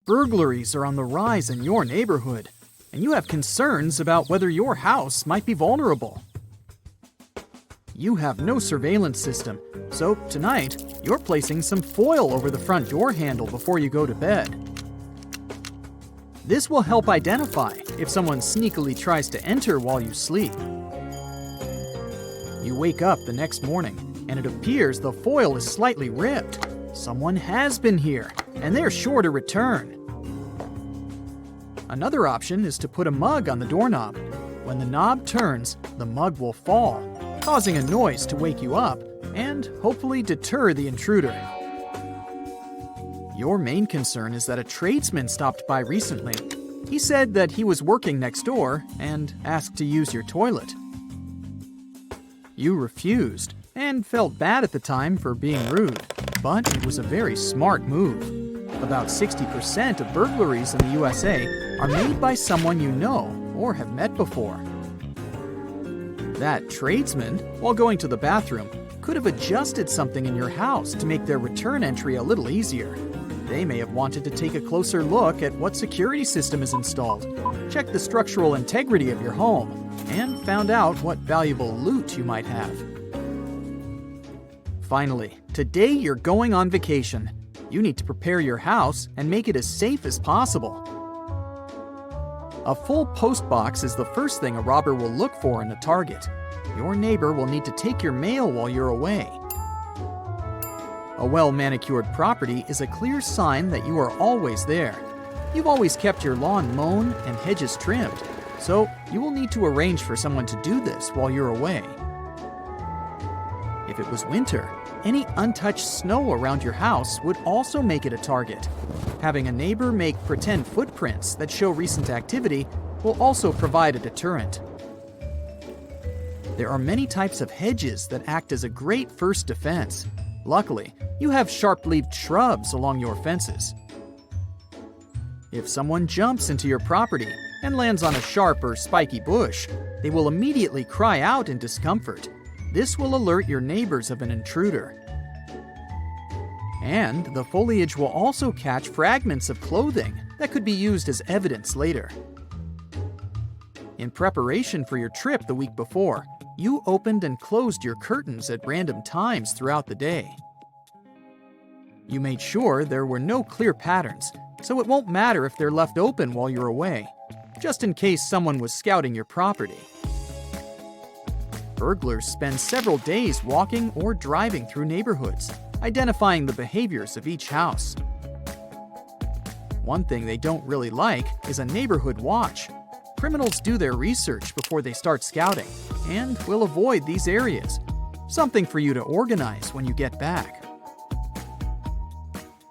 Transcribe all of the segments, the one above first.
Burglaries are on the rise in your neighborhood, and you have concerns about whether your house might be vulnerable. You have no surveillance system, so tonight you're placing some foil over the front door handle before you go to bed. This will help identify if someone sneakily tries to enter while you sleep. You wake up the next morning, and it appears the foil is slightly ripped. Someone has been here, and they're sure to return. Another option is to put a mug on the doorknob. When the knob turns, the mug will fall, causing a noise to wake you up and hopefully deter the intruder. Your main concern is that a tradesman stopped by recently. He said that he was working next door and asked to use your toilet. You refused and felt bad at the time for being rude, but it was a very smart move. About 60% of burglaries in the USA are made by someone you know or have met before. That tradesman, while going to the bathroom, could have adjusted something in your house to make their return entry a little easier. They may have wanted to take a closer look at what security system is installed, check the structural integrity of your home, and found out what valuable loot you might have. Finally, today you're going on vacation. You need to prepare your house and make it as safe as possible. A full post box is the first thing a robber will look for in a target. Your neighbor will need to take your mail while you're away. A well-manicured property is a clear sign that you are always there. You've always kept your lawn mown and hedges trimmed, so you will need to arrange for someone to do this while you're away. If it was winter, any untouched snow around your house would also make it a target. Having a neighbor make pretend footprints that show recent activity will also provide a deterrent. There are many types of hedges that act as a great first defense. Luckily, you have sharp-leaved shrubs along your fences. If someone jumps into your property and lands on a sharp or spiky bush, they will immediately cry out in discomfort. This will alert your neighbors of an intruder. And the foliage will also catch fragments of clothing that could be used as evidence later. In preparation for your trip the week before, you opened and closed your curtains at random times throughout the day. You made sure there were no clear patterns, so it won't matter if they're left open while you're away, just in case someone was scouting your property. Burglars spend several days walking or driving through neighborhoods, identifying the behaviors of each house. One thing they don't really like is a neighborhood watch. Criminals do their research before they start scouting and will avoid these areas. Something for you to organize when you get back.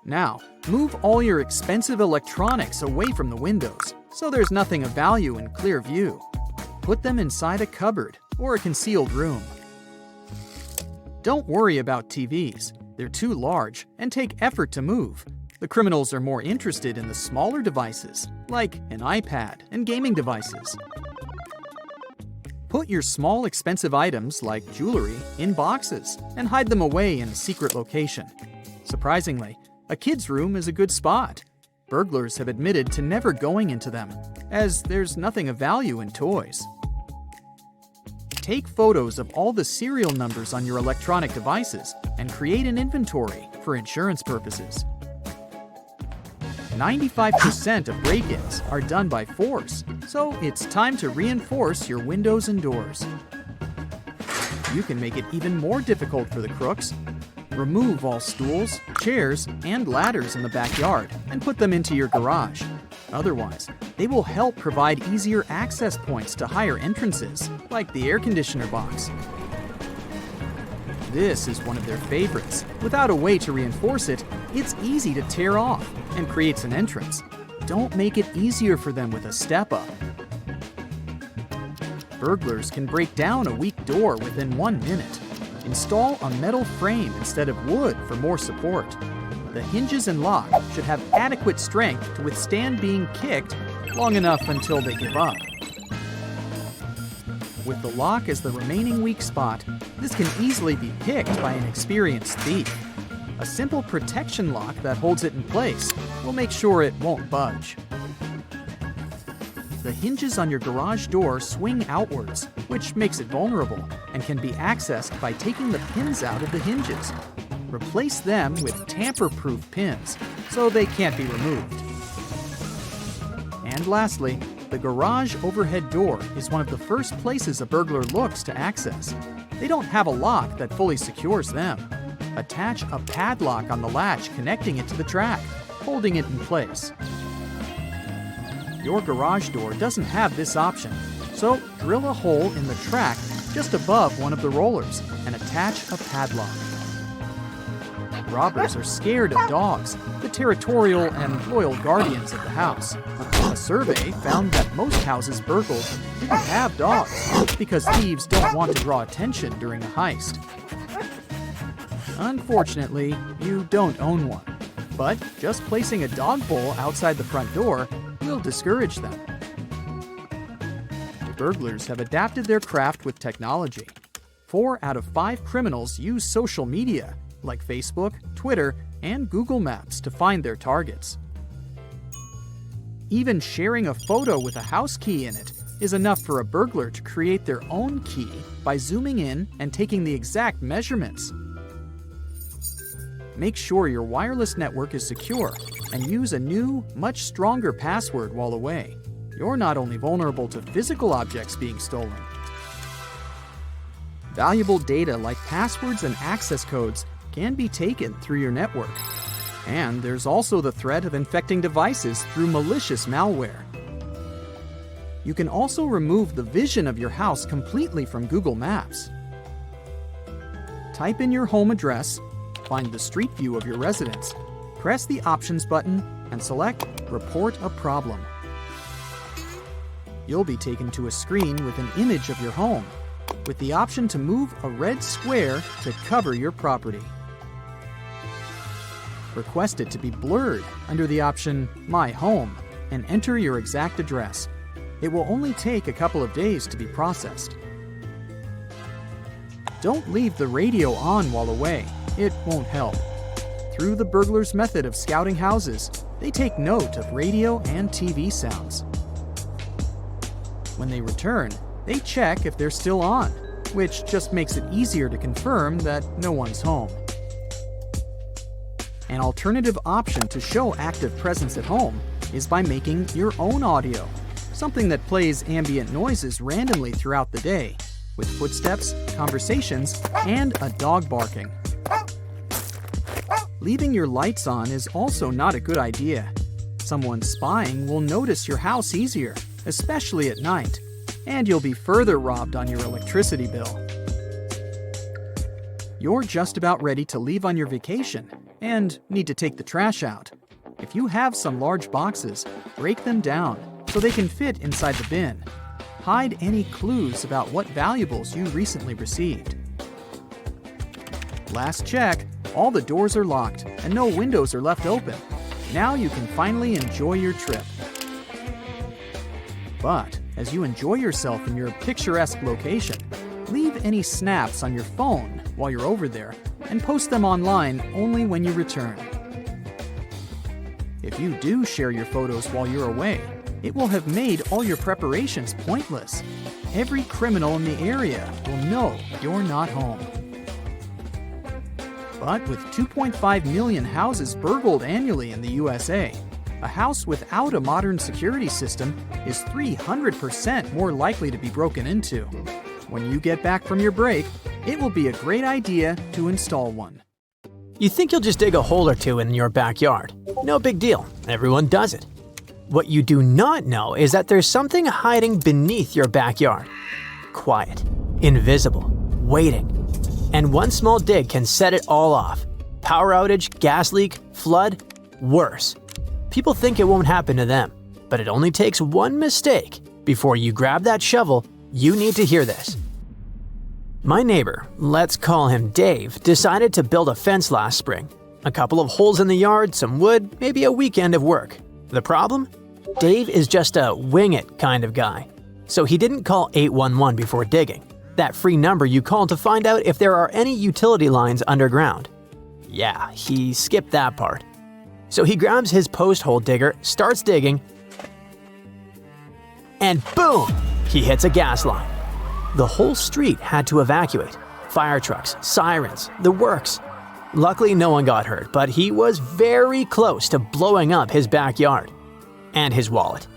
Now, move all your expensive electronics away from the windows so there's nothing of value in clear view. Put them inside a cupboard or a concealed room. Don't worry about TVs. They're too large and take effort to move. The criminals are more interested in the smaller devices, like an iPad and gaming devices. Put your small expensive items, like jewelry, in boxes and hide them away in a secret location. Surprisingly, a kid's room is a good spot. Burglars have admitted to never going into them, as there's nothing of value in toys. Take photos of all the serial numbers on your electronic devices and create an inventory for insurance purposes. 95% of break-ins are done by force, so it's time to reinforce your windows and doors. You can make it even more difficult for the crooks. Remove all stools, chairs, and ladders in the backyard and put them into your garage. Otherwise, they will help provide easier access points to higher entrances, like the air conditioner box. This is one of their favorites. Without a way to reinforce it, it's easy to tear off and creates an entrance. Don't make it easier for them with a step-up. Burglars can break down a weak door within 1 minute. Install a metal frame instead of wood for more support. The hinges and lock should have adequate strength to withstand being kicked long enough until they give up. With the lock as the remaining weak spot, this can easily be picked by an experienced thief. A simple protection lock that holds it in place will make sure it won't budge. The hinges on your garage door swing outwards, which makes it vulnerable and can be accessed by taking the pins out of the hinges. Replace them with tamper-proof pins so they can't be removed. And lastly, the garage overhead door is one of the first places a burglar looks to access. They don't have a lock that fully secures them. Attach a padlock on the latch connecting it to the track, holding it in place. Your garage door doesn't have this option, so drill a hole in the track just above one of the rollers and attach a padlock. Robbers are scared of dogs, the territorial and loyal guardians of the house. A survey found that most houses burgled didn't have dogs because thieves don't want to draw attention during a heist. Unfortunately, you don't own one, but just placing a dog bowl outside the front door will discourage them. Burglars have adapted their craft with technology. 4 out of 5 criminals use social media like Facebook, Twitter, and Google Maps to find their targets. Even sharing a photo with a house key in it is enough for a burglar to create their own key by zooming in and taking the exact measurements. Make sure your wireless network is secure and use a new, much stronger password while away. You're not only vulnerable to physical objects being stolen. Valuable data like passwords and access codes can be taken through your network. And there's also the threat of infecting devices through malicious malware. You can also remove the vision of your house completely from Google Maps. Type in your home address, find the street view of your residence, press the Options button, and select Report a Problem. You'll be taken to a screen with an image of your home, with the option to move a red square to cover your property. Request it to be blurred under the option My Home and enter your exact address. It will only take a couple of days to be processed. Don't leave the radio on while away. It won't help. Through the burglar's method of scouting houses, they take note of radio and TV sounds. When they return, they check if they're still on, which just makes it easier to confirm that no one's home. An alternative option to show active presence at home is by making your own audio, something that plays ambient noises randomly throughout the day, with footsteps, conversations, and a dog barking. Leaving your lights on is also not a good idea. Someone spying will notice your house easier, especially at night, and you'll be further robbed on your electricity bill. You're just about ready to leave on your vacation and need to take the trash out. If you have some large boxes, break them down so they can fit inside the bin. Hide any clues about what valuables you recently received. Last check, all the doors are locked and no windows are left open. Now you can finally enjoy your trip. But as you enjoy yourself in your picturesque location, leave any snaps on your phone while you're over there and post them online only when you return. If you do share your photos while you're away, it will have made all your preparations pointless. Every criminal in the area will know you're not home. But with 2.5 million houses burgled annually in the USA, a house without a modern security system is 300% more likely to be broken into. When you get back from your break, it will be a great idea to install one. You think you'll just dig a hole or two in your backyard. No big deal, everyone does it. What you do not know is that there's something hiding beneath your backyard. Quiet, invisible, waiting. And one small dig can set it all off. Power outage, gas leak, flood, worse. People think it won't happen to them, but it only takes one mistake. Before you grab that shovel, you need to hear this. My neighbor, let's call him Dave, decided to build a fence last spring. A couple of holes in the yard, some wood, maybe a weekend of work. The problem? Dave is just a wing-it kind of guy. So he didn't call 811 before digging, that free number you call to find out if there are any utility lines underground. Yeah, he skipped that part. So he grabs his post hole digger, starts digging, and boom! He hits a gas line. The whole street had to evacuate. Fire trucks, sirens, the works. Luckily, no one got hurt, but he was very close to blowing up his backyard and his wallet.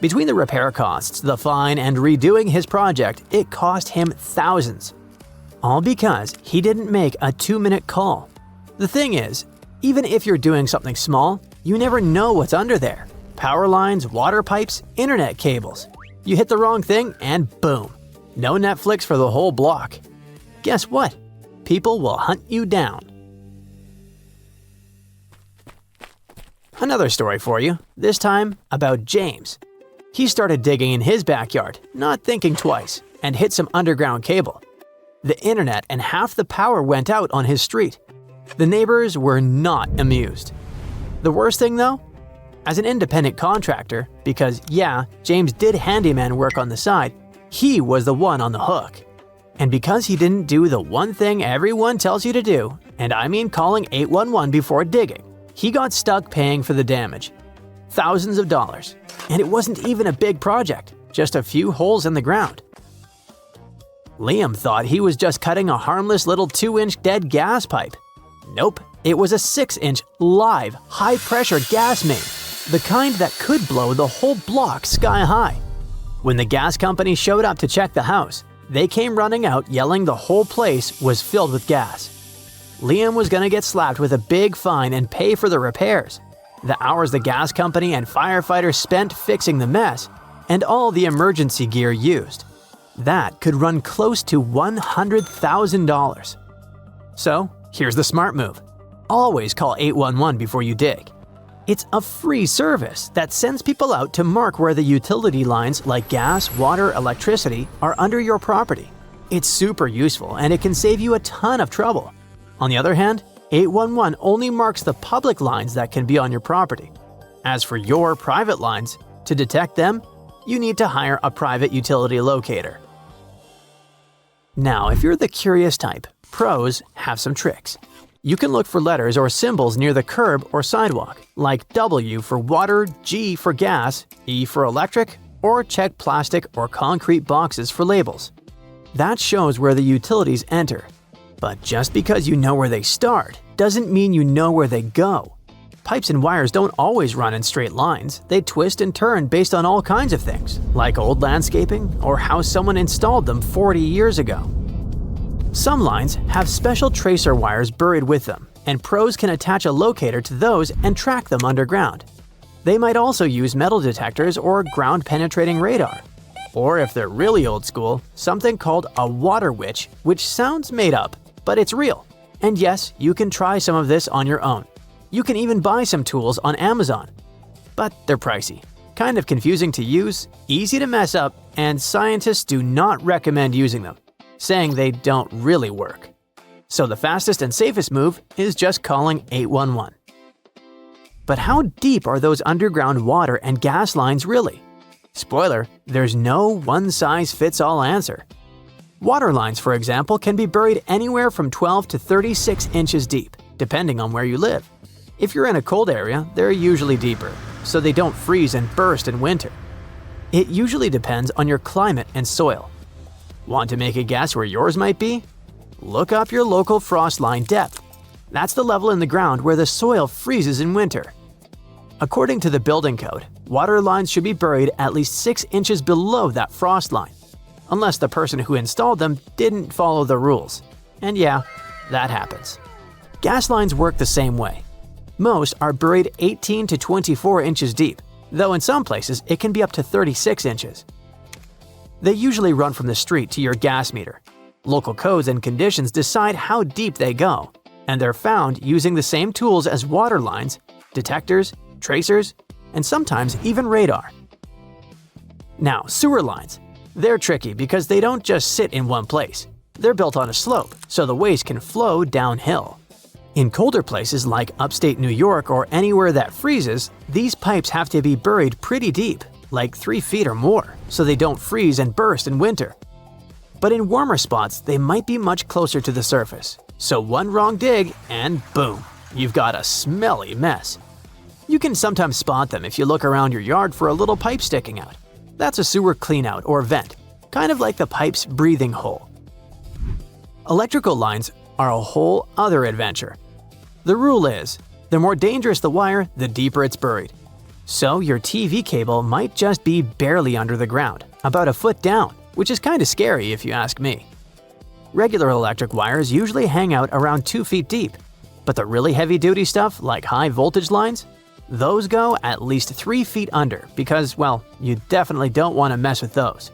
Between the repair costs, the fine, and redoing his project, it cost him thousands. All because he didn't make a 2-minute call. The thing is, even if you're doing something small, you never know what's under there. Power lines, water pipes, internet cables. You hit the wrong thing and boom. No Netflix for the whole block. Guess what? People will hunt you down. Another story for you, this time about James. He started digging in his backyard, not thinking twice, and hit some underground cable. The internet and half the power went out on his street. The neighbors were not amused. The worst thing though? As an independent contractor, because yeah, James did handyman work on the side, he was the one on the hook. And because he didn't do the one thing everyone tells you to do, and I mean calling 811 before digging, he got stuck paying for the damage. Thousands of dollars. And it wasn't even a big project, just a few holes in the ground. Liam thought he was just cutting a harmless little 2-inch dead gas pipe. Nope, it was a 6-inch live, high-pressure gas main, the kind that could blow the whole block sky high. When the gas company showed up to check the house, they came running out yelling the whole place was filled with gas. Liam was gonna get slapped with a big fine and pay for the repairs, the hours the gas company and firefighters spent fixing the mess, and all the emergency gear used. That could run close to $100,000. So, here's the smart move. Always call 811 before you dig. It's a free service that sends people out to mark where the utility lines like gas, water, electricity are under your property. It's super useful and it can save you a ton of trouble. On the other hand, 811 only marks the public lines that can be on your property. As for your private lines, to detect them, you need to hire a private utility locator. Now, if you're the curious type, pros have some tricks. You can look for letters or symbols near the curb or sidewalk, like W for water, G for gas, E for electric, or check plastic or concrete boxes for labels. That shows where the utilities enter. But just because you know where they start, doesn't mean you know where they go. Pipes and wires don't always run in straight lines. They twist and turn based on all kinds of things, like old landscaping or how someone installed them 40 years ago. Some lines have special tracer wires buried with them, and pros can attach a locator to those and track them underground. They might also use metal detectors or ground-penetrating radar. Or if they're really old school, something called a water witch, which sounds made up, but it's real. And yes, you can try some of this on your own. You can even buy some tools on Amazon. But they're pricey, kind of confusing to use, easy to mess up, and scientists do not recommend using them, saying they don't really work. So the fastest and safest move is just calling 811. But how deep are those underground water and gas lines really? Spoiler, there's no one-size-fits-all answer. Water lines, for example, can be buried anywhere from 12 to 36 inches deep, depending on where you live. If you're in a cold area, they're usually deeper, so they don't freeze and burst in winter. It usually depends on your climate and soil. Want to make a guess where yours might be? Look up your local frost line depth. That's the level in the ground where the soil freezes in winter. According to the building code, water lines should be buried at least 6 inches below that frost line, unless the person who installed them didn't follow the rules. And yeah, that happens. Gas lines work the same way. Most are buried 18 to 24 inches deep, though in some places it can be up to 36 inches. They usually run from the street to your gas meter. Local codes and conditions decide how deep they go, and they're found using the same tools as water lines, detectors, tracers, and sometimes even radar. Now, sewer lines. They're tricky because they don't just sit in one place. They're built on a slope, so the waste can flow downhill. In colder places like upstate New York or anywhere that freezes, these pipes have to be buried pretty deep, like 3 feet or more, so they don't freeze and burst in winter. But in warmer spots, they might be much closer to the surface. So one wrong dig and boom, you've got a smelly mess. You can sometimes spot them if you look around your yard for a little pipe sticking out. That's a sewer cleanout or vent, kind of like the pipe's breathing hole. Electrical lines are a whole other adventure. The rule is, the more dangerous the wire, the deeper it's buried. So your TV cable might just be barely under the ground, about a foot down, which is kind of scary if you ask me. Regular electric wires usually hang out around 2 feet deep, but the really heavy-duty stuff like high voltage lines, those go at least 3 feet under because, well, you definitely don't want to mess with those.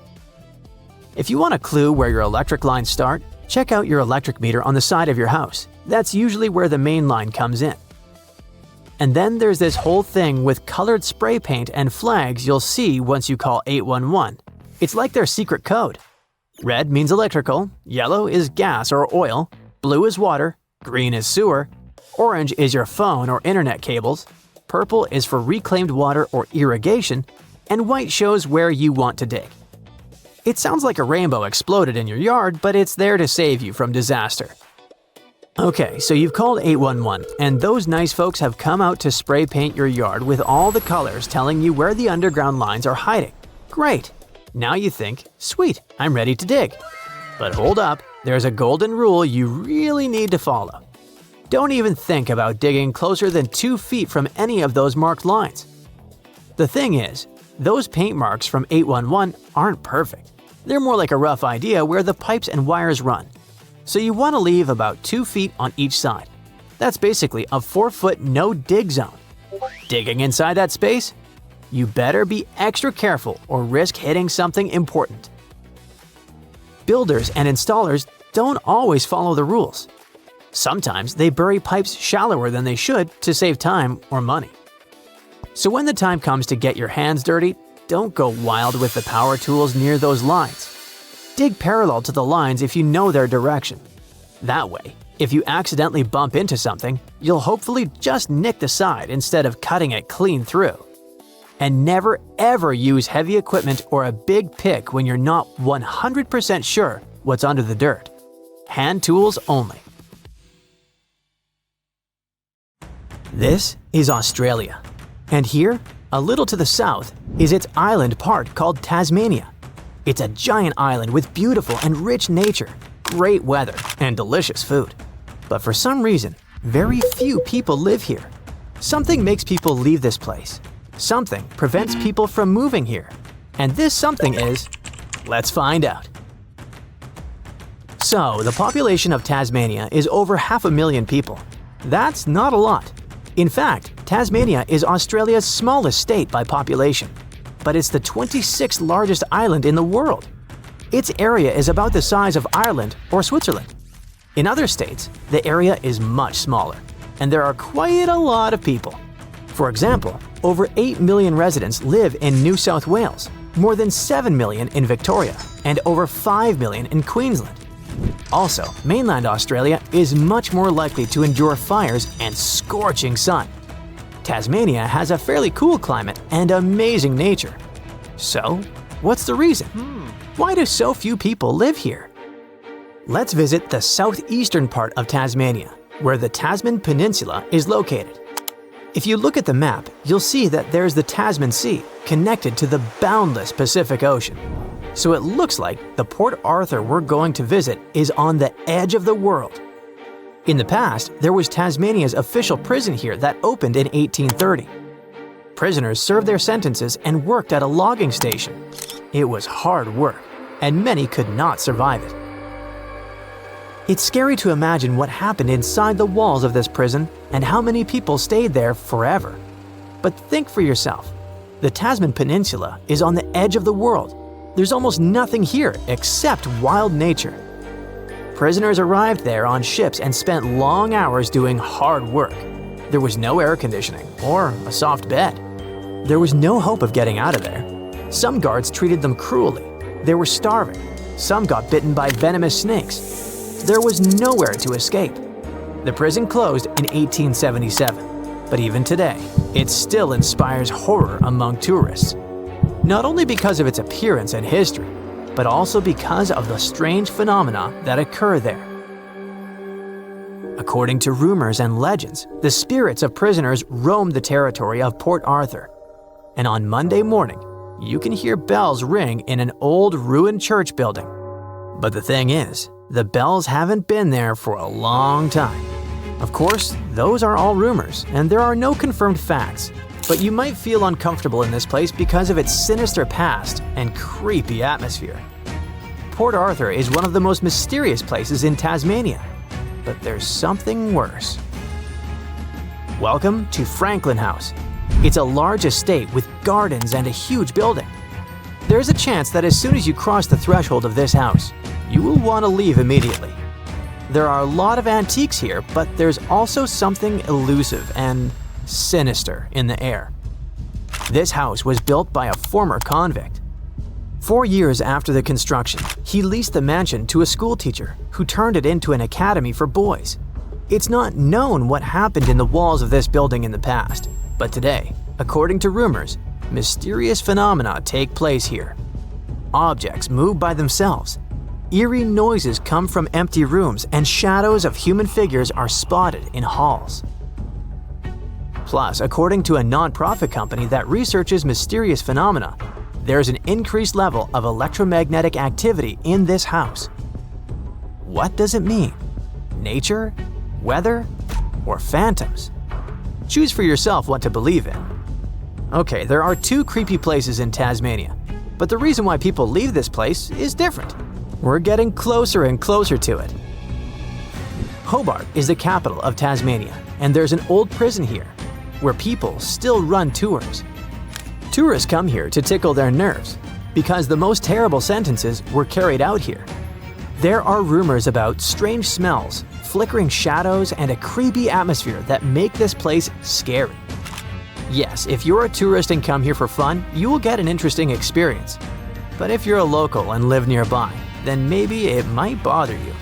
If you want a clue where your electric lines start, check out your electric meter on the side of your house. That's usually where the main line comes in. And then there's this whole thing with colored spray paint and flags you'll see once you call 811. It's like their secret code. Red means electrical, yellow is gas or oil, blue is water, green is sewer, orange is your phone or internet cables, purple is for reclaimed water or irrigation, and white shows where you want to dig. It sounds like a rainbow exploded in your yard, but it's there to save you from disaster. Okay, so you've called 811, and those nice folks have come out to spray paint your yard with all the colors telling you where the underground lines are hiding. Great! Now you think, sweet, I'm ready to dig. But hold up, there's a golden rule you really need to follow. Don't even think about digging closer than 2 feet from any of those marked lines. The thing is, those paint marks from 811 aren't perfect. They're more like a rough idea where the pipes and wires run. So you want to leave about 2 feet on each side. That's basically a 4-foot no-dig zone. Digging inside that space? You better be extra careful or risk hitting something important. Builders and installers don't always follow the rules. Sometimes they bury pipes shallower than they should to save time or money. So when the time comes to get your hands dirty, don't go wild with the power tools near those lines. Dig parallel to the lines if you know their direction. That way, if you accidentally bump into something, you'll hopefully just nick the side instead of cutting it clean through. And never ever use heavy equipment or a big pick when you're not 100% sure what's under the dirt. Hand tools only. This is Australia. And here, a little to the south, is its island part called Tasmania. It's a giant island with beautiful and rich nature, great weather, and delicious food. But for some reason, very few people live here. Something makes people leave this place. Something prevents people from moving here. And this something is… let's find out. So, the population of Tasmania is over 500,000 people. That's not a lot. In fact, Tasmania is Australia's smallest state by population. But it's the 26th largest island in the world. Its area is about the size of Ireland or Switzerland. In other states, the area is much smaller, and there are quite a lot of people. For example, over 8 million residents live in New South Wales, more than 7 million in Victoria, and over 5 million in Queensland. Also, mainland Australia is much more likely to endure fires and scorching sun. Tasmania has a fairly cool climate and amazing nature. So, what's the reason? Why do so few people live here? Let's visit the southeastern part of Tasmania, where the Tasman Peninsula is located. If you look at the map, you'll see that there's the Tasman Sea connected to the boundless Pacific Ocean. So it looks like the Port Arthur we're going to visit is on the edge of the world. In the past, there was Tasmania's official prison here that opened in 1830. Prisoners served their sentences and worked at a logging station. It was hard work, and many could not survive it. It's scary to imagine what happened inside the walls of this prison and how many people stayed there forever. But think for yourself. The Tasman Peninsula is on the edge of the world. There's almost nothing here except wild nature. Prisoners arrived there on ships and spent long hours doing hard work. There was no air conditioning or a soft bed. There was no hope of getting out of there. Some guards treated them cruelly. They were starving. Some got bitten by venomous snakes. There was nowhere to escape. The prison closed in 1877, but even today, it still inspires horror among tourists. Not only because of its appearance and history, but also because of the strange phenomena that occur there. According to rumors and legends, the spirits of prisoners roam the territory of Port Arthur. And on Monday morning, you can hear bells ring in an old ruined church building. But the thing is, the bells haven't been there for a long time. Of course, those are all rumors, and there are no confirmed facts, but you might feel uncomfortable in this place because of its sinister past and creepy atmosphere. Port Arthur is one of the most mysterious places in Tasmania, but there's something worse. Welcome to Franklin House. It's a large estate with gardens and a huge building. There's a chance that as soon as you cross the threshold of this house, you will want to leave immediately. There are a lot of antiques here, but there's also something elusive and sinister in the air. This house was built by a former convict. 4 years after the construction, he leased the mansion to a schoolteacher who turned it into an academy for boys. It's not known what happened in the walls of this building in the past, but today, according to rumors, mysterious phenomena take place here. Objects move by themselves. Eerie noises come from empty rooms, and shadows of human figures are spotted in halls. Plus, according to a non-profit company that researches mysterious phenomena, there's an increased level of electromagnetic activity in this house. What does it mean? Nature? Weather? Or phantoms? Choose for yourself what to believe in. Okay, there are 2 creepy places in Tasmania, but the reason why people leave this place is different. We're getting closer and closer to it. Hobart is the capital of Tasmania, and there's an old prison here, where people still run tours. Tourists come here to tickle their nerves, because the most terrible sentences were carried out here. There are rumors about strange smells, flickering shadows, and a creepy atmosphere that make this place scary. Yes, if you're a tourist and come here for fun, you will get an interesting experience. But if you're a local and live nearby, then maybe it might bother you.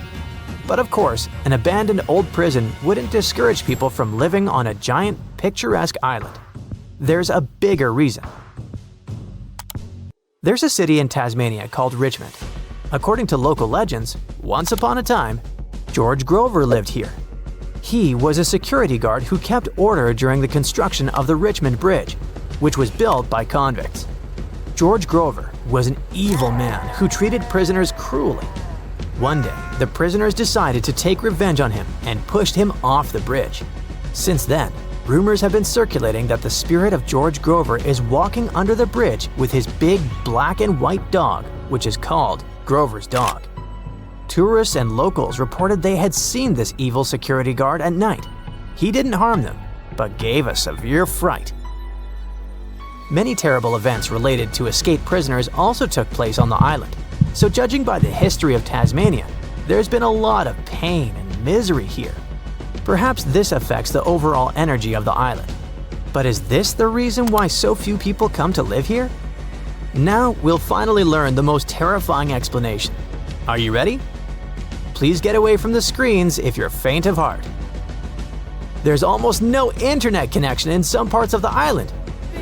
But of course, an abandoned old prison wouldn't discourage people from living on a giant, picturesque island. There's a bigger reason. There's a city in Tasmania called Richmond. According to local legends, once upon a time, George Grover lived here. He was a security guard who kept order during the construction of the Richmond Bridge, which was built by convicts. George Grover was an evil man who treated prisoners cruelly. One day, the prisoners decided to take revenge on him and pushed him off the bridge. Since then, rumors have been circulating that the spirit of George Grover is walking under the bridge with his big black and white dog, which is called Grover's dog. Tourists and locals reported they had seen this evil security guard at night. He didn't harm them, but gave a severe fright. Many terrible events related to escaped prisoners also took place on the island, so judging by the history of Tasmania, there's been a lot of pain and misery here. Perhaps this affects the overall energy of the island. But is this the reason why so few people come to live here? Now we'll finally learn the most terrifying explanation. Are you ready? Please get away from the screens if you're faint of heart. There's almost no internet connection in some parts of the island.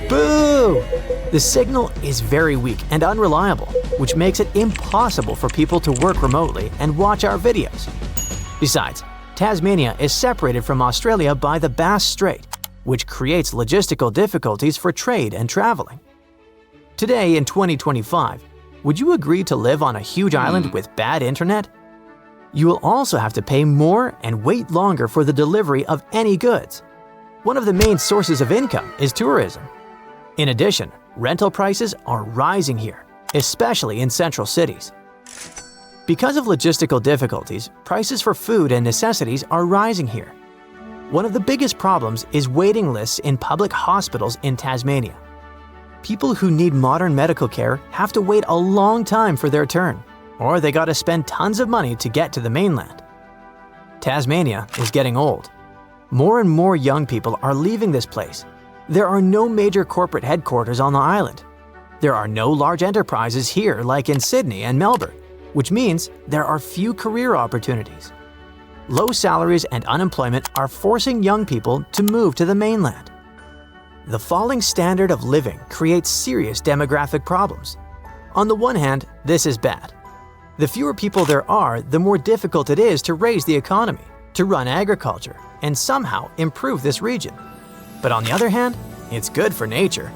Boo! The signal is very weak and unreliable, which makes it impossible for people to work remotely and watch our videos. Besides, Tasmania is separated from Australia by the Bass Strait, which creates logistical difficulties for trade and traveling. Today in 2025, would you agree to live on a huge island with bad internet? You will also have to pay more and wait longer for the delivery of any goods. One of the main sources of income is tourism. In addition, rental prices are rising here, especially in central cities. Because of logistical difficulties, prices for food and necessities are rising here. One of the biggest problems is waiting lists in public hospitals in Tasmania. People who need modern medical care have to wait a long time for their turn, or they gotta spend tons of money to get to the mainland. Tasmania is getting old. More and more young people are leaving this place. There are no major corporate headquarters on the island. There are no large enterprises here like in Sydney and Melbourne, which means there are few career opportunities. Low salaries and unemployment are forcing young people to move to the mainland. The falling standard of living creates serious demographic problems. On the one hand, this is bad. The fewer people there are, the more difficult it is to raise the economy, to run agriculture, and somehow improve this region. But on the other hand, it's good for nature.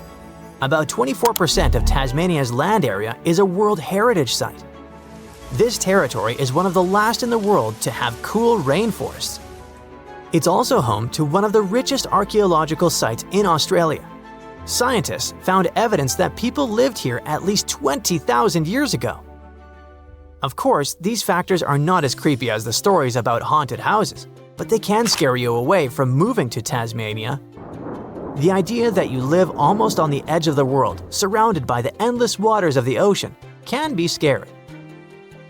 About 24% of Tasmania's land area is a World Heritage Site. This territory is one of the last in the world to have cool rainforests. It's also home to one of the richest archaeological sites in Australia. Scientists found evidence that people lived here at least 20,000 years ago. Of course, these factors are not as creepy as the stories about haunted houses, but they can scare you away from moving to Tasmania. The idea that you live almost on the edge of the world, surrounded by the endless waters of the ocean, can be scary.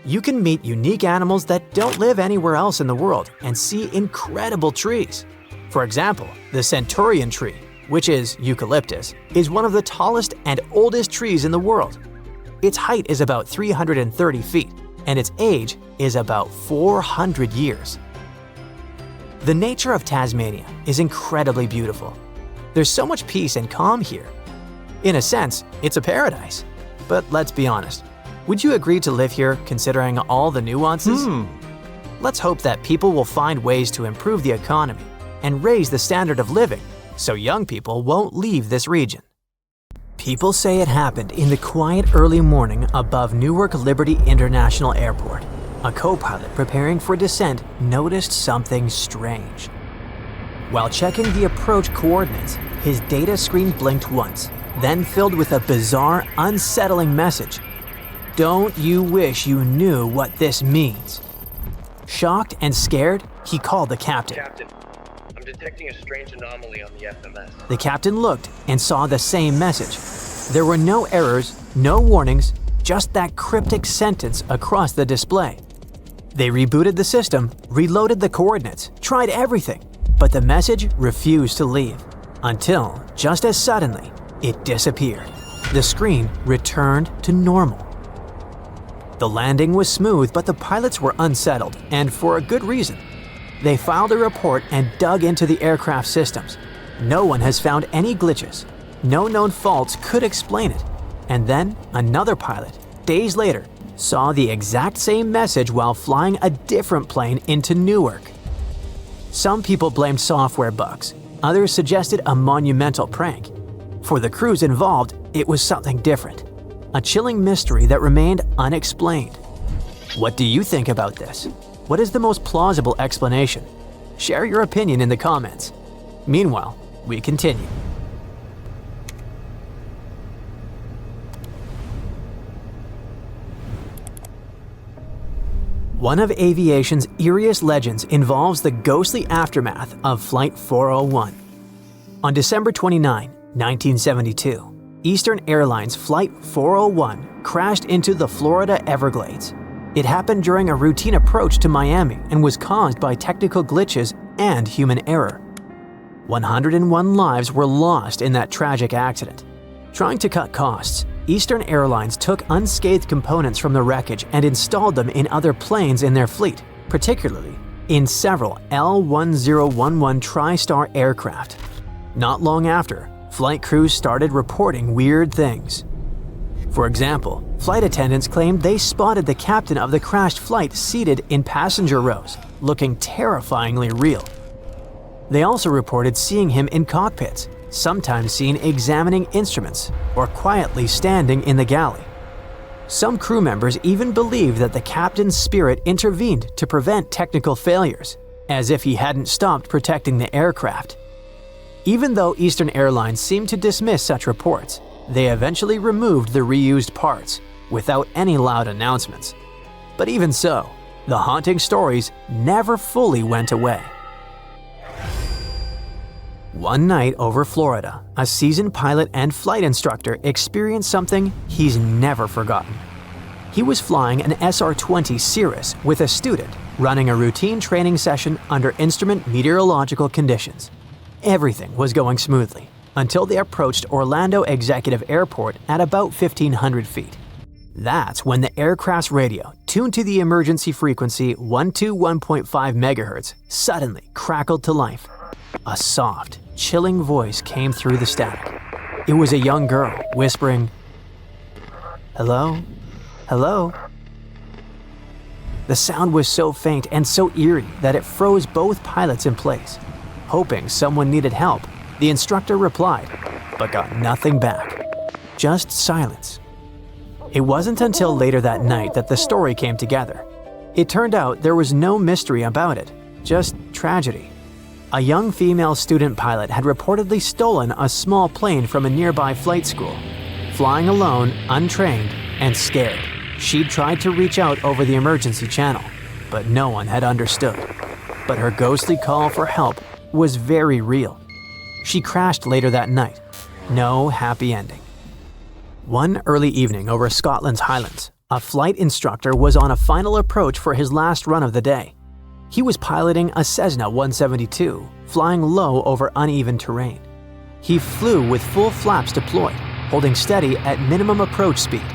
You can meet unique animals that don't live anywhere else in the world and see incredible trees. For example, the Centurion tree, which is eucalyptus, is one of the tallest and oldest trees in the world. Its height is about 330 feet, and its age is about 400 years. The nature of Tasmania is incredibly beautiful. There's so much peace and calm here. In a sense, it's a paradise. But let's be honest, would you agree to live here considering all the nuances? Let's hope that people will find ways to improve the economy and raise the standard of living so young people won't leave this region. People say it happened in the quiet early morning above Newark Liberty International Airport. A co-pilot preparing for descent noticed something strange. While checking the approach coordinates, his data screen blinked once, then filled with a bizarre, unsettling message. Don't you wish you knew what this means? Shocked and scared, he called the captain. Captain, I'm detecting a strange anomaly on the FMS. The captain looked and saw the same message. There were no errors, no warnings, just that cryptic sentence across the display. They rebooted the system, reloaded the coordinates, tried everything, but the message refused to leave. Until, just as suddenly, it disappeared. The screen returned to normal. The landing was smooth, but the pilots were unsettled, and for a good reason. They filed a report and dug into the aircraft systems. No one has found any glitches. No known faults could explain it. And then another pilot, days later, saw the exact same message while flying a different plane into Newark. Some people blamed software bugs. Others suggested a monumental prank. For the crews involved, it was something different. A chilling mystery that remained unexplained. What do you think about this? What is the most plausible explanation? Share your opinion in the comments. Meanwhile, we continue. One of aviation's eeriest legends involves the ghostly aftermath of Flight 401. On December 29, 1972, Eastern Airlines Flight 401 crashed into the Florida Everglades. It happened during a routine approach to Miami and was caused by technical glitches and human error. 101 lives were lost in that tragic accident. Trying to cut costs, Eastern Airlines took unscathed components from the wreckage and installed them in other planes in their fleet, particularly in several L-1011 TriStar aircraft. Not long after, flight crews started reporting weird things. For example, flight attendants claimed they spotted the captain of the crashed flight seated in passenger rows, looking terrifyingly real. They also reported seeing him in cockpits, sometimes seen examining instruments or quietly standing in the galley. Some crew members even believed that the captain's spirit intervened to prevent technical failures, as if he hadn't stopped protecting the aircraft. Even though Eastern Airlines seemed to dismiss such reports, they eventually removed the reused parts without any loud announcements. But even so, the haunting stories never fully went away. One night over Florida, a seasoned pilot and flight instructor experienced something he's never forgotten. He was flying an SR-20 Cirrus with a student, running a routine training session under instrument meteorological conditions. Everything was going smoothly until they approached Orlando Executive Airport at about 1,500 feet. That's when the aircraft's radio, tuned to the emergency frequency 121.5 MHz, suddenly crackled to life. A soft, chilling voice came through the static. It was a young girl whispering, Hello? Hello? The sound was so faint and so eerie that it froze both pilots in place. Hoping someone needed help, the instructor replied, but got nothing back. Just silence. It wasn't until later that night that the story came together. It turned out there was no mystery about it, just tragedy. A young female student pilot had reportedly stolen a small plane from a nearby flight school. Flying alone, untrained, and scared, she'd tried to reach out over the emergency channel, but no one had understood. But her ghostly call for help was very real. She crashed later that night. No happy ending. One early evening over Scotland's Highlands, a flight instructor was on a final approach for his last run of the day. He was piloting a Cessna 172, flying low over uneven terrain. He flew with full flaps deployed, holding steady at minimum approach speed.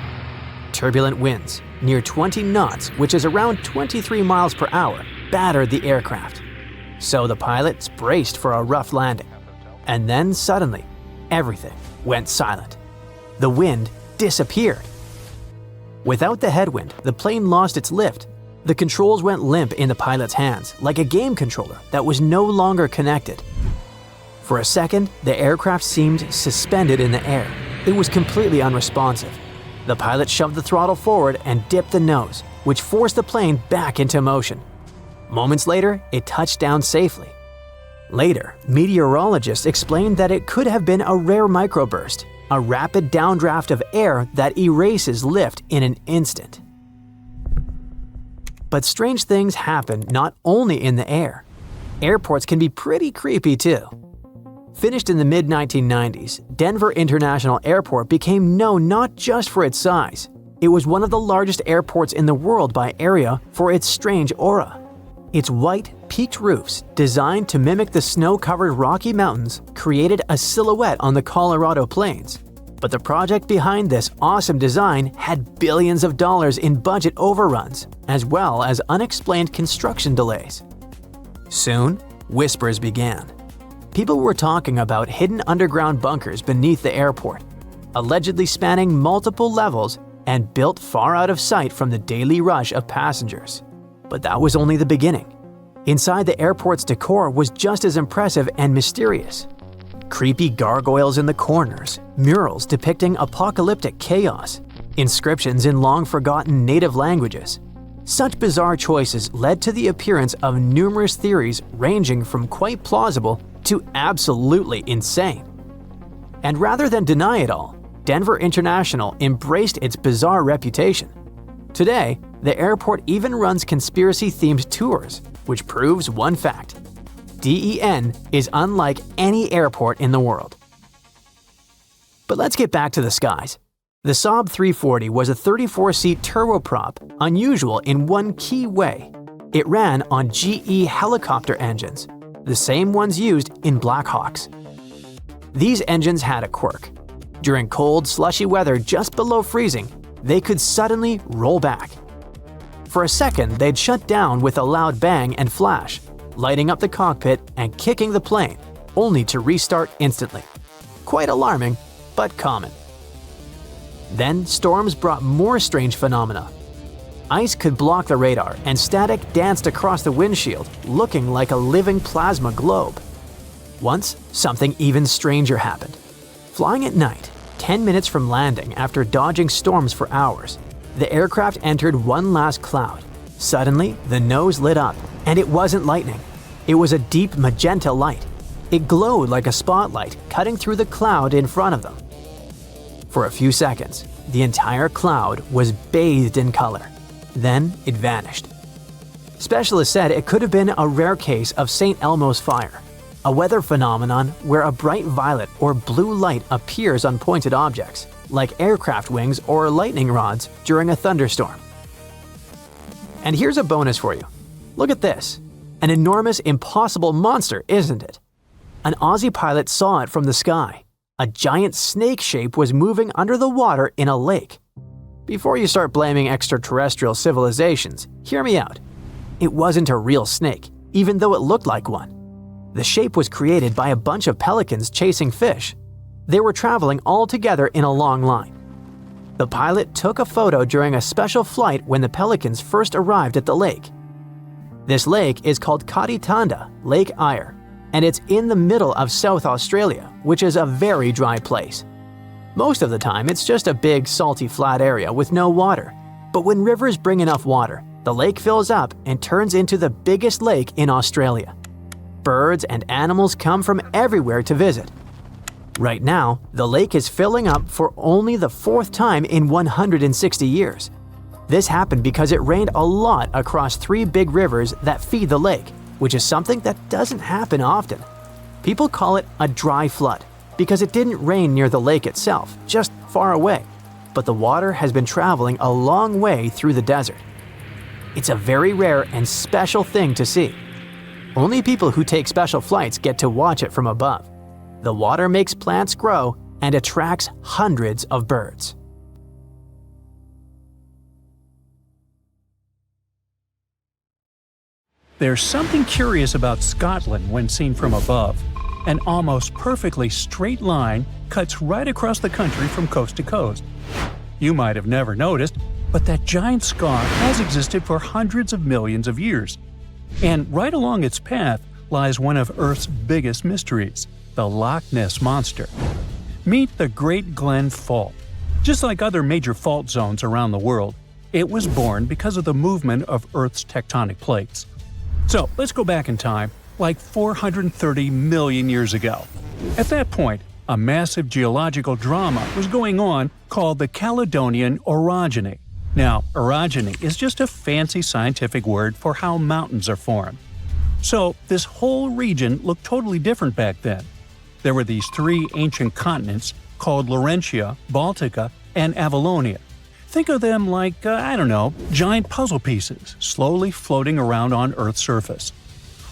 Turbulent winds, near 20 knots, which is around 23 miles per hour, battered the aircraft. So the pilots braced for a rough landing. And then suddenly, everything went silent. The wind disappeared. Without the headwind, the plane lost its lift. The controls went limp in the pilot's hands, like a game controller that was no longer connected. For a second, the aircraft seemed suspended in the air. It was completely unresponsive. The pilot shoved the throttle forward and dipped the nose, which forced the plane back into motion. Moments later, it touched down safely. Later, meteorologists explained that it could have been a rare microburst, a rapid downdraft of air that erases lift in an instant. But strange things happen not only in the air. Airports can be pretty creepy too. Finished in the mid-1990s, Denver International Airport became known not just for its size. It was one of the largest airports in the world by area for its strange aura. Its white, peaked roofs, designed to mimic the snow-covered Rocky Mountains, created a silhouette on the Colorado plains. But the project behind this awesome design had billions of dollars in budget overruns, as well as unexplained construction delays. Soon, whispers began. People were talking about hidden underground bunkers beneath the airport, allegedly spanning multiple levels and built far out of sight from the daily rush of passengers. But that was only the beginning. Inside the airport's decor was just as impressive and mysterious. Creepy gargoyles in the corners, murals depicting apocalyptic chaos, inscriptions in long-forgotten native languages. Such bizarre choices led to the appearance of numerous theories ranging from quite plausible to absolutely insane. And rather than deny it all, Denver International embraced its bizarre reputation. Today, the airport even runs conspiracy-themed tours, which proves one fact. DEN is unlike any airport in the world. But let's get back to the skies. The Saab 340 was a 34-seat turboprop, unusual in one key way. It ran on GE helicopter engines, the same ones used in Blackhawks. These engines had a quirk. During cold, slushy weather just below freezing, they could suddenly roll back. For a second, they'd shut down with a loud bang and flash, lighting up the cockpit and kicking the plane, only to restart instantly. Quite alarming, but common. Then storms brought more strange phenomena. Ice could block the radar, and static danced across the windshield, looking like a living plasma globe. Once, something even stranger happened. Flying at night, 10 minutes from landing after dodging storms for hours, the aircraft entered one last cloud. Suddenly, the nose lit up, and it wasn't lightning. It was a deep magenta light. It glowed like a spotlight, cutting through the cloud in front of them. For a few seconds, the entire cloud was bathed in color. Then it vanished. Specialists said it could have been a rare case of St. Elmo's fire, a weather phenomenon where a bright violet or blue light appears on pointed objects, like aircraft wings or lightning rods during a thunderstorm. And here's a bonus for you. Look at this. An enormous, impossible monster, isn't it? An Aussie pilot saw it from the sky. A giant snake shape was moving under the water in a lake. Before you start blaming extraterrestrial civilizations, hear me out. It wasn't a real snake, even though it looked like one. The shape was created by a bunch of pelicans chasing fish. They were traveling all together in a long line. The pilot took a photo during a special flight when the pelicans first arrived at the lake. This lake is called Katitanda Lake Eyre, and it's in the middle of South Australia, which is a very dry place. Most of the time, it's just a big, salty, flat area with no water. But when rivers bring enough water, the lake fills up and turns into the biggest lake in Australia. Birds and animals come from everywhere to visit. Right now, the lake is filling up for only the 4th time in 160 years. This happened because it rained a lot across 3 big rivers that feed the lake, which is something that doesn't happen often. People call it a dry flood because it didn't rain near the lake itself, just far away, but the water has been traveling a long way through the desert. It's a very rare and special thing to see. Only people who take special flights get to watch it from above. The water makes plants grow and attracts hundreds of birds. There's something curious about Scotland when seen from above. An almost perfectly straight line cuts right across the country from coast to coast. You might have never noticed, but that giant scar has existed for hundreds of millions of years. And right along its path lies one of Earth's biggest mysteries, the Loch Ness Monster. Meet the Great Glen Fault. Just like other major fault zones around the world, it was born because of the movement of Earth's tectonic plates. So let's go back in time, like 430 million years ago. At that point, a massive geological drama was going on called the Caledonian Orogeny. Now, orogeny is just a fancy scientific word for how mountains are formed. So this whole region looked totally different back then. There were these 3 ancient continents called Laurentia, Baltica, and Avalonia. Think of them like, giant puzzle pieces slowly floating around on Earth's surface.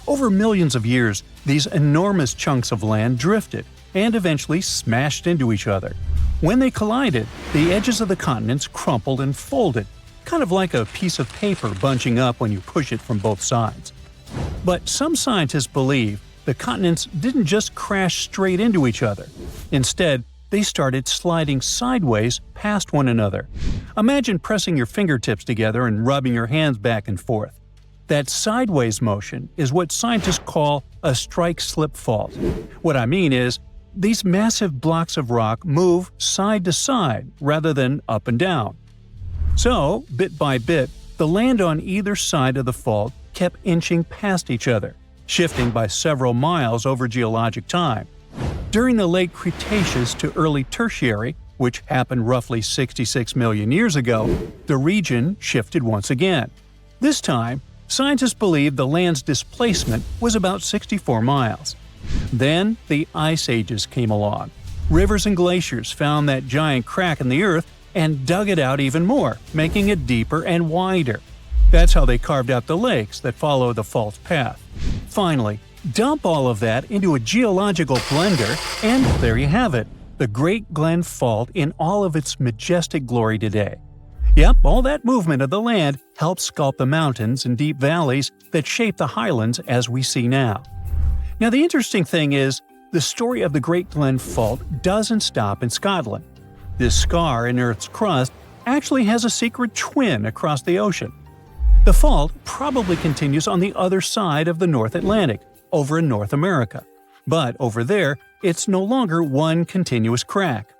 Over millions of years, these enormous chunks of land drifted and eventually smashed into each other. When they collided, the edges of the continents crumpled and folded, kind of like a piece of paper bunching up when you push it from both sides. But some scientists believe the continents didn't just crash straight into each other. Instead, they started sliding sideways past one another. Imagine pressing your fingertips together and rubbing your hands back and forth. That sideways motion is what scientists call a strike-slip fault. What I mean is, these massive blocks of rock move side to side rather than up and down. So, bit by bit, the land on either side of the fault kept inching past each other, shifting by several miles over geologic time. During the late Cretaceous to early Tertiary, which happened roughly 66 million years ago, the region shifted once again. This time, scientists believe the land's displacement was about 64 miles. Then, the ice ages came along. Rivers and glaciers found that giant crack in the Earth and dug it out even more, making it deeper and wider. That's how they carved out the lakes that follow the fault's path. Finally, dump all of that into a geological blender, and there you have it, the Great Glen Fault in all of its majestic glory today. Yep, all that movement of the land helped sculpt the mountains and deep valleys that shape the highlands as we see now. Now the interesting thing is, the story of the Great Glen Fault doesn't stop in Scotland. This scar in Earth's crust actually has a secret twin across the ocean. The fault probably continues on the other side of the North Atlantic, over in North America. But over there, it's no longer one continuous crack.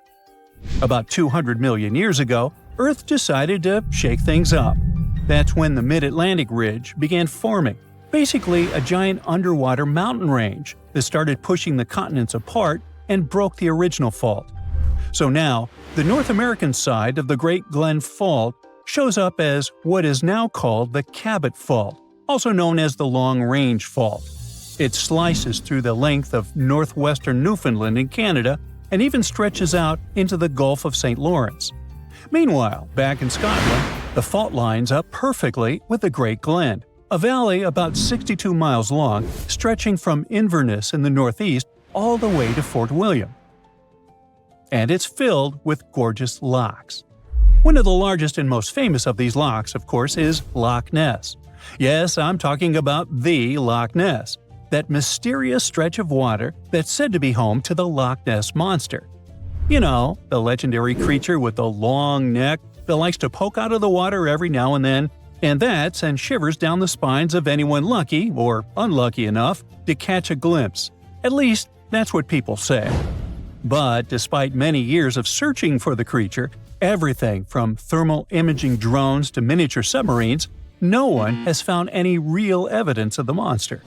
About 200 million years ago, Earth decided to shake things up. That's when the Mid-Atlantic Ridge began forming, basically a giant underwater mountain range that started pushing the continents apart and broke the original fault. So now, the North American side of the Great Glen Fault shows up as what is now called the Cabot Fault, also known as the Long Range Fault. It slices through the length of northwestern Newfoundland in Canada and even stretches out into the Gulf of St. Lawrence. Meanwhile, back in Scotland, the fault lines up perfectly with the Great Glen, a valley about 62 miles long, stretching from Inverness in the northeast all the way to Fort William. And it's filled with gorgeous lochs. One of the largest and most famous of these lochs, of course, is Loch Ness. Yes, I'm talking about the Loch Ness, that mysterious stretch of water that's said to be home to the Loch Ness Monster. You know, the legendary creature with the long neck that likes to poke out of the water every now and then, and that sends shivers down the spines of anyone lucky or unlucky enough to catch a glimpse. At least, that's what people say. But despite many years of searching for the creature, everything from thermal imaging drones to miniature submarines, no one has found any real evidence of the monster.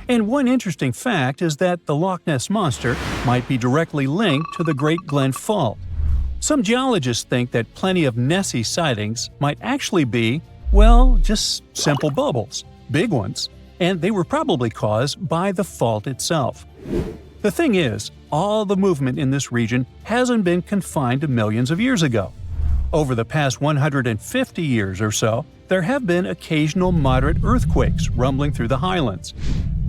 And one interesting fact is that the Loch Ness Monster might be directly linked to the Great Glen Fault. Some geologists think that plenty of Nessie sightings might actually be, well, just simple bubbles, big ones, and they were probably caused by the fault itself. The thing is, all the movement in this region hasn't been confined to millions of years ago. Over the past 150 years or so, there have been occasional moderate earthquakes rumbling through the highlands.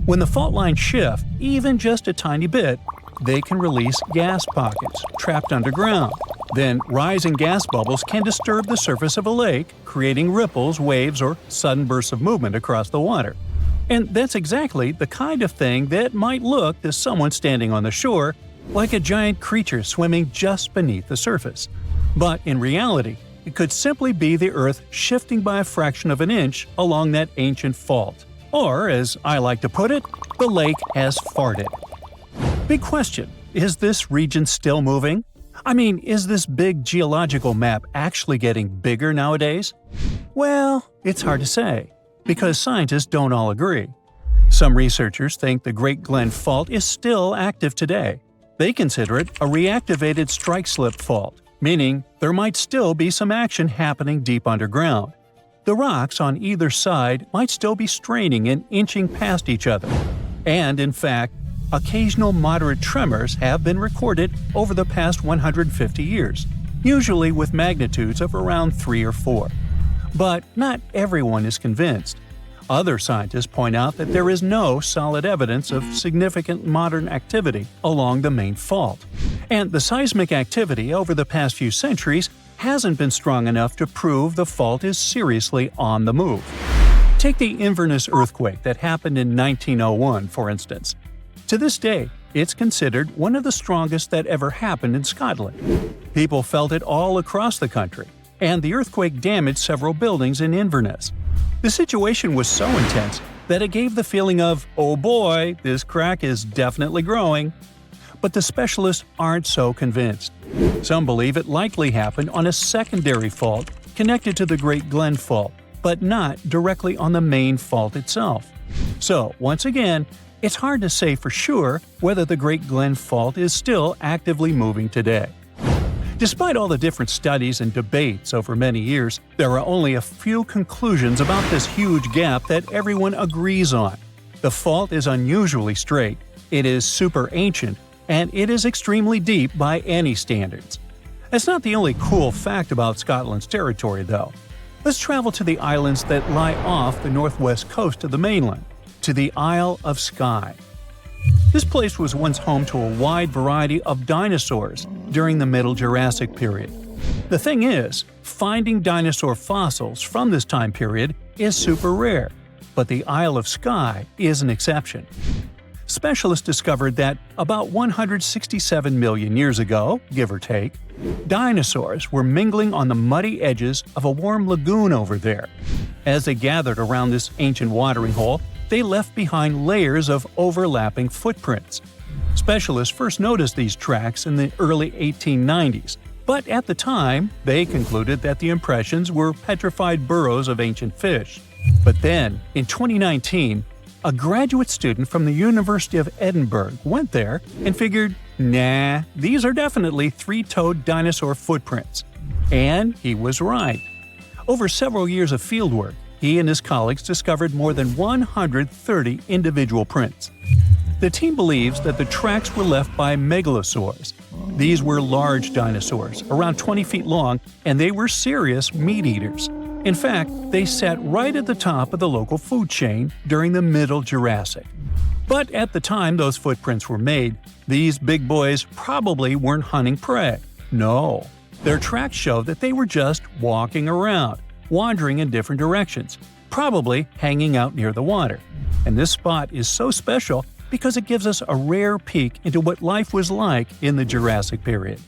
When the fault lines shift, even just a tiny bit, they can release gas pockets trapped underground. Then rising gas bubbles can disturb the surface of a lake, creating ripples, waves, or sudden bursts of movement across the water. And that's exactly the kind of thing that might look to someone standing on the shore like a giant creature swimming just beneath the surface. But in reality, it could simply be the Earth shifting by a fraction of an inch along that ancient fault. Or, as I like to put it, the lake has farted. Big question, is this region still moving? I mean, is this big geological map actually getting bigger nowadays? Well, it's hard to say, because scientists don't all agree. Some researchers think the Great Glen Fault is still active today. They consider it a reactivated strike-slip fault, meaning there might still be some action happening deep underground. The rocks on either side might still be straining and inching past each other. And in fact, occasional moderate tremors have been recorded over the past 150 years, usually with magnitudes of around 3 or 4. But not everyone is convinced. Other scientists point out that there is no solid evidence of significant modern activity along the main fault. And the seismic activity over the past few centuries hasn't been strong enough to prove the fault is seriously on the move. Take the Inverness earthquake that happened in 1901, for instance. To this day, it's considered one of the strongest that ever happened in Scotland. People felt it all across the country, and the earthquake damaged several buildings in Inverness. The situation was so intense that it gave the feeling of, oh boy, this crack is definitely growing. But the specialists aren't so convinced. Some believe it likely happened on a secondary fault connected to the Great Glen Fault, but not directly on the main fault itself. So, once again, it's hard to say for sure whether the Great Glen Fault is still actively moving today. Despite all the different studies and debates over many years, there are only a few conclusions about this huge gap that everyone agrees on. The fault is unusually straight, it is super ancient, and it is extremely deep by any standards. That's not the only cool fact about Scotland's territory, though. Let's travel to the islands that lie off the northwest coast of the mainland, to the Isle of Skye. This place was once home to a wide variety of dinosaurs during the Middle Jurassic period. The thing is, finding dinosaur fossils from this time period is super rare, but the Isle of Skye is an exception. Specialists discovered that about 167 million years ago, give or take, dinosaurs were mingling on the muddy edges of a warm lagoon over there. As they gathered around this ancient watering hole, they left behind layers of overlapping footprints. Specialists first noticed these tracks in the early 1890s, but at the time, they concluded that the impressions were petrified burrows of ancient fish. But then, in 2019, a graduate student from the University of Edinburgh went there and figured, nah, these are definitely three-toed dinosaur footprints. And he was right. Over several years of fieldwork, he and his colleagues discovered more than 130 individual prints. The team believes that the tracks were left by megalosaurs. These were large dinosaurs, around 20 feet long, and they were serious meat-eaters. In fact, they sat right at the top of the local food chain during the Middle Jurassic. But at the time those footprints were made, these big boys probably weren't hunting prey. No, their tracks show that they were just walking around, wandering in different directions, probably hanging out near the water. And this spot is so special because it gives us a rare peek into what life was like in the Jurassic period.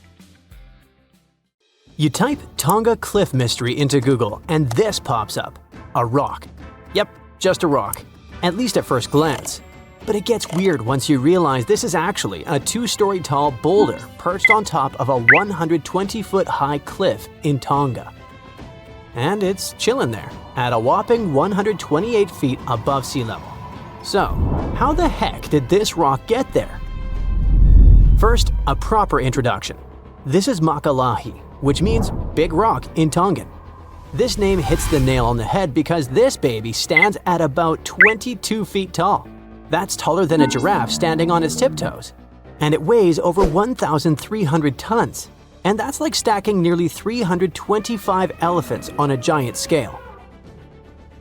You type Tonga cliff mystery into Google and this pops up. A rock. Yep, just a rock. At least at first glance. But it gets weird once you realize this is actually a 2-story tall boulder perched on top of a 120-foot high cliff in Tonga. And it's chilling there, at a whopping 128 feet above sea level. So, how the heck did this rock get there? First, a proper introduction. This is Mokele-Mbembe, which means big rock in Tongan. This name hits the nail on the head because this baby stands at about 22 feet tall. That's taller than a giraffe standing on its tiptoes. And it weighs over 1,300 tons. And that's like stacking nearly 325 elephants on a giant scale.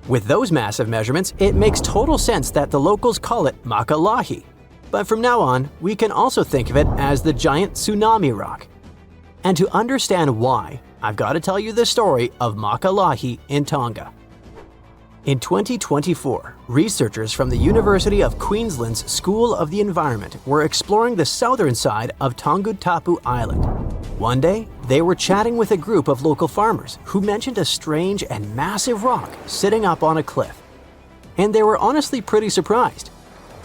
With those massive measurements, it makes total sense that the locals call it Mokele-Mbembe. But from now on, we can also think of it as the giant tsunami rock. And to understand why, I've got to tell you the story of Mokele-Mbembe in Tonga. In 2024, researchers from the University of Queensland's School of the Environment were exploring the southern side of Tapu Island. One day, they were chatting with a group of local farmers who mentioned a strange and massive rock sitting up on a cliff. And they were honestly pretty surprised.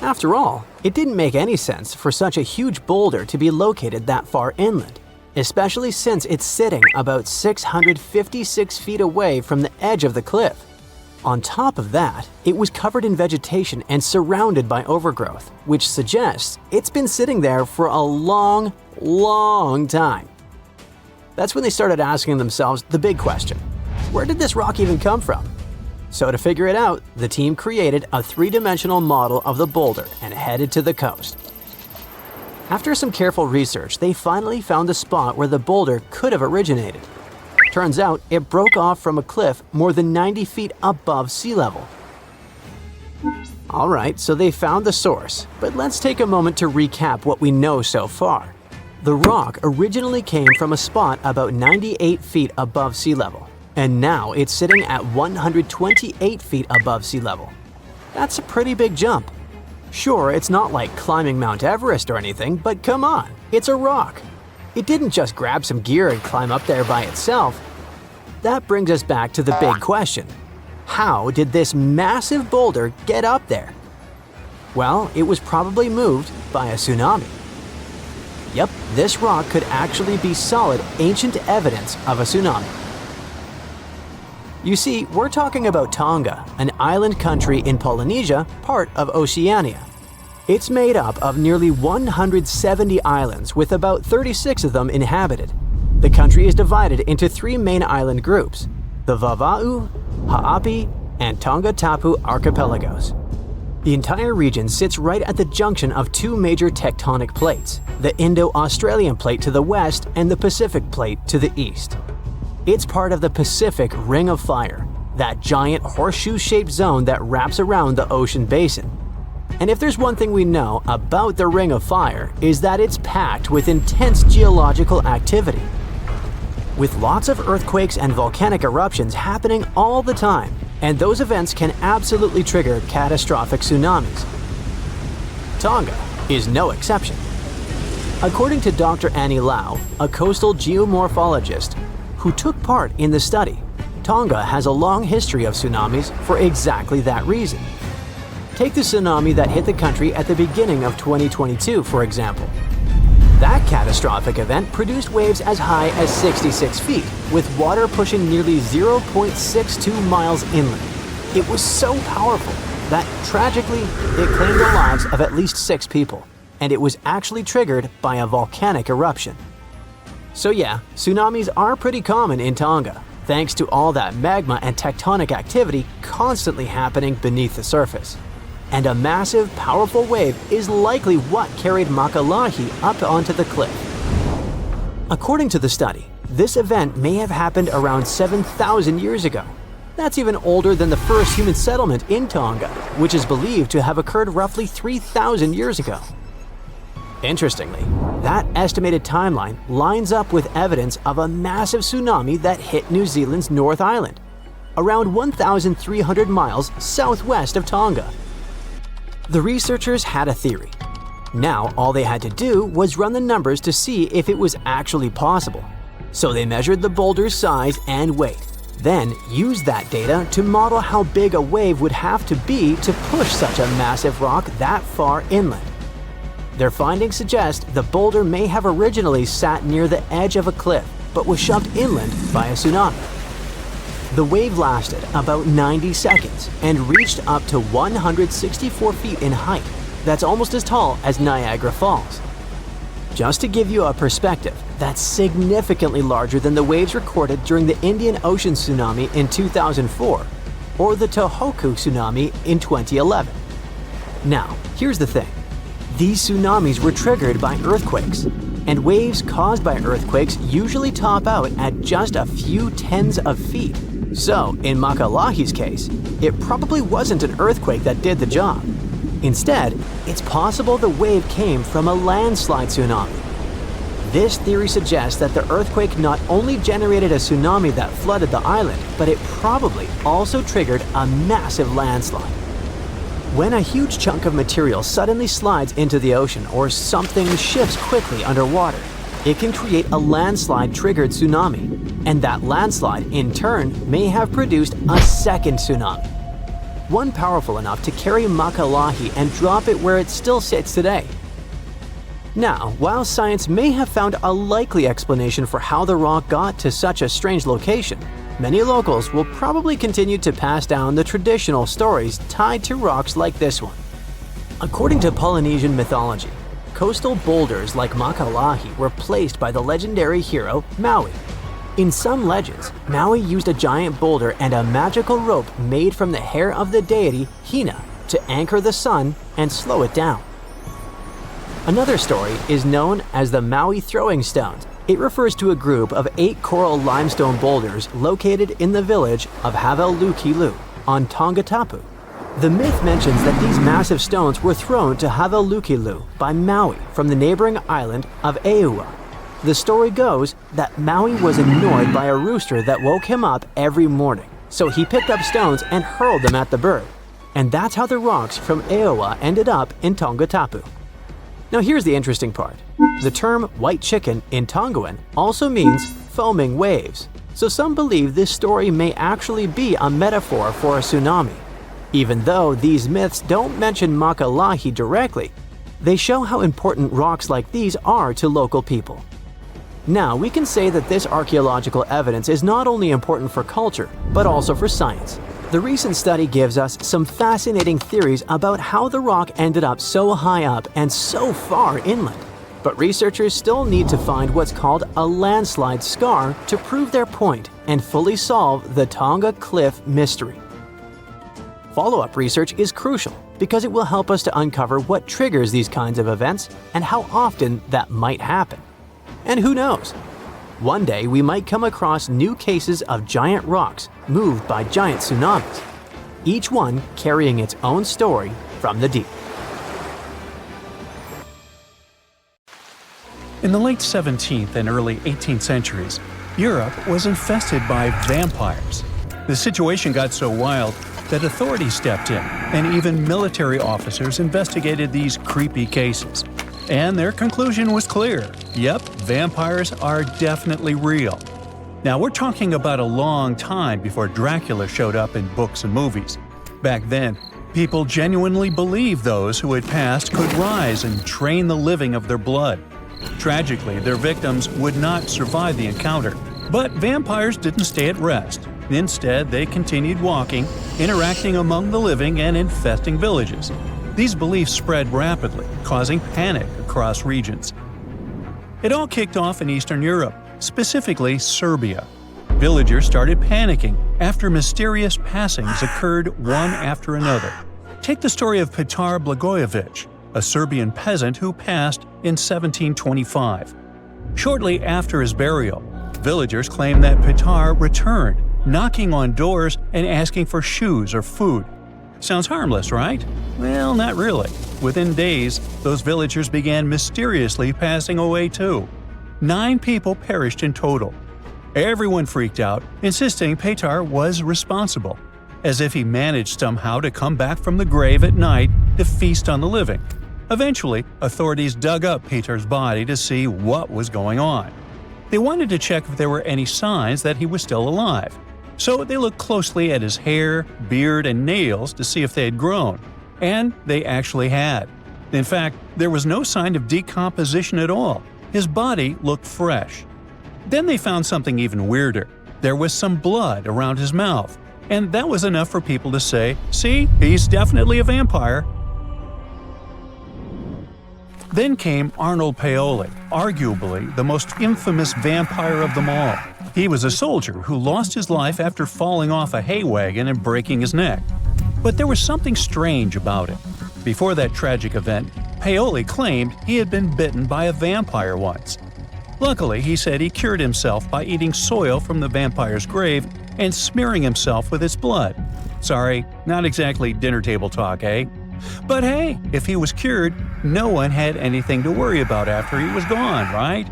After all, it didn't make any sense for such a huge boulder to be located that far inland, especially since it's sitting about 656 feet away from the edge of the cliff. On top of that, it was covered in vegetation and surrounded by overgrowth, which suggests it's been sitting there for a long, long time. That's when they started asking themselves the big question: where did this rock even come from? So to figure it out, the team created a 3-dimensional model of the boulder and headed to the coast. After some careful research, they finally found the spot where the boulder could have originated. Turns out it broke off from a cliff more than 90 feet above sea level. Alright, so they found the source, but let's take a moment to recap what we know so far. The rock originally came from a spot about 98 feet above sea level, and now it's sitting at 128 feet above sea level. That's a pretty big jump. Sure, it's not like climbing Mount Everest or anything, but come on, it's a rock. It didn't just grab some gear and climb up there by itself. That brings us back to the big question. How did this massive boulder get up there? Well, it was probably moved by a tsunami. Yep, this rock could actually be solid ancient evidence of a tsunami. You see, we're talking about Tonga, an island country in Polynesia, part of Oceania. It's made up of nearly 170 islands, with about 36 of them inhabited. The country is divided into 3 main island groups: the Vava'u, Ha'api, and Tonga Tapu archipelagos. The entire region sits right at the junction of 2 major tectonic plates, the Indo-Australian plate to the west and the Pacific plate to the east. It's part of the Pacific Ring of Fire, that giant horseshoe-shaped zone that wraps around the ocean basin. And if there's one thing we know about the Ring of Fire, is that it's packed with intense geological activity. With lots of earthquakes and volcanic eruptions happening all the time, and those events can absolutely trigger catastrophic tsunamis. Tonga is no exception. According to Dr. Annie Lau, a coastal geomorphologist who took part in the study, Tonga has a long history of tsunamis for exactly that reason. Take the tsunami that hit the country at the beginning of 2022, for example. That catastrophic event produced waves as high as 66 feet, with water pushing nearly 0.62 miles inland. It was so powerful that, tragically, it claimed the lives of at least 6 people, and it was actually triggered by a volcanic eruption. So yeah, tsunamis are pretty common in Tonga, thanks to all that magma and tectonic activity constantly happening beneath the surface. And a massive, powerful wave is likely what carried Mokele-Mbembe up onto the cliff. According to the study, this event may have happened around 7,000 years ago. That's even older than the first human settlement in Tonga, which is believed to have occurred roughly 3,000 years ago. Interestingly, that estimated timeline lines up with evidence of a massive tsunami that hit New Zealand's North Island, around 1,300 miles southwest of Tonga. The researchers had a theory. Now all they had to do was run the numbers to see if it was actually possible. So they measured the boulder's size and weight, then used that data to model how big a wave would have to be to push such a massive rock that far inland. Their findings suggest the boulder may have originally sat near the edge of a cliff, but was shoved inland by a tsunami. The wave lasted about 90 seconds and reached up to 164 feet in height. That's almost as tall as Niagara Falls. Just to give you a perspective, that's significantly larger than the waves recorded during the Indian Ocean tsunami in 2004 or the Tohoku tsunami in 2011. Now, here's the thing. These tsunamis were triggered by earthquakes, and waves caused by earthquakes usually top out at just a few tens of feet. So, in Mokele-Mbembe's case, it probably wasn't an earthquake that did the job. Instead, it's possible the wave came from a landslide tsunami. This theory suggests that the earthquake not only generated a tsunami that flooded the island, but it probably also triggered a massive landslide. When a huge chunk of material suddenly slides into the ocean or something shifts quickly underwater, it can create a landslide-triggered tsunami, and that landslide, in turn, may have produced a second tsunami. One powerful enough to carry Mokele-Mbembe and drop it where it still sits today. Now, while science may have found a likely explanation for how the rock got to such a strange location, many locals will probably continue to pass down the traditional stories tied to rocks like this one. According to Polynesian mythology, coastal boulders like Mokele-Mbembe were placed by the legendary hero Maui. In some legends, Maui used a giant boulder and a magical rope made from the hair of the deity Hina to anchor the sun and slow it down. Another story is known as the Maui Throwing Stones. It refers to a group of 8 coral limestone boulders located in the village of Havelukilu on Tongatapu. The myth mentions that these massive stones were thrown to Havelukilu by Maui from the neighboring island of Eua. The story goes that Maui was annoyed by a rooster that woke him up every morning, so he picked up stones and hurled them at the bird. And that's how the rocks from Eua ended up in Tongatapu. Now here's the interesting part. The term white chicken in Tongan also means foaming waves, so some believe this story may actually be a metaphor for a tsunami. Even though these myths don't mention Mokele-Mbembe directly, they show how important rocks like these are to local people. Now, we can say that this archaeological evidence is not only important for culture, but also for science. The recent study gives us some fascinating theories about how the rock ended up so high up and so far inland. But researchers still need to find what's called a landslide scar to prove their point and fully solve the Tonga Cliff mystery. Follow-up research is crucial because it will help us to uncover what triggers these kinds of events and how often that might happen. And who knows? One day we might come across new cases of giant rocks moved by giant tsunamis, each one carrying its own story from the deep. In the late 17th and early 18th centuries, Europe was infested by vampires. The situation got so wild that authorities stepped in, and even military officers investigated these creepy cases. And their conclusion was clear. Yep, vampires are definitely real. Now, we're talking about a long time before Dracula showed up in books and movies. Back then, people genuinely believed those who had passed could rise and drain the living of their blood. Tragically, their victims would not survive the encounter. But vampires didn't stay at rest. Instead, they continued walking, interacting among the living and infesting villages. These beliefs spread rapidly, causing panic across regions. It all kicked off in Eastern Europe, specifically Serbia. Villagers started panicking after mysterious passings occurred one after another. Take the story of Petar Blagojevic, a Serbian peasant who passed in 1725. Shortly after his burial, villagers claimed that Petar returned, knocking on doors and asking for shoes or food. Sounds harmless, right? Well, not really. Within days, those villagers began mysteriously passing away too. 9 people perished in total. Everyone freaked out, insisting Petar was responsible, as if he managed somehow to come back from the grave at night to feast on the living. Eventually, authorities dug up Petar's body to see what was going on. They wanted to check if there were any signs that he was still alive. So they looked closely at his hair, beard, and nails to see if they had grown. And they actually had. In fact, there was no sign of decomposition at all. His body looked fresh. Then they found something even weirder. There was some blood around his mouth. And that was enough for people to say, "See, he's definitely a vampire." Then came Arnold Paoli, arguably the most infamous vampire of them all. He was a soldier who lost his life after falling off a hay wagon and breaking his neck. But there was something strange about it. Before that tragic event, Paoli claimed he had been bitten by a vampire once. Luckily, he said he cured himself by eating soil from the vampire's grave and smearing himself with its blood. Sorry, not exactly dinner table talk, eh? But hey, if he was cured, no one had anything to worry about after he was gone, right?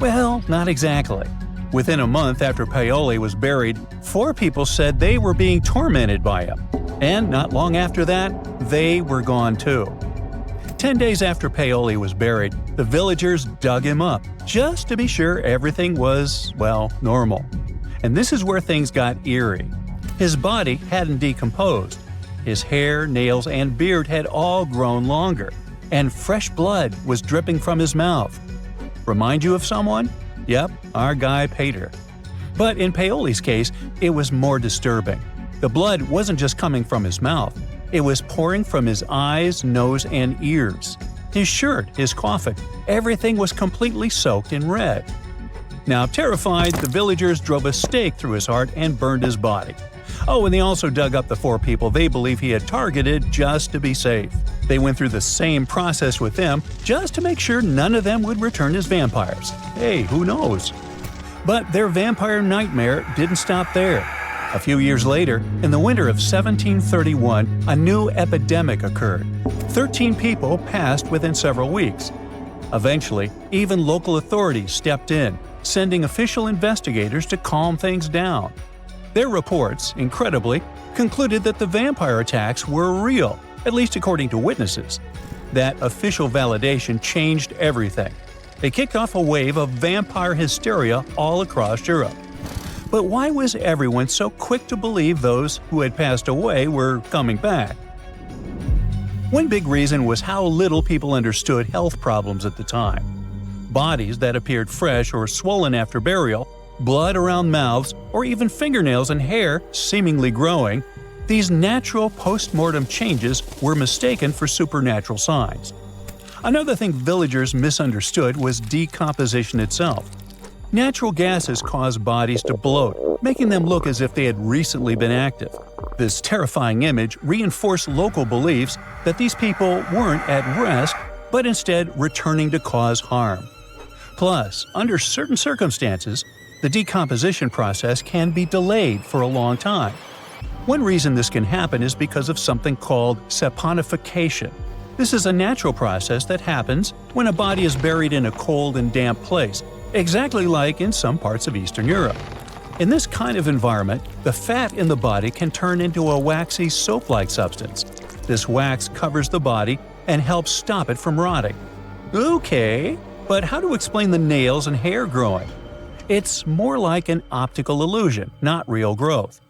Well, not exactly. Within a month after Paoli was buried, 4 people said they were being tormented by him. And not long after that, they were gone too. 10 days after Paoli was buried, the villagers dug him up, just to be sure everything was, well, normal. And this is where things got eerie. His body hadn't decomposed. His hair, nails, and beard had all grown longer, and fresh blood was dripping from his mouth. Remind you of someone? Yep, our guy Peter. But in Paoli's case, it was more disturbing. The blood wasn't just coming from his mouth. It was pouring from his eyes, nose, and ears. His shirt, his coffin, everything was completely soaked in red. Now, terrified, the villagers drove a stake through his heart and burned his body. Oh, and they also dug up the 4 people they believe he had targeted just to be safe. They went through the same process with them just to make sure none of them would return as vampires. Hey, who knows? But their vampire nightmare didn't stop there. A few years later, in the winter of 1731, a new epidemic occurred. 13 people passed within several weeks. Eventually, even local authorities stepped in, sending official investigators to calm things down. Their reports, incredibly, concluded that the vampire attacks were real, at least according to witnesses. That official validation changed everything. They kicked off a wave of vampire hysteria all across Europe. But why was everyone so quick to believe those who had passed away were coming back? One big reason was how little people understood health problems at the time. Bodies that appeared fresh or swollen after burial, blood around mouths, or even fingernails and hair seemingly growing, these natural post-mortem changes were mistaken for supernatural signs. Another thing villagers misunderstood was decomposition itself. Natural gases cause bodies to bloat, making them look as if they had recently been active. This terrifying image reinforced local beliefs that these people weren't at rest, but instead returning to cause harm. Plus, under certain circumstances, the decomposition process can be delayed for a long time. One reason this can happen is because of something called saponification. This is a natural process that happens when a body is buried in a cold and damp place, exactly like in some parts of Eastern Europe. In this kind of environment, the fat in the body can turn into a waxy soap-like substance. This wax covers the body and helps stop it from rotting. Okay, but how to explain the nails and hair growing? It's more like an optical illusion, not real growth.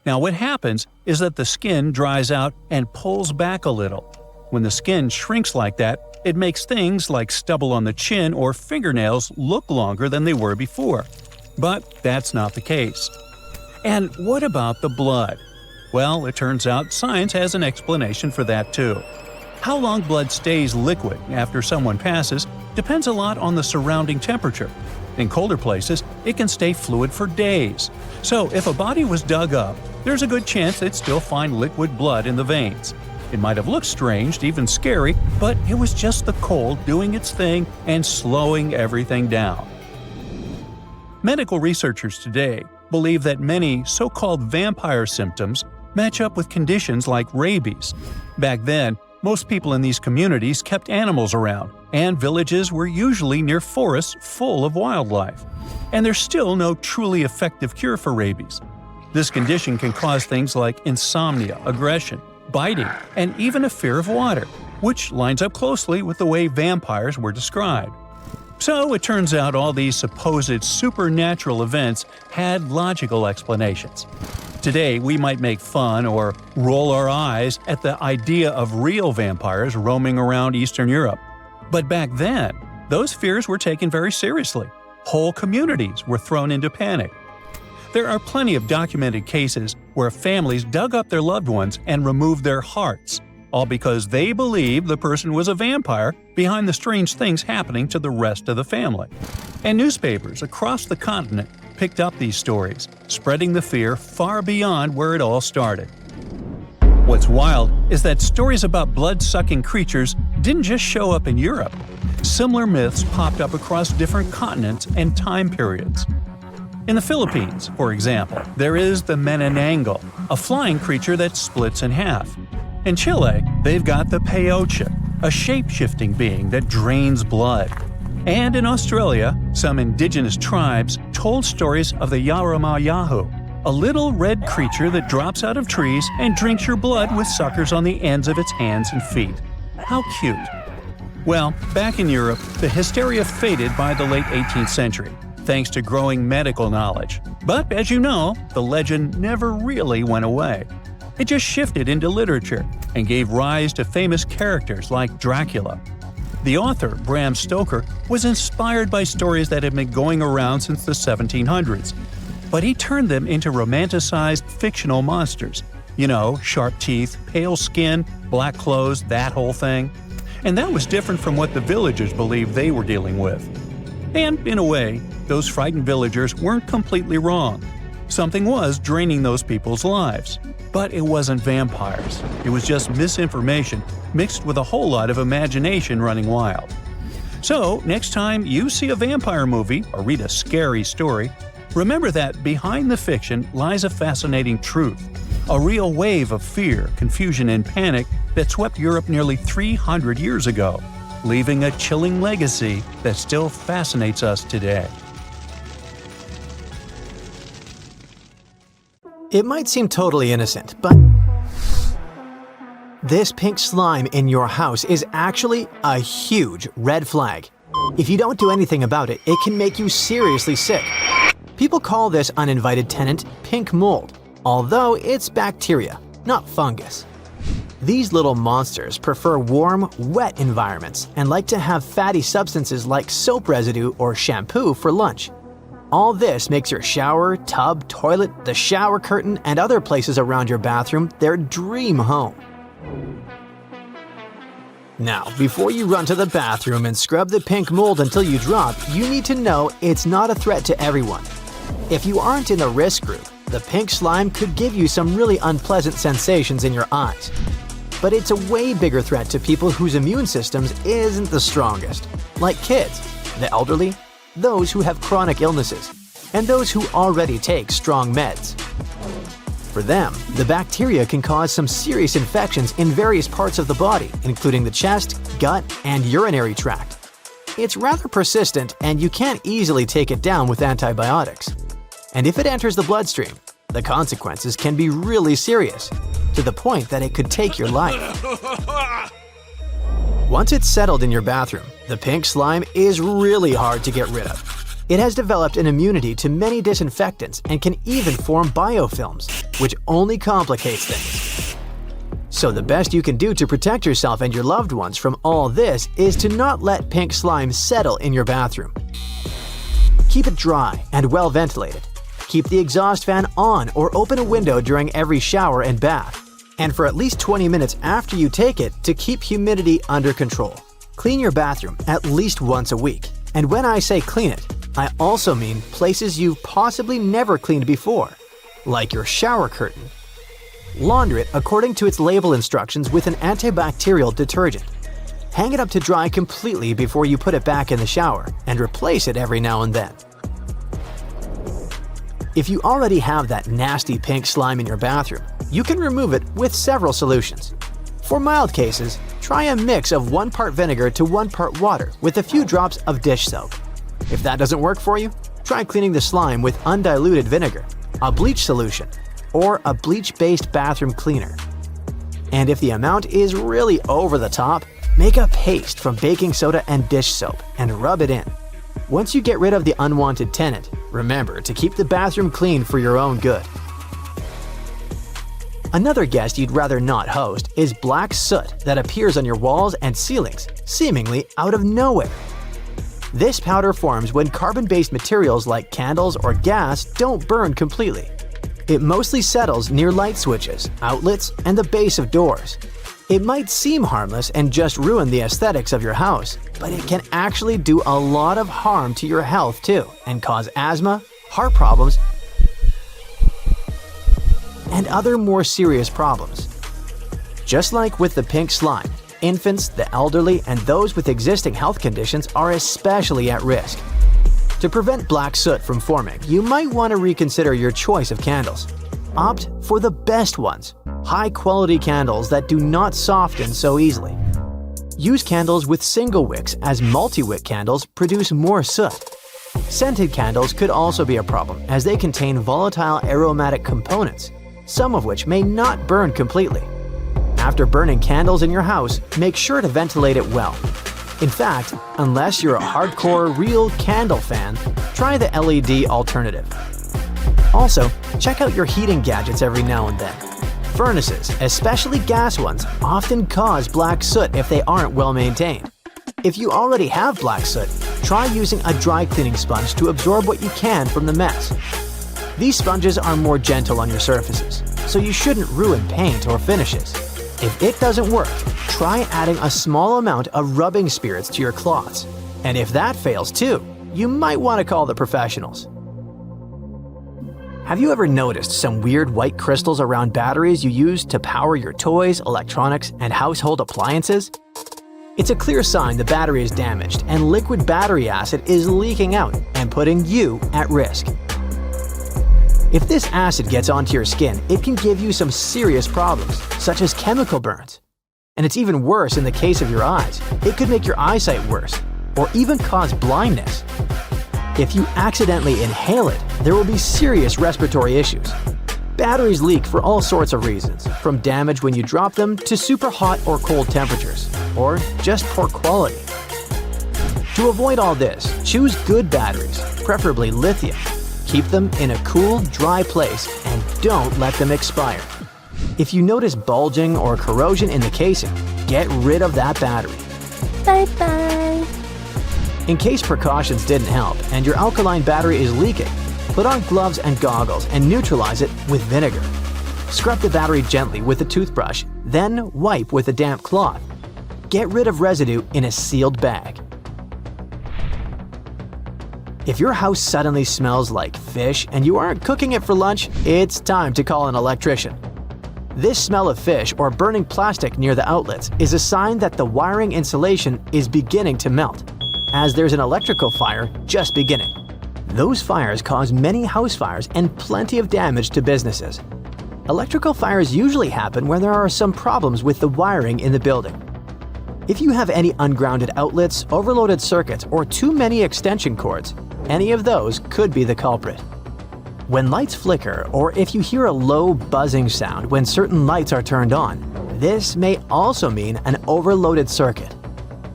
Now what happens is that the skin dries out and pulls back a little. When the skin shrinks like that, it makes things like stubble on the chin or fingernails look longer than they were before. But that's not the case. And what about the blood? Well, it turns out science has an explanation for that too. How long blood stays liquid after someone passes depends a lot on the surrounding temperature. In colder places, it can stay fluid for days. So if a body was dug up, there's a good chance they'd still find liquid blood in the veins. It might have looked strange, even scary, but it was just the cold doing its thing and slowing everything down. Medical researchers today believe that many so-called vampire symptoms match up with conditions like rabies. Back then, most people in these communities kept animals around, and villages were usually near forests full of wildlife. And there's still no truly effective cure for rabies. This condition can cause things like insomnia, aggression, biting, and even a fear of water, which lines up closely with the way vampires were described. So it turns out all these supposed supernatural events had logical explanations. Today, we might make fun or roll our eyes at the idea of real vampires roaming around Eastern Europe. But back then, those fears were taken very seriously. Whole communities were thrown into panic. There are plenty of documented cases where families dug up their loved ones and removed their hearts, all because they believed the person was a vampire behind the strange things happening to the rest of the family. And newspapers across the continent picked up these stories, spreading the fear far beyond where it all started. What's wild is that stories about blood-sucking creatures didn't just show up in Europe. Similar myths popped up across different continents and time periods. In the Philippines, for example, there is the Manananggal, a flying creature that splits in half. In Chile, they've got the peyote, a shape-shifting being that drains blood. And in Australia, some indigenous tribes told stories of the Yaramayahu, a little red creature that drops out of trees and drinks your blood with suckers on the ends of its hands and feet. How cute! Well, back in Europe, the hysteria faded by the late 18th century, thanks to growing medical knowledge. But as you know, the legend never really went away. It just shifted into literature and gave rise to famous characters like Dracula. The author, Bram Stoker, was inspired by stories that had been going around since the 1700s. But he turned them into romanticized fictional monsters. You know, sharp teeth, pale skin, black clothes, that whole thing. And that was different from what the villagers believed they were dealing with. And, in a way, those frightened villagers weren't completely wrong. Something was draining those people's lives. But it wasn't vampires. It was just misinformation mixed with a whole lot of imagination running wild. So, next time you see a vampire movie or read a scary story, remember that behind the fiction lies a fascinating truth. A real wave of fear, confusion, and panic that swept Europe nearly 300 years ago, leaving a chilling legacy that still fascinates us today. It might seem totally innocent, but this pink slime in your house is actually a huge red flag. If you don't do anything about it, it can make you seriously sick. People call this uninvited tenant pink mold, although it's bacteria, not fungus. These little monsters prefer warm, wet environments and like to have fatty substances like soap residue or shampoo for lunch. All this makes your shower, tub, toilet, the shower curtain, and other places around your bathroom their dream home. Now, before you run to the bathroom and scrub the pink mold until you drop, you need to know it's not a threat to everyone. If you aren't in the risk group, the pink slime could give you some really unpleasant sensations in your eyes. But it's a way bigger threat to people whose immune systems isn't the strongest, like kids, the elderly, those who have chronic illnesses, and those who already take strong meds. For them, the bacteria can cause some serious infections in various parts of the body, including the chest, gut, and urinary tract. It's rather persistent, and you can't easily take it down with antibiotics. And if it enters the bloodstream, the consequences can be really serious, to the point that it could take your life. Once it's settled in your bathroom, the pink slime is really hard to get rid of. It has developed an immunity to many disinfectants and can even form biofilms, which only complicates things. So the best you can do to protect yourself and your loved ones from all this is to not let pink slime settle in your bathroom. Keep it dry and well ventilated. Keep the exhaust fan on or open a window during every shower and bath. And for at least 20 minutes after you take it to keep humidity under control. Clean your bathroom at least once a week. And when I say clean it, I also mean places you've possibly never cleaned before, like your shower curtain. Launder it according to its label instructions with an antibacterial detergent. Hang it up to dry completely before you put it back in the shower, and replace it every now and then. If you already have that nasty pink slime in your bathroom, you can remove it with several solutions. For mild cases, try a mix of 1 part vinegar to 1 part water with a few drops of dish soap. If that doesn't work for you, try cleaning the slime with undiluted vinegar, a bleach solution, or a bleach-based bathroom cleaner. And if the amount is really over the top, make a paste from baking soda and dish soap and rub it in. Once you get rid of the unwanted tenant, remember to keep the bathroom clean for your own good. Another guest you'd rather not host is black soot that appears on your walls and ceilings, seemingly out of nowhere. This powder forms when carbon-based materials like candles or gas don't burn completely. It mostly settles near light switches, outlets, and the base of doors. It might seem harmless and just ruin the aesthetics of your house, but it can actually do a lot of harm to your health too, and cause asthma, heart problems, and other more serious problems. Just like with the pink slime, infants, the elderly, and those with existing health conditions are especially at risk. To prevent black soot from forming, you might want to reconsider your choice of candles. Opt for the best ones, high-quality candles that do not soften so easily. Use candles with single wicks, as multi-wick candles produce more soot. Scented candles could also be a problem, as they contain volatile aromatic components, some of which may not burn completely. After burning candles in your house, make sure to ventilate it well. In fact, unless you're a hardcore real candle fan, try the LED alternative. Also, check out your heating gadgets every now and then. Furnaces, especially gas ones, often cause black soot if they aren't well maintained. If you already have black soot, try using a dry cleaning sponge to absorb what you can from the mess. These sponges are more gentle on your surfaces, so you shouldn't ruin paint or finishes. If it doesn't work, try adding a small amount of rubbing spirits to your cloths. And if that fails too, you might want to call the professionals. Have you ever noticed some weird white crystals around batteries you use to power your toys, electronics, and household appliances? It's a clear sign the battery is damaged and liquid battery acid is leaking out and putting you at risk. If this acid gets onto your skin, it can give you some serious problems, such as chemical burns. And it's even worse in the case of your eyes. It could make your eyesight worse, or even cause blindness. If you accidentally inhale it, there will be serious respiratory issues. Batteries leak for all sorts of reasons, from damage when you drop them to super hot or cold temperatures, or just poor quality. To avoid all this, choose good batteries, preferably lithium. Keep them in a cool, dry place and don't let them expire. If you notice bulging or corrosion in the casing, get rid of that battery. Bye-bye. In case precautions didn't help and your alkaline battery is leaking, put on gloves and goggles and neutralize it with vinegar. Scrub the battery gently with a toothbrush, then wipe with a damp cloth. Get rid of residue in a sealed bag. If your house suddenly smells like fish and you aren't cooking it for lunch, it's time to call an electrician. This smell of fish or burning plastic near the outlets is a sign that the wiring insulation is beginning to melt, as there's an electrical fire just beginning. Those fires cause many house fires and plenty of damage to businesses. Electrical fires usually happen when there are some problems with the wiring in the building. If you have any ungrounded outlets, overloaded circuits, or too many extension cords, any of those could be the culprit. When lights flicker, or if you hear a low buzzing sound when certain lights are turned on, this may also mean an overloaded circuit.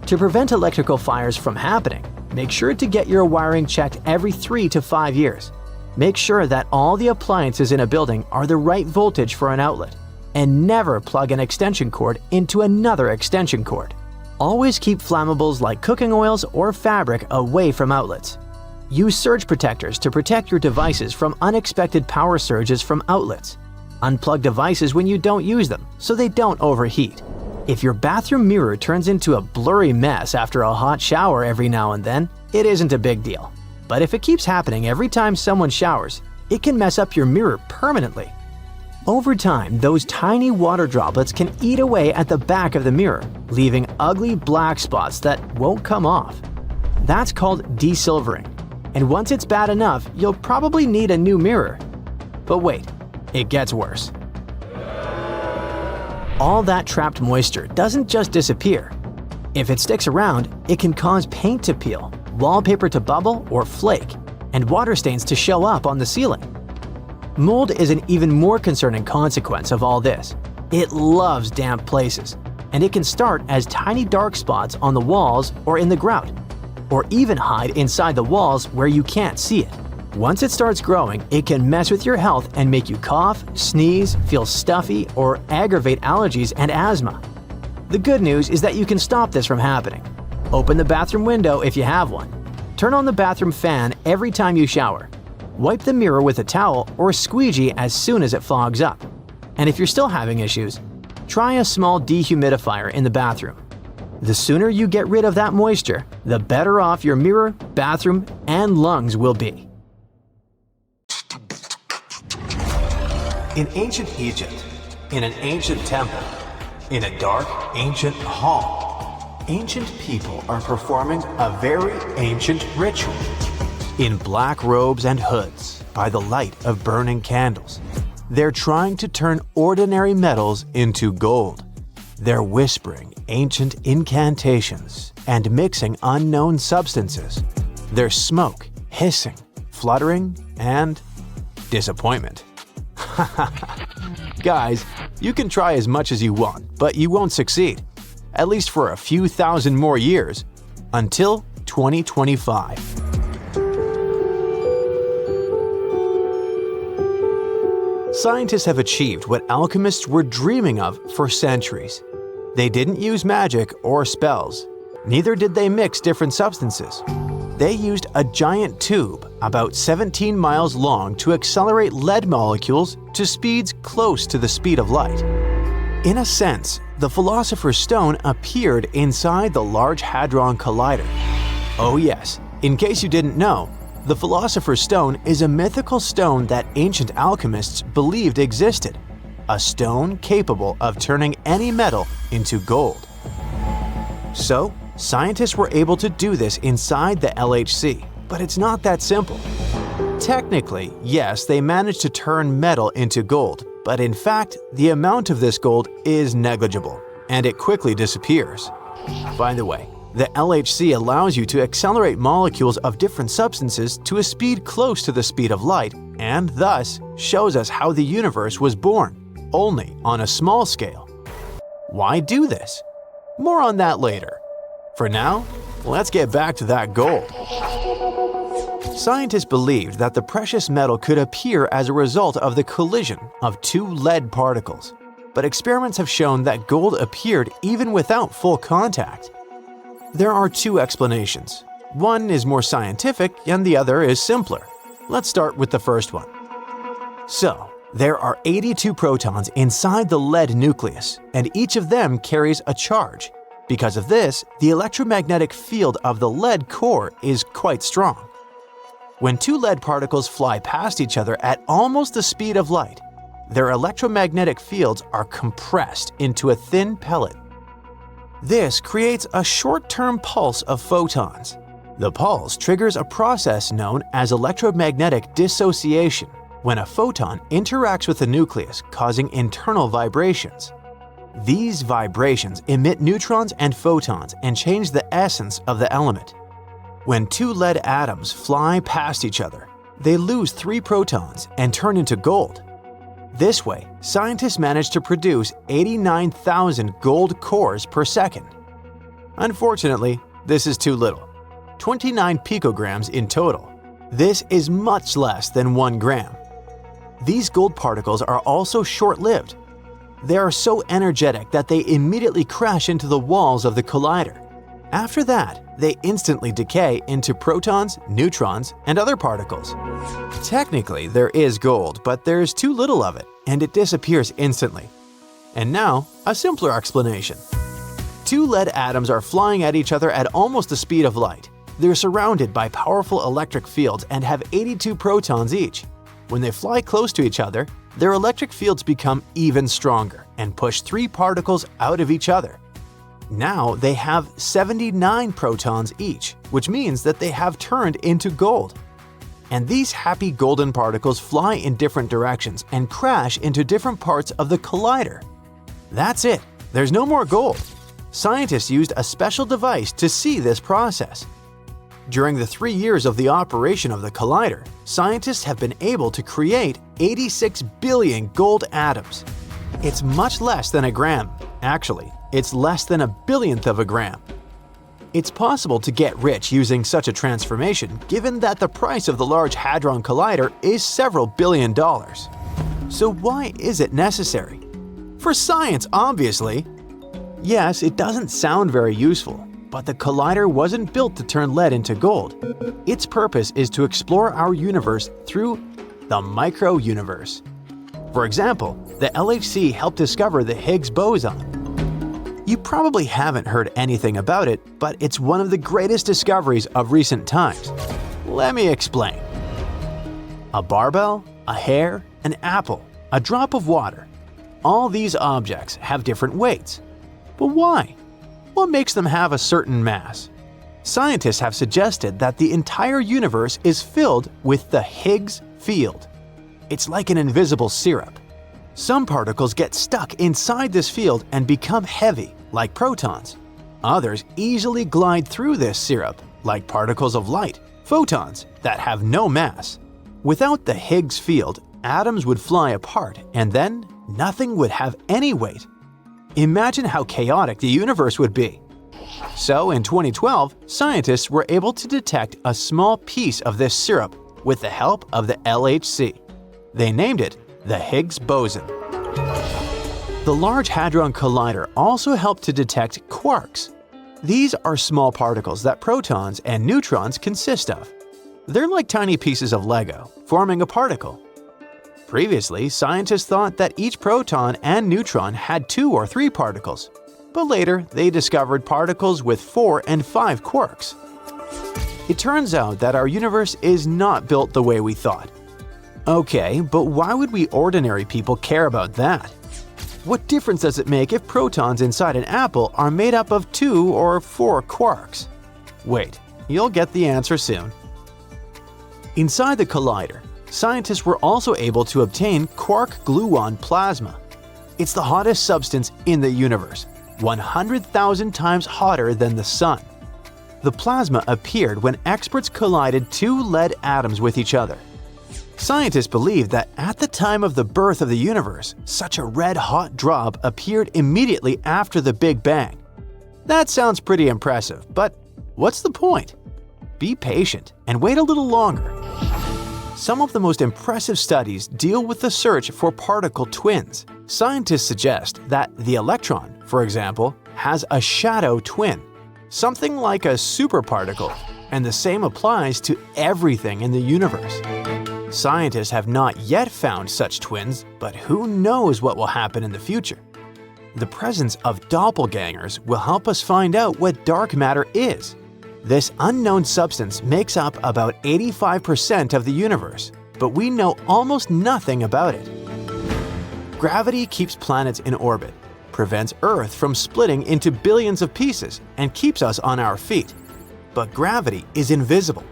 To prevent electrical fires from happening, make sure to get your wiring checked every 3 to 5 years. Make sure that all the appliances in a building are the right voltage for an outlet, and never plug an extension cord into another extension cord. Always keep flammables like cooking oils or fabric away from outlets. Use surge protectors to protect your devices from unexpected power surges from outlets. Unplug devices when you don't use them so they don't overheat. If your bathroom mirror turns into a blurry mess after a hot shower every now and then, it isn't a big deal. But if it keeps happening every time someone showers, it can mess up your mirror permanently. Over time, those tiny water droplets can eat away at the back of the mirror, leaving ugly black spots that won't come off. That's called desilvering. And once it's bad enough, you'll probably need a new mirror. But wait, it gets worse. All that trapped moisture doesn't just disappear. If it sticks around, it can cause paint to peel, wallpaper to bubble or flake, and water stains to show up on the ceiling. Mold is an even more concerning consequence of all this. It loves damp places, and it can start as tiny dark spots on the walls or in the grout. or even hide inside the walls where you can't see it. Once it starts growing, it can mess with your health and make you cough, sneeze, feel stuffy, or aggravate allergies and asthma. The good news is that you can stop this from happening. Open the bathroom window if you have one. Turn on the bathroom fan every time you shower. Wipe the mirror with a towel or squeegee as soon as it fogs up. And if you're still having issues, try a small dehumidifier in the bathroom. The sooner you get rid of that moisture, the better off your mirror, bathroom, and lungs will be. In ancient Egypt, in an ancient temple, in a dark ancient hall, ancient people are performing a very ancient ritual. In black robes and hoods, by the light of burning candles, they're trying to turn ordinary metals into gold. They're whispering ancient incantations and mixing unknown substances. There's smoke, hissing, fluttering, and disappointment. Guys, you can try as much as you want, but you won't succeed. At least for a few thousand more years, until 2025. Scientists have achieved what alchemists were dreaming of for centuries. They didn't use magic or spells. Neither did they mix different substances. They used a giant tube about 17 miles long to accelerate lead molecules to speeds close to the speed of light. In a sense, the Philosopher's Stone appeared inside the Large Hadron Collider. Oh yes, in case you didn't know, the Philosopher's Stone is a mythical stone that ancient alchemists believed existed, a stone capable of turning any metal into gold. So, scientists were able to do this inside the LHC, but it's not that simple. Technically, yes, they managed to turn metal into gold, but in fact, the amount of this gold is negligible, and it quickly disappears. By the way, the LHC allows you to accelerate molecules of different substances to a speed close to the speed of light, and thus shows us how the universe was born, only on a small scale. Why do this? More on that later. For now, let's get back to that gold. Scientists believed that the precious metal could appear as a result of the collision of two lead particles, but experiments have shown that gold appeared even without full contact. There are two explanations. One is more scientific and the other is simpler. Let's start with the first one. So, there are 82 protons inside the lead nucleus, and each of them carries a charge. Because of this, the electromagnetic field of the lead core is quite strong. When two lead particles fly past each other at almost the speed of light, their electromagnetic fields are compressed into a thin pellet. This creates a short-term pulse of photons. The pulse triggers a process known as electromagnetic dissociation, when a photon interacts with the nucleus, causing internal vibrations. These vibrations emit neutrons and photons and change the essence of the element. When two lead atoms fly past each other, they lose 3 protons and turn into gold. This way, scientists managed to produce 89,000 gold cores per second. Unfortunately, this is too little. 29 picograms in total. This is much less than 1 gram. These gold particles are also short-lived. They are so energetic that they immediately crash into the walls of the collider. After that, they instantly decay into protons, neutrons, and other particles. Technically, there is gold, but there's too little of it, and it disappears instantly. And now, a simpler explanation. Two lead atoms are flying at each other at almost the speed of light. They're surrounded by powerful electric fields and have 82 protons each. When they fly close to each other, their electric fields become even stronger and push 3 particles out of each other. Now they have 79 protons each, which means that they have turned into gold. And these happy golden particles fly in different directions and crash into different parts of the collider. That's it, there's no more gold. Scientists used a special device to see this process. During the 3 years of the operation of the collider, scientists have been able to create 86 billion gold atoms. It's much less than a gram. Actually, it's less than a billionth of a gram. It's possible to get rich using such a transformation, given that the price of the Large Hadron Collider is several $billions. So why is it necessary? For science, obviously. Yes, it doesn't sound very useful, but the collider wasn't built to turn lead into gold. Its purpose is to explore our universe through the micro-universe. For example, the LHC helped discover the Higgs boson. You probably haven't heard anything about it, but it's one of the greatest discoveries of recent times. Let me explain. A barbell, a hair, an apple, a drop of water. All these objects have different weights. But why? What makes them have a certain mass? Scientists have suggested that the entire universe is filled with the Higgs field. It's like an invisible syrup. Some particles get stuck inside this field and become heavy, like protons. Others easily glide through this syrup, like particles of light, photons, that have no mass. Without the Higgs field, atoms would fly apart and then nothing would have any weight. Imagine how chaotic the universe would be. So in 2012, scientists were able to detect a small piece of this syrup with the help of the LHC. They named it the Higgs boson. The Large Hadron Collider also helped to detect quarks. These are small particles that protons and neutrons consist of. They're like tiny pieces of Lego, forming a particle. Previously, scientists thought that each proton and neutron had 2 or 3 particles, but later they discovered particles with 4 and 5 quarks. It turns out that our universe is not built the way we thought. Okay, but why would we ordinary people care about that? What difference does it make if protons inside an apple are made up of 2 or 4 quarks? Wait, you'll get the answer soon. Inside the collider, scientists were also able to obtain quark-gluon plasma. It's the hottest substance in the universe, 100,000 times hotter than the Sun. The plasma appeared when experts collided 2 lead atoms with each other. Scientists believe that at the time of the birth of the universe, such a red-hot drop appeared immediately after the Big Bang. That sounds pretty impressive, but what's the point? Be patient and wait a little longer. Some of the most impressive studies deal with the search for particle twins. Scientists suggest that the electron, for example, has a shadow twin, something like a superparticle, and the same applies to everything in the universe. Scientists have not yet found such twins, but who knows what will happen in the future. The presence of doppelgangers will help us find out what dark matter is. This unknown substance makes up about 85% of the universe, but we know almost nothing about it. Gravity keeps planets in orbit, prevents Earth from splitting into billions of pieces, and keeps us on our feet. But gravity is invisible.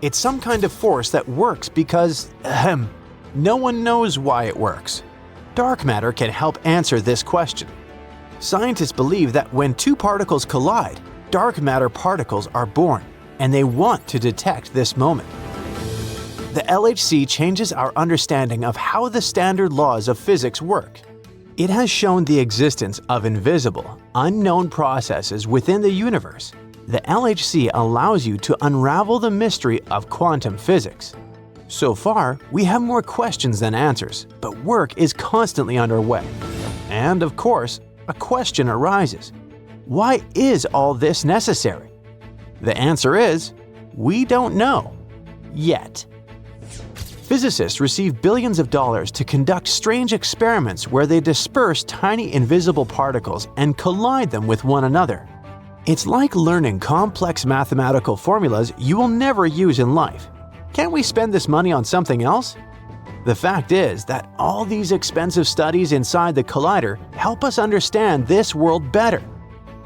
It's some kind of force that works because, no one knows why it works. Dark matter can help answer this question. Scientists believe that when 2 particles collide, dark matter particles are born, and they want to detect this moment. The LHC changes our understanding of how the standard laws of physics work. It has shown the existence of invisible, unknown processes within the universe. The LHC allows you to unravel the mystery of quantum physics. So far, we have more questions than answers, but work is constantly underway. And of course, a question arises. Why is all this necessary? The answer is, we don't know. Yet. Physicists receive billions of dollars to conduct strange experiments where they disperse tiny invisible particles and collide them with one another. It's like learning complex mathematical formulas you will never use in life. Can't we spend this money on something else? The fact is that all these expensive studies inside the collider help us understand this world better.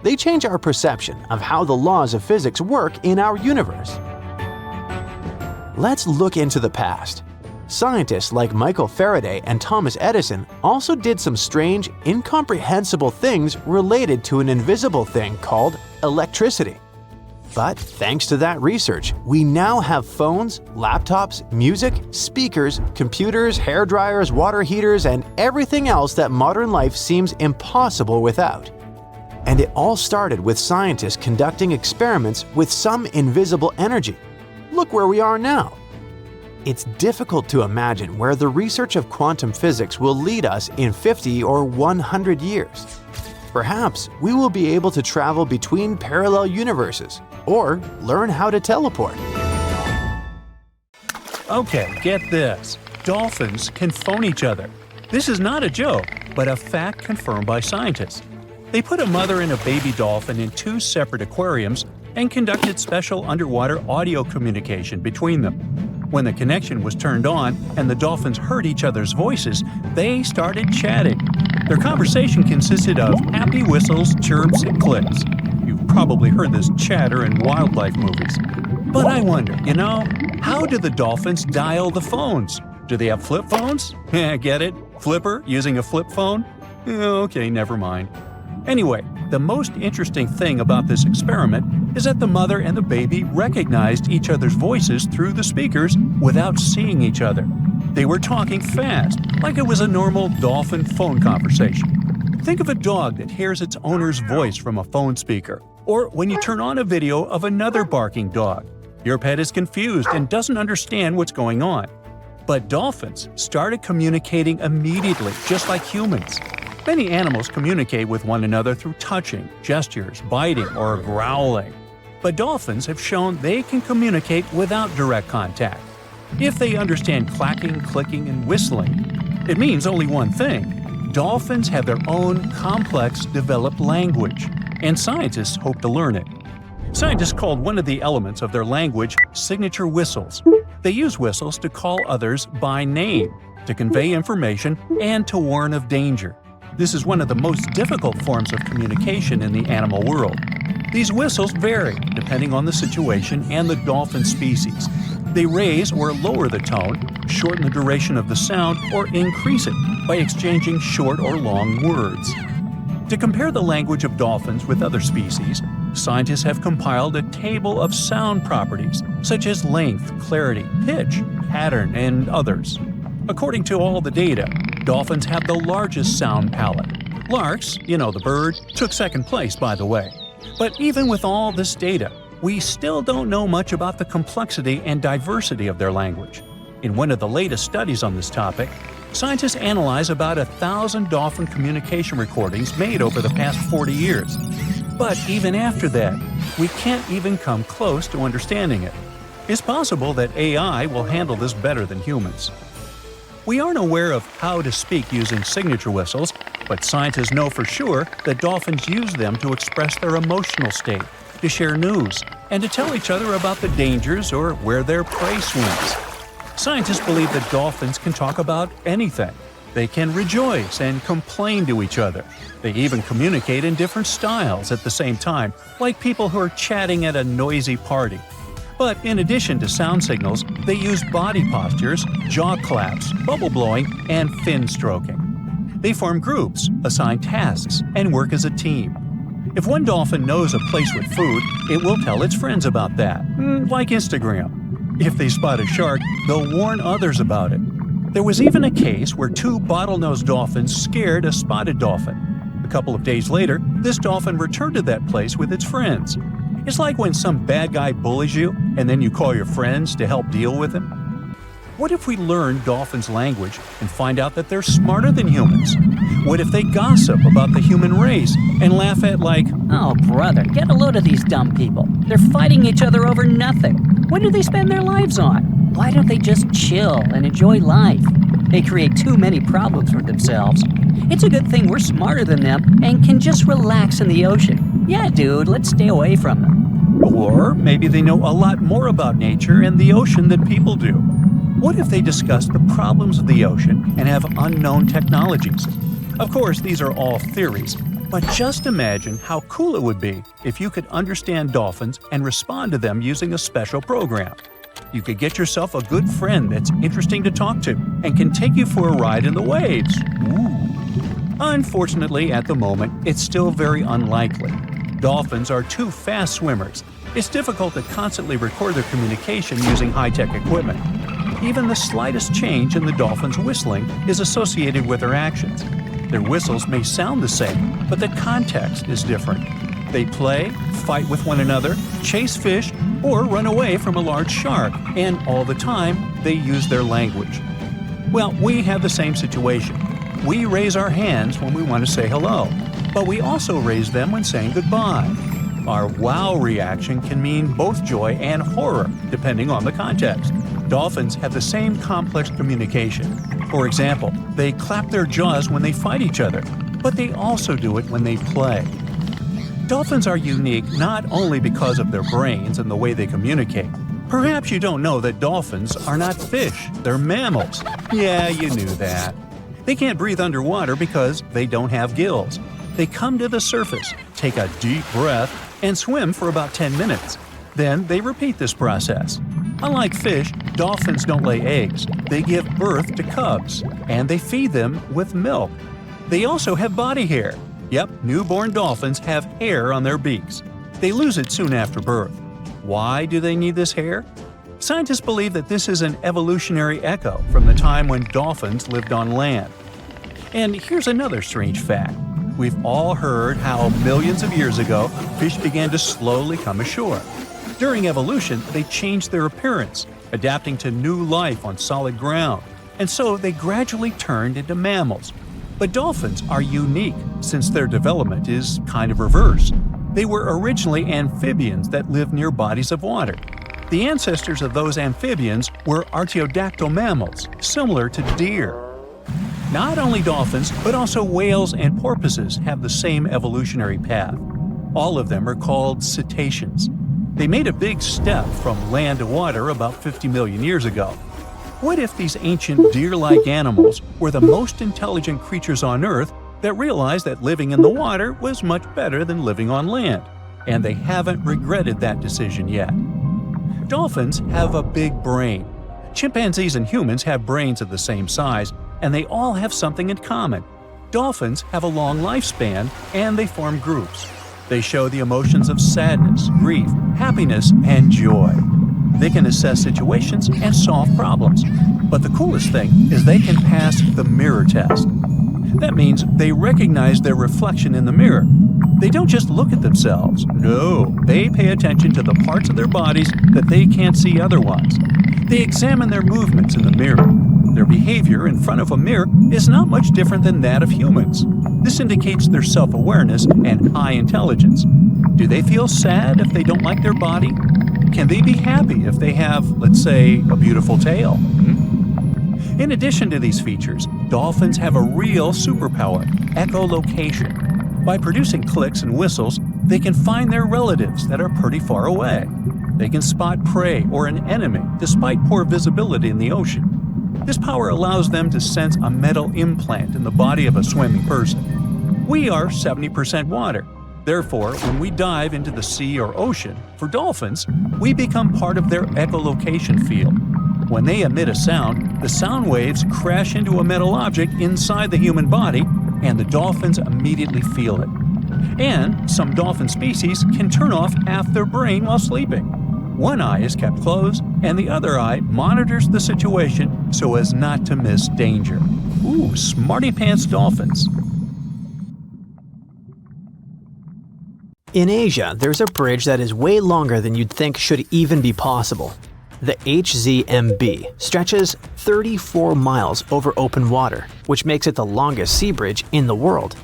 They change our perception of how the laws of physics work in our universe. Let's look into the past. Scientists like Michael Faraday and Thomas Edison also did some strange, incomprehensible things related to an invisible thing called electricity. But thanks to that research, we now have phones, laptops, music, speakers, computers, hair dryers, water heaters, and everything else that modern life seems impossible without. And it all started with scientists conducting experiments with some invisible energy. Look where we are now. It's difficult to imagine where the research of quantum physics will lead us in 50 or 100 years. Perhaps we will be able to travel between parallel universes or learn how to teleport. Okay, get this. Dolphins can phone each other. This is not a joke, but a fact confirmed by scientists. They put a mother and a baby dolphin in 2 separate aquariums and conducted special underwater audio communication between them. When the connection was turned on and the dolphins heard each other's voices, they started chatting. Their conversation consisted of happy whistles, chirps, and clicks. You've probably heard this chatter in wildlife movies. But I wonder, how do the dolphins dial the phones? Do they have flip phones? Get it? Flipper using a flip phone? Okay, never mind. Anyway, the most interesting thing about this experiment is that the mother and the baby recognized each other's voices through the speakers without seeing each other. They were talking fast, like it was a normal dolphin phone conversation. Think of a dog that hears its owner's voice from a phone speaker, or when you turn on a video of another barking dog. Your pet is confused and doesn't understand what's going on. But dolphins started communicating immediately, just like humans. Many animals communicate with one another through touching, gestures, biting, or growling. But dolphins have shown they can communicate without direct contact. If they understand clacking, clicking, and whistling, it means only one thing. Dolphins have their own complex, developed language, and scientists hope to learn it. Scientists called one of the elements of their language signature whistles. They use whistles to call others by name, to convey information, and to warn of danger. This is one of the most difficult forms of communication in the animal world. These whistles vary depending on the situation and the dolphin species. They raise or lower the tone, shorten the duration of the sound, or increase it by exchanging short or long words. To compare the language of dolphins with other species, scientists have compiled a table of sound properties such as length, clarity, pitch, pattern, and others. According to all the data, dolphins have the largest sound palette. Larks, the bird, took second place, by the way. But even with all this data, we still don't know much about the complexity and diversity of their language. In one of the latest studies on this topic, scientists analyze about 1,000 dolphin communication recordings made over the past 40 years. But even after that, we can't even come close to understanding it. It's possible that AI will handle this better than humans. We aren't aware of how to speak using signature whistles, but scientists know for sure that dolphins use them to express their emotional state, to share news, and to tell each other about the dangers or where their prey swims. Scientists believe that dolphins can talk about anything. They can rejoice and complain to each other. They even communicate in different styles at the same time, like people who are chatting at a noisy party. But in addition to sound signals, they use body postures, jaw claps, bubble blowing, and fin stroking. They form groups, assign tasks, and work as a team. If one dolphin knows a place with food, it will tell its friends about that, like Instagram. If they spot a shark, they'll warn others about it. There was even a case where 2 bottlenose dolphins scared a spotted dolphin. A couple of days later, this dolphin returned to that place with its friends. It's like when some bad guy bullies you and then you call your friends to help deal with him. What if we learn dolphins' language and find out that they're smarter than humans? What if they gossip about the human race and laugh at "Oh, brother, get a load of these dumb people. They're fighting each other over nothing. What do they spend their lives on? Why don't they just chill and enjoy life? They create too many problems for themselves. It's a good thing we're smarter than them and can just relax in the ocean. Yeah, dude, let's stay away from them." Or maybe they know a lot more about nature and the ocean than people do. What if they discuss the problems of the ocean and have unknown technologies? Of course, these are all theories, but just imagine how cool it would be if you could understand dolphins and respond to them using a special program. You could get yourself a good friend that's interesting to talk to and can take you for a ride in the waves. Ooh. Unfortunately, at the moment, it's still very unlikely. Dolphins are too fast swimmers. It's difficult to constantly record their communication using high-tech equipment. Even the slightest change in the dolphin's whistling is associated with their actions. Their whistles may sound the same, but the context is different. They play, fight with one another, chase fish, or run away from a large shark, and all the time they use their language. Well, we have the same situation. We raise our hands when we want to say hello, but we also raise them when saying goodbye. Our wow reaction can mean both joy and horror, depending on the context. Dolphins have the same complex communication. For example, they clap their jaws when they fight each other, but they also do it when they play. Dolphins are unique not only because of their brains and the way they communicate. Perhaps you don't know that dolphins are not fish, they're mammals. Yeah, you knew that. They can't breathe underwater because they don't have gills. They come to the surface, take a deep breath, and swim for about 10 minutes. Then they repeat this process. Unlike fish, dolphins don't lay eggs. They give birth to cubs, and they feed them with milk. They also have body hair. Yep, newborn dolphins have hair on their beaks. They lose it soon after birth. Why do they need this hair? Scientists believe that this is an evolutionary echo from the time when dolphins lived on land. And here's another strange fact. We've all heard how millions of years ago, fish began to slowly come ashore. During evolution, they changed their appearance, adapting to new life on solid ground, and so they gradually turned into mammals. But dolphins are unique since their development is kind of reversed. They were originally amphibians that lived near bodies of water. The ancestors of those amphibians were artiodactyl mammals, similar to deer. Not only dolphins, but also whales and porpoises have the same evolutionary path. All of them are called cetaceans. They made a big step from land to water about 50 million years ago. What if these ancient deer-like animals were the most intelligent creatures on Earth that realized that living in the water was much better than living on land, and they haven't regretted that decision yet? Dolphins have a big brain. Chimpanzees and humans have brains of the same size, and they all have something in common. Dolphins have a long lifespan, and they form groups. They show the emotions of sadness, grief, happiness, and joy. They can assess situations and solve problems. But the coolest thing is they can pass the mirror test. That means they recognize their reflection in the mirror. They don't just look at themselves. No, they pay attention to the parts of their bodies that they can't see otherwise. They examine their movements in the mirror. Their behavior in front of a mirror is not much different than that of humans. This indicates their self-awareness and high intelligence. Do they feel sad if they don't like their body? Can they be happy if they have, let's say, a beautiful tail? In addition to these features, dolphins have a real superpower, echolocation. By producing clicks and whistles, they can find their relatives that are pretty far away. They can spot prey or an enemy despite poor visibility in the ocean. This power allows them to sense a metal implant in the body of a swimming person. We are 70% water. Therefore, when we dive into the sea or ocean, for dolphins, we become part of their echolocation field. When they emit a sound, the sound waves crash into a metal object inside the human body, and the dolphins immediately feel it. And some dolphin species can turn off half their brain while sleeping. One eye is kept closed, and the other eye monitors the situation so as not to miss danger. Ooh, smarty pants dolphins. In Asia, there's a bridge that is way longer than you'd think should even be possible. The HZMB stretches 34 miles over open water, which makes it the longest sea bridge in the world.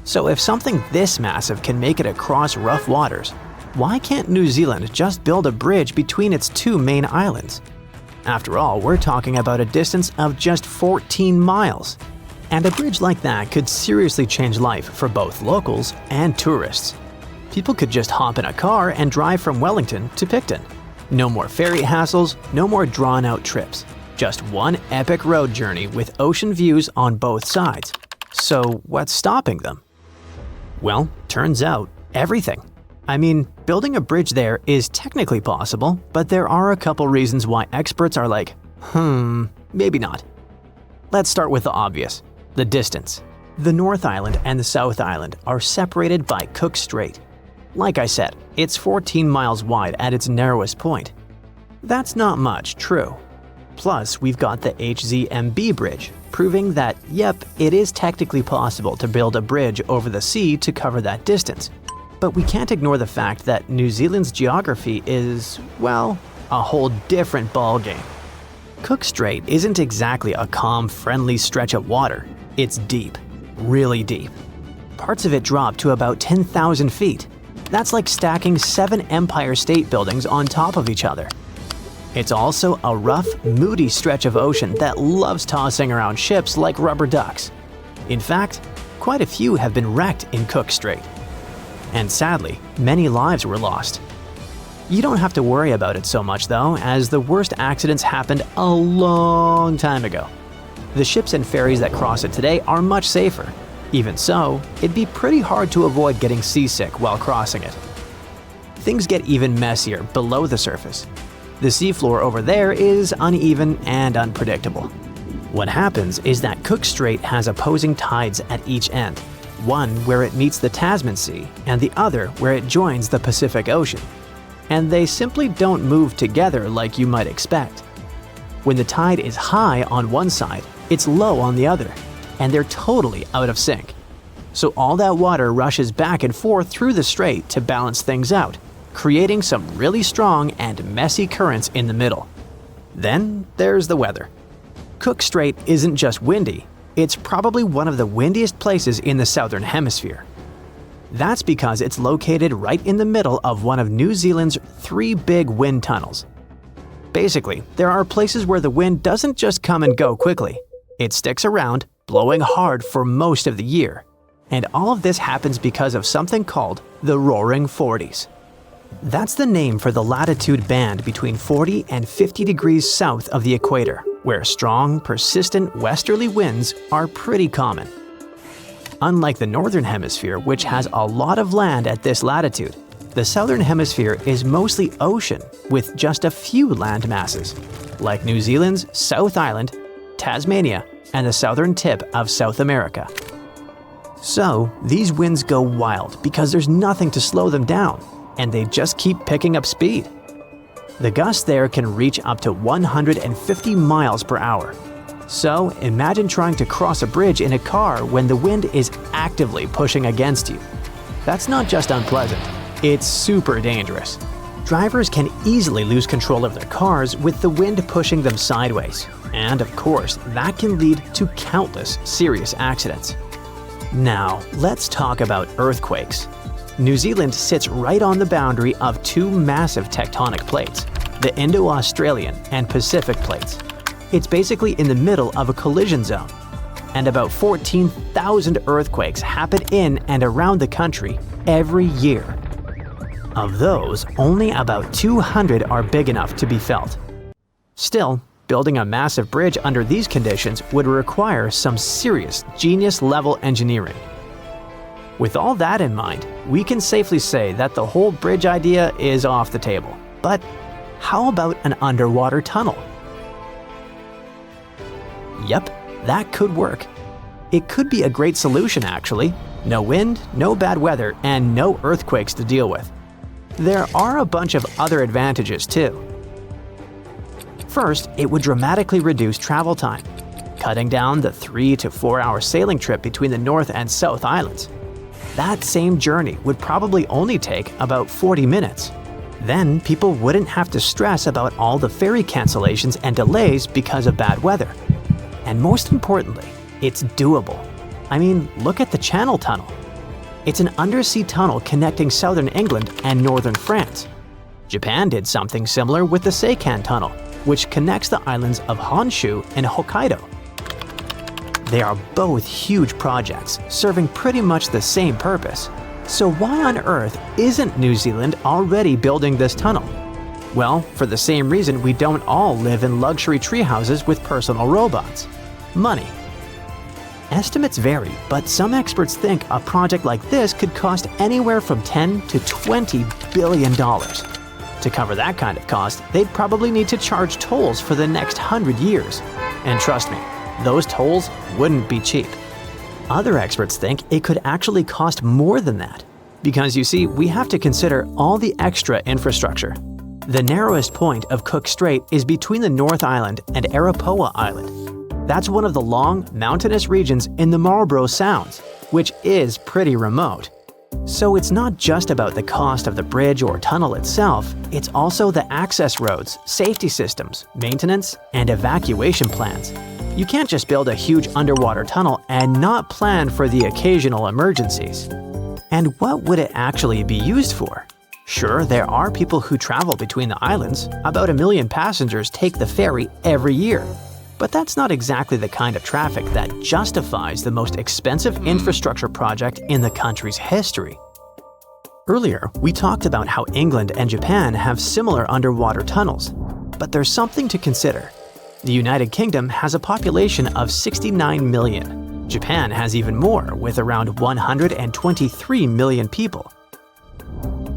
So if something this massive can make it across rough waters, why can't New Zealand just build a bridge between its two main islands? After all, we're talking about a distance of just 14 miles. And a bridge like that could seriously change life for both locals and tourists. People could just hop in a car and drive from Wellington to Picton. No more ferry hassles, no more drawn-out trips. Just one epic road journey with ocean views on both sides. So what's stopping them? Well, turns out, everything. I mean, building a bridge there is technically possible, but there are a couple reasons why experts are like, maybe not. Let's start with the obvious, the distance. The North Island and the South Island are separated by Cook Strait. Like I said, it's 14 miles wide at its narrowest point. That's not much, true. Plus, we've got the HZMB bridge, proving that, yep, it is technically possible to build a bridge over the sea to cover that distance. But we can't ignore the fact that New Zealand's geography is, well, a whole different ballgame. Cook Strait isn't exactly a calm, friendly stretch of water. It's deep, really deep. Parts of it drop to about 10,000 feet. That's like stacking 7 Empire State Buildings on top of each other. It's also a rough, moody stretch of ocean that loves tossing around ships like rubber ducks. In fact, quite a few have been wrecked in Cook Strait. And sadly, many lives were lost. You don't have to worry about it so much though, as the worst accidents happened a long time ago. The ships and ferries that cross it today are much safer. Even so, it'd be pretty hard to avoid getting seasick while crossing it. Things get even messier below the surface. The seafloor over there is uneven and unpredictable. What happens is that Cook Strait has opposing tides at each end, one where it meets the Tasman Sea and the other where it joins the Pacific Ocean. And they simply don't move together like you might expect. When the tide is high on one side, it's low on the other, and they're totally out of sync. So all that water rushes back and forth through the strait to balance things out, creating some really strong and messy currents in the middle. Then there's the weather. Cook Strait isn't just windy, it's probably one of the windiest places in the southern hemisphere. That's because it's located right in the middle of one of New Zealand's 3 big wind tunnels. Basically, there are places where the wind doesn't just come and go quickly. It sticks around, blowing hard for most of the year. And all of this happens because of something called the Roaring Forties. That's the name for the latitude band between 40 and 50 degrees south of the equator, where strong, persistent westerly winds are pretty common. Unlike the northern hemisphere, which has a lot of land at this latitude, the southern hemisphere is mostly ocean with just a few land masses, like New Zealand's South Island, Tasmania, and the southern tip of South America. So, these winds go wild because there's nothing to slow them down, and they just keep picking up speed. The gusts there can reach up to 150 miles per hour. So, imagine trying to cross a bridge in a car when the wind is actively pushing against you. That's not just unpleasant, it's super dangerous. Drivers can easily lose control of their cars with the wind pushing them sideways. And of course, that can lead to countless serious accidents. Now, let's talk about earthquakes. New Zealand sits right on the boundary of 2 massive tectonic plates, the Indo-Australian and Pacific plates. It's basically in the middle of a collision zone. And about 14,000 earthquakes happen in and around the country every year. Of those, only about 200 are big enough to be felt. Still, building a massive bridge under these conditions would require some serious genius-level engineering. With all that in mind, we can safely say that the whole bridge idea is off the table. But how about an underwater tunnel? Yep, that could work. It could be a great solution actually. No wind, no bad weather, and no earthquakes to deal with. There are a bunch of other advantages too. First, it would dramatically reduce travel time, cutting down the 3 to 4 hour sailing trip between the North and South Islands. That same journey would probably only take about 40 minutes. Then people wouldn't have to stress about all the ferry cancellations and delays because of bad weather. And most importantly, it's doable. I mean, look at the Channel Tunnel. It's an undersea tunnel connecting southern England and northern France. Japan did something similar with the Seikan Tunnel, which connects the islands of Honshu and Hokkaido. They are both huge projects, serving pretty much the same purpose. So why on earth isn't New Zealand already building this tunnel? Well, for the same reason we don't all live in luxury treehouses with personal robots. Money. Estimates vary, but some experts think a project like this could cost anywhere from $10 to $20 billion. To cover that kind of cost, they'd probably need to charge tolls for the next 100 years. And trust me, those tolls wouldn't be cheap. Other experts think it could actually cost more than that. Because you see, we have to consider all the extra infrastructure. The narrowest point of Cook Strait is between the North Island and Arapawa Island. That's one of the long, mountainous regions in the Marlborough Sounds, which is pretty remote. So it's not just about the cost of the bridge or tunnel itself, it's also the access roads, safety systems, maintenance, and evacuation plans. You can't just build a huge underwater tunnel and not plan for the occasional emergencies. And what would it actually be used for? Sure, there are people who travel between the islands. About 1 million passengers take the ferry every year. But that's not exactly the kind of traffic that justifies the most expensive infrastructure project in the country's history. Earlier, we talked about how England and Japan have similar underwater tunnels. But there's something to consider. The United Kingdom has a population of 69 million. Japan has even more, with around 123 million people.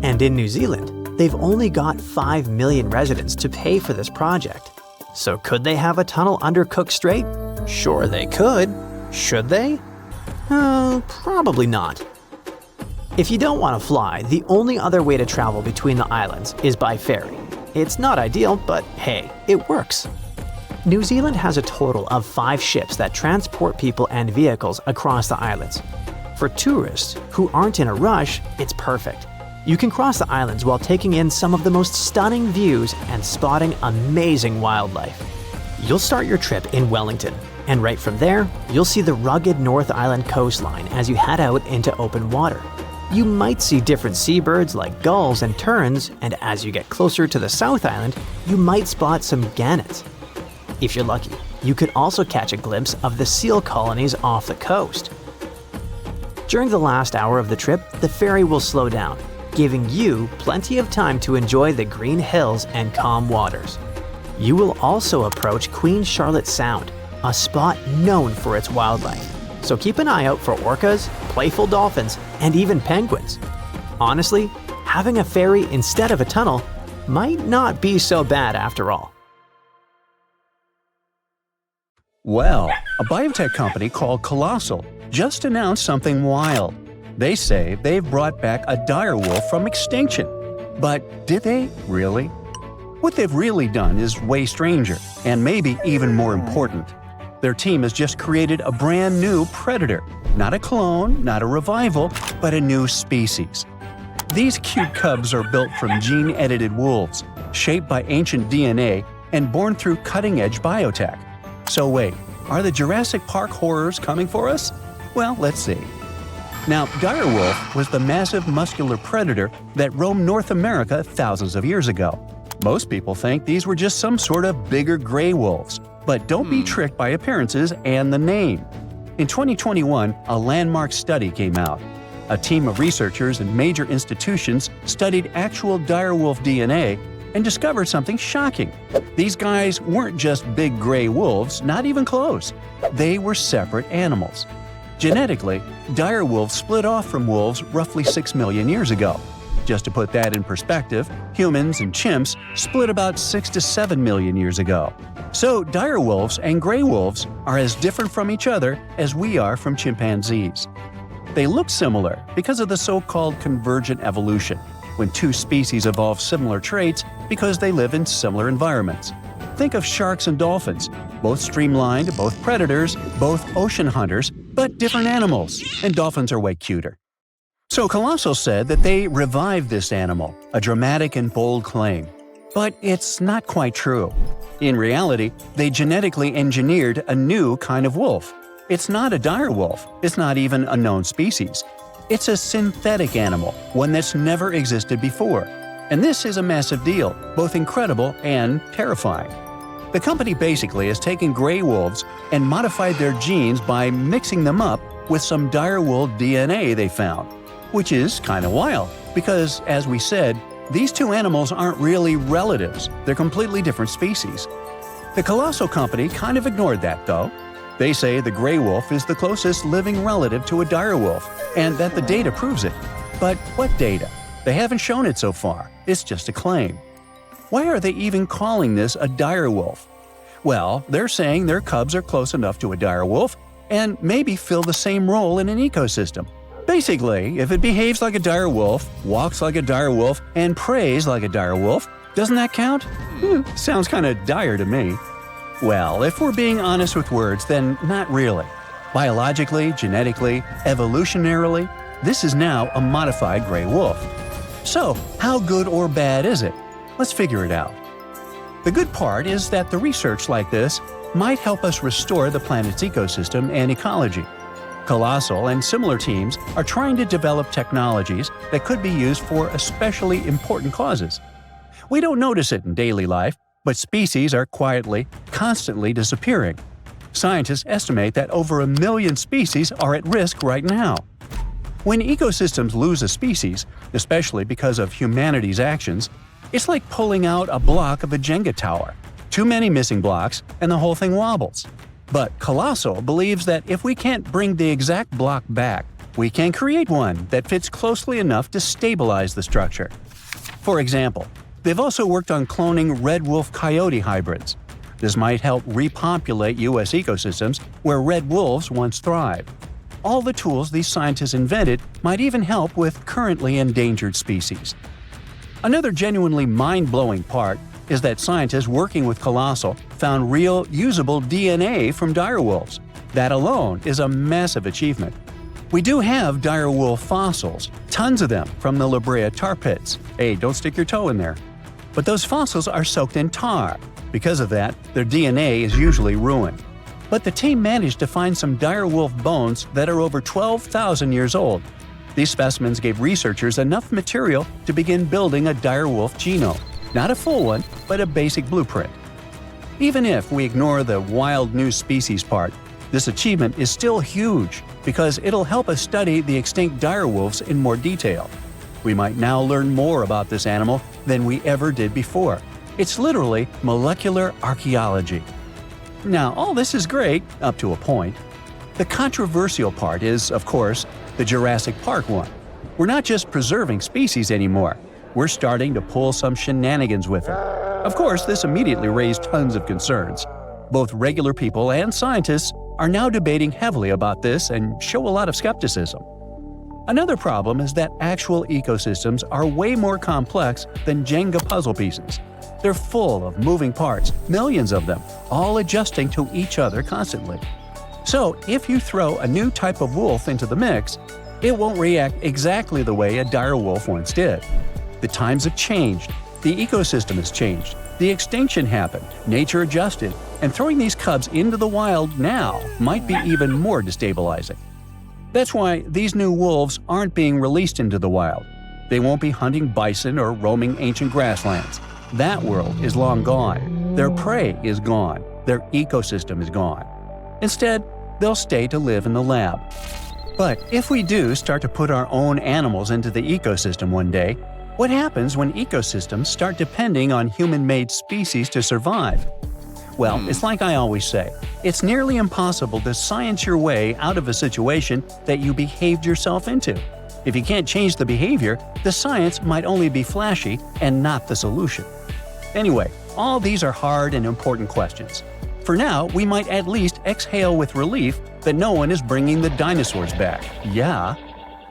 And in New Zealand, they've only got 5 million residents to pay for this project. So could they have a tunnel under Cook Strait? Sure they could. Should they? Probably not. If you don't want to fly, the only other way to travel between the islands is by ferry. It's not ideal, but hey, it works. New Zealand has a total of 5 ships that transport people and vehicles across the islands. For tourists who aren't in a rush, it's perfect. You can cross the islands while taking in some of the most stunning views and spotting amazing wildlife. You'll start your trip in Wellington, and right from there, you'll see the rugged North Island coastline as you head out into open water. You might see different seabirds like gulls and terns, and as you get closer to the South Island, you might spot some gannets. If you're lucky, you could also catch a glimpse of the seal colonies off the coast. During the last hour of the trip, the ferry will slow down, giving you plenty of time to enjoy the green hills and calm waters. You will also approach Queen Charlotte Sound, a spot known for its wildlife. So keep an eye out for orcas, playful dolphins, and even penguins. Honestly, having a ferry instead of a tunnel might not be so bad after all. Well, a biotech company called Colossal just announced something wild. They say they've brought back a direwolf from extinction. But did they really? What they've really done is way stranger, and maybe even more important. Their team has just created a brand new predator. Not a clone, not a revival, but a new species. These cute cubs are built from gene-edited wolves, shaped by ancient DNA, and born through cutting-edge biotech. So wait, are the Jurassic Park horrors coming for us? Well, let's see. Now, direwolf was the massive muscular predator that roamed North America thousands of years ago. Most people think these were just some sort of bigger gray wolves, but don't be tricked by appearances and the name. In 2021, a landmark study came out. A team of researchers in major institutions studied actual direwolf DNA and discovered something shocking. These guys weren't just big gray wolves, not even close. They were separate animals. Genetically, direwolves split off from wolves roughly 6 million years ago. Just to put that in perspective, humans and chimps split about 6 to 7 million years ago. So direwolves and gray wolves are as different from each other as we are from chimpanzees. They look similar because of the so-called convergent evolution, when two species evolve similar traits because they live in similar environments. Think of sharks and dolphins, both streamlined, both predators, both ocean hunters, but different animals, and dolphins are way cuter. So Colossal said that they revived this animal, a dramatic and bold claim. But it's not quite true. In reality, they genetically engineered a new kind of wolf. It's not a direwolf, it's not even a known species. It's a synthetic animal, one that's never existed before. And this is a massive deal, both incredible and terrifying. The company basically has taken gray wolves and modified their genes by mixing them up with some direwolf DNA they found. Which is kind of wild, because, as we said, these two animals aren't really relatives, they're completely different species. The Colossal company kind of ignored that, though. They say the gray wolf is the closest living relative to a direwolf, and that the data proves it. But what data? They haven't shown it so far, it's just a claim. Why are they even calling this a direwolf? Well, they're saying their cubs are close enough to a direwolf and maybe fill the same role in an ecosystem. Basically, if it behaves like a direwolf, walks like a direwolf, and preys like a direwolf, doesn't that count? Sounds kinda dire to me. Well, if we're being honest with words, then not really. Biologically, genetically, evolutionarily, this is now a modified gray wolf. So, how good or bad is it? Let's figure it out. The good part is that the research like this might help us restore the planet's ecosystem and ecology. Colossal and similar teams are trying to develop technologies that could be used for especially important causes. We don't notice it in daily life, but species are quietly, constantly disappearing. Scientists estimate that over 1 million species are at risk right now. When ecosystems lose a species, especially because of humanity's actions, it's like pulling out a block of a Jenga tower. Too many missing blocks, and the whole thing wobbles. But Colossal believes that if we can't bring the exact block back, we can create one that fits closely enough to stabilize the structure. For example, they've also worked on cloning red wolf-coyote hybrids. This might help repopulate U.S. ecosystems where red wolves once thrived. All the tools these scientists invented might even help with currently endangered species. Another genuinely mind-blowing part is that scientists working with Colossal found real, usable DNA from direwolves. That alone is a massive achievement. We do have direwolf fossils, tons of them from the La Brea tar pits. Hey, don't stick your toe in there. But those fossils are soaked in tar. Because of that, their DNA is usually ruined. But the team managed to find some direwolf bones that are over 12,000 years old. These specimens gave researchers enough material to begin building a direwolf genome. Not a full one, but a basic blueprint. Even if we ignore the wild new species part, this achievement is still huge because it'll help us study the extinct direwolves in more detail. We might now learn more about this animal than we ever did before. It's literally molecular archaeology. Now, all this is great, up to a point. The controversial part is, of course, the Jurassic Park one. We're not just preserving species anymore. We're starting to pull some shenanigans with them. Of course, this immediately raised tons of concerns. Both regular people and scientists are now debating heavily about this and show a lot of skepticism. Another problem is that actual ecosystems are way more complex than Jenga puzzle pieces. They're full of moving parts, millions of them, all adjusting to each other constantly. So, if you throw a new type of wolf into the mix, it won't react exactly the way a dire wolf once did. The times have changed, the ecosystem has changed, the extinction happened, nature adjusted, and throwing these cubs into the wild now might be even more destabilizing. That's why these new wolves aren't being released into the wild. They won't be hunting bison or roaming ancient grasslands. That world is long gone. Their prey is gone. Their ecosystem is gone. Instead, they'll stay to live in the lab. But if we do start to put our own animals into the ecosystem one day, what happens when ecosystems start depending on human-made species to survive? Well, it's like I always say, it's nearly impossible to science your way out of a situation that you behaved yourself into. If you can't change the behavior, the science might only be flashy and not the solution. Anyway, all these are hard and important questions. For now, we might at least exhale with relief that no one is bringing the dinosaurs back. Yeah.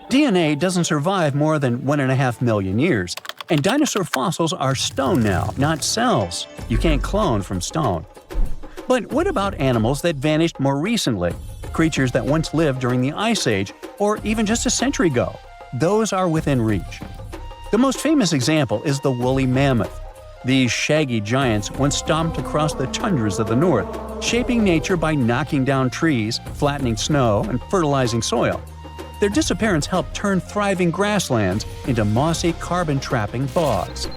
DNA doesn't survive more than 1.5 million years, and dinosaur fossils are stone now, not cells. You can't clone from stone. But what about animals that vanished more recently? Creatures that once lived during the Ice Age, or even just a century ago? Those are within reach. The most famous example is the woolly mammoth. These shaggy giants once stomped across the tundras of the north, shaping nature by knocking down trees, flattening snow, and fertilizing soil. Their disappearance helped turn thriving grasslands into mossy, carbon-trapping bogs.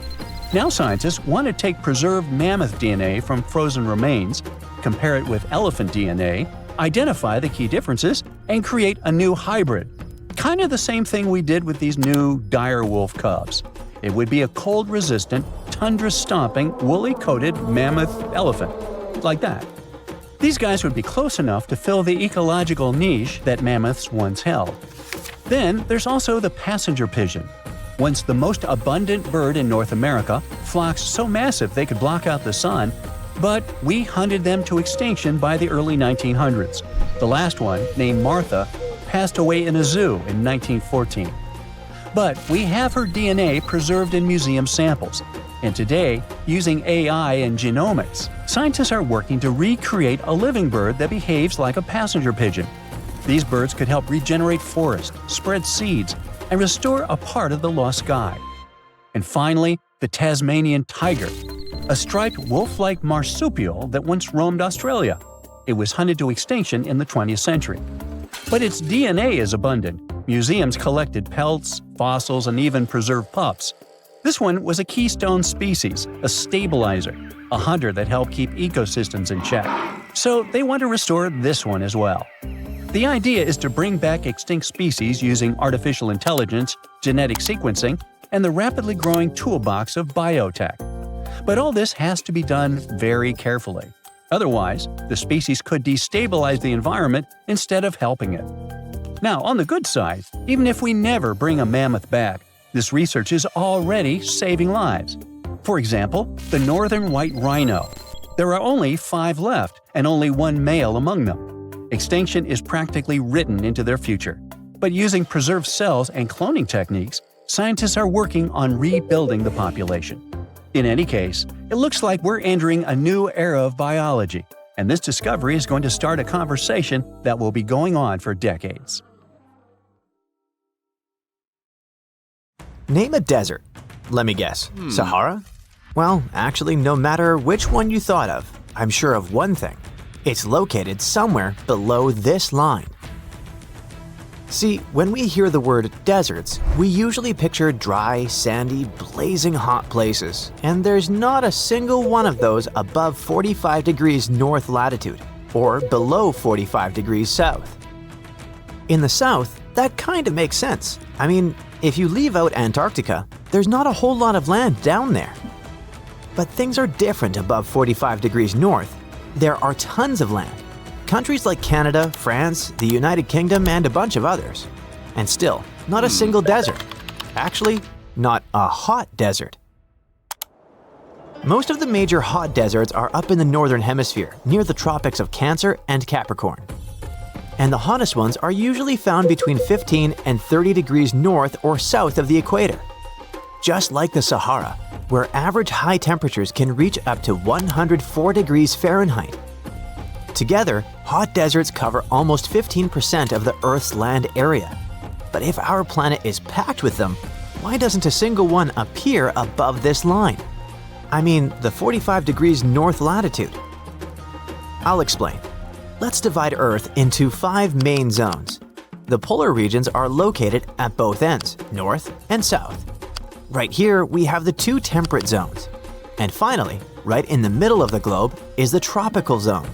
Now scientists want to take preserved mammoth DNA from frozen remains, compare it with elephant DNA, identify the key differences, and create a new hybrid. Kind of the same thing we did with these new dire wolf cubs. It would be a cold-resistant, tundra-stomping, woolly-coated mammoth elephant. Like that. These guys would be close enough to fill the ecological niche that mammoths once held. Then there's also the passenger pigeon. Once the most abundant bird in North America, flocks so massive they could block out the sun, but we hunted them to extinction by the early 1900s. The last one, named Martha, passed away in a zoo in 1914. But we have her DNA preserved in museum samples. And today, using AI and genomics, scientists are working to recreate a living bird that behaves like a passenger pigeon. These birds could help regenerate forests, spread seeds, and restore a part of the lost sky. And finally, the Tasmanian tiger, a striped wolf-like marsupial that once roamed Australia. It was hunted to extinction in the 20th century. But its DNA is abundant. Museums collected pelts, fossils, and even preserved pups. This one was a keystone species, a stabilizer, a hunter that helped keep ecosystems in check. So they want to restore this one as well. The idea is to bring back extinct species using artificial intelligence, genetic sequencing, and the rapidly growing toolbox of biotech. But all this has to be done very carefully. Otherwise, the species could destabilize the environment instead of helping it. Now, on the good side, even if we never bring a mammoth back, this research is already saving lives. For example, the northern white rhino. There are only 5 left, and only 1 male among them. Extinction is practically written into their future. But using preserved cells and cloning techniques, scientists are working on rebuilding the population. In any case, it looks like we're entering a new era of biology, and this discovery is going to start a conversation that will be going on for decades. Name a desert. Let me guess. Sahara? Well, actually, no matter which one you thought of, I'm sure of one thing. It's located somewhere below this line. See, when we hear the word deserts, we usually picture dry, sandy, blazing hot places, and there's not a single one of those above 45 degrees north latitude, or below 45 degrees south. In the south, that kind of makes sense. I mean, if you leave out Antarctica, there's not a whole lot of land down there. But things are different above 45 degrees north. There are tons of land. Countries like Canada, France, the United Kingdom, and a bunch of others. And still, not a single desert. Actually, not a hot desert. Most of the major hot deserts are up in the northern hemisphere, near the tropics of Cancer and Capricorn. And the hottest ones are usually found between 15 and 30 degrees north or south of the equator. Just like the Sahara, where average high temperatures can reach up to 104 degrees Fahrenheit. Together, hot deserts cover almost 15% of the Earth's land area. But if our planet is packed with them, why doesn't a single one appear above this line? I mean, the 45 degrees north latitude. I'll explain. Let's divide Earth into 5 main zones. The polar regions are located at both ends, north and south. Right here, we have the 2 temperate zones. And finally, right in the middle of the globe is the tropical zone.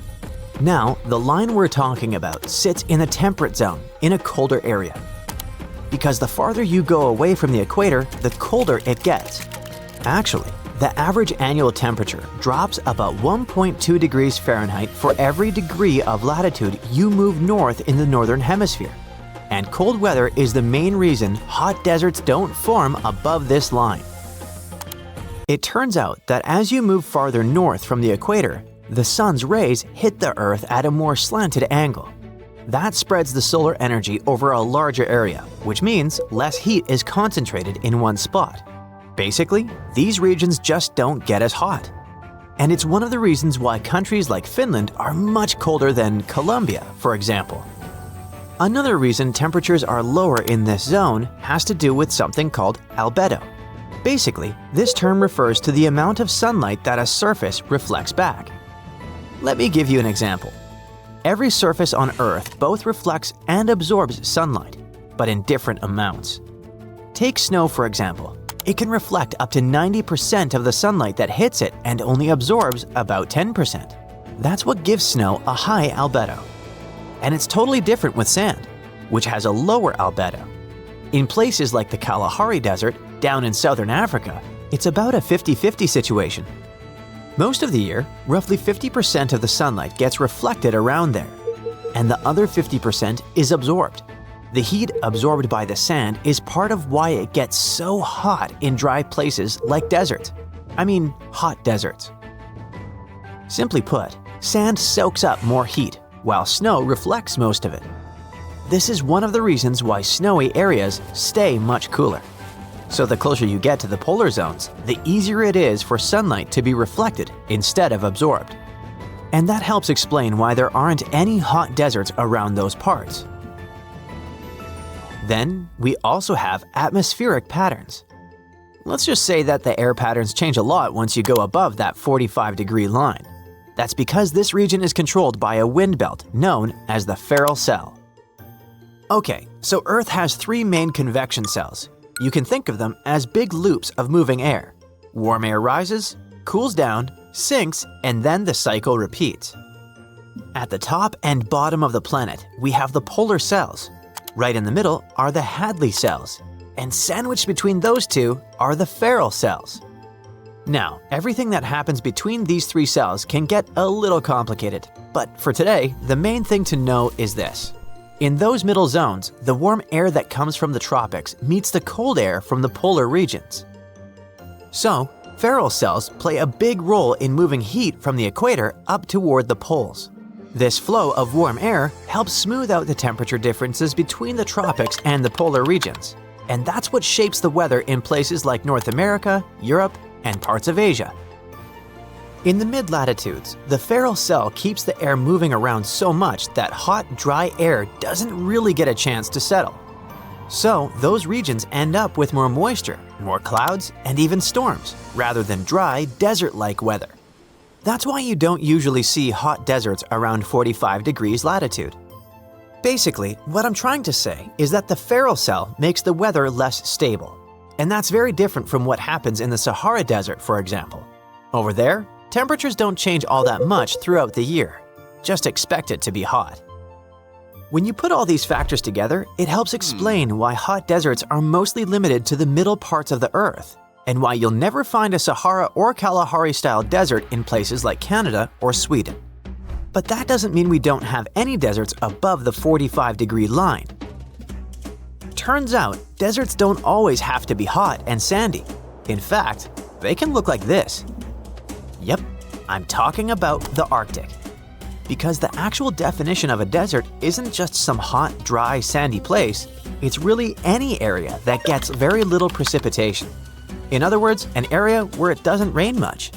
Now, the line we're talking about sits in the temperate zone, in a colder area. Because the farther you go away from the equator, the colder it gets. Actually, the average annual temperature drops about 1.2 degrees Fahrenheit for every degree of latitude you move north in the northern hemisphere. And cold weather is the main reason hot deserts don't form above this line. It turns out that as you move farther north from the equator, the sun's rays hit the Earth at a more slanted angle. That spreads the solar energy over a larger area, which means less heat is concentrated in one spot. Basically, these regions just don't get as hot. And it's one of the reasons why countries like Finland are much colder than Colombia, for example. Another reason temperatures are lower in this zone has to do with something called albedo. Basically, this term refers to the amount of sunlight that a surface reflects back. Let me give you an example. Every surface on Earth both reflects and absorbs sunlight, but in different amounts. Take snow, for example. It can reflect up to 90% of the sunlight that hits it and only absorbs about 10%. That's what gives snow a high albedo. And it's totally different with sand, which has a lower albedo. In places like the Kalahari Desert, down in southern Africa, it's about a 50-50 situation. Most of the year, roughly 50% of the sunlight gets reflected around there, and the other 50% is absorbed. The heat absorbed by the sand is part of why it gets so hot in dry places like deserts. I mean, hot deserts. Simply put, sand soaks up more heat, while snow reflects most of it. This is one of the reasons why snowy areas stay much cooler. So the closer you get to the polar zones, the easier it is for sunlight to be reflected instead of absorbed. And that helps explain why there aren't any hot deserts around those parts. Then, we also have atmospheric patterns. Let's just say that the air patterns change a lot once you go above that 45-degree line. That's because this region is controlled by a wind belt known as the Ferrel cell. Okay, so Earth has 3 main convection cells. You can think of them as big loops of moving air. Warm air rises, cools down, sinks, and then the cycle repeats. At the top and bottom of the planet, we have the polar cells. Right in the middle are the Hadley cells, and sandwiched between those two are the Ferrel cells. Now, everything that happens between these 3 cells can get a little complicated, but for today, the main thing to know is this. In those middle zones, the warm air that comes from the tropics meets the cold air from the polar regions. So, Ferrel cells play a big role in moving heat from the equator up toward the poles. This flow of warm air helps smooth out the temperature differences between the tropics and the polar regions, and that's what shapes the weather in places like North America, Europe, and parts of Asia. In the mid-latitudes, the Ferrel cell keeps the air moving around so much that hot, dry air doesn't really get a chance to settle. So, those regions end up with more moisture, more clouds, and even storms, rather than dry, desert-like weather. That's why you don't usually see hot deserts around 45 degrees latitude. Basically, what I'm trying to say is that the Ferrel cell makes the weather less stable. And that's very different from what happens in the Sahara Desert, for example. Over there, temperatures don't change all that much throughout the year. Just expect it to be hot. When you put all these factors together, it helps explain why hot deserts are mostly limited to the middle parts of the Earth, and why you'll never find a Sahara or Kalahari-style desert in places like Canada or Sweden. But that doesn't mean we don't have any deserts above the 45-degree line. Turns out, deserts don't always have to be hot and sandy. In fact, they can look like this. Yep, I'm talking about the Arctic. Because the actual definition of a desert isn't just some hot, dry, sandy place, it's really any area that gets very little precipitation. In other words, an area where it doesn't rain much.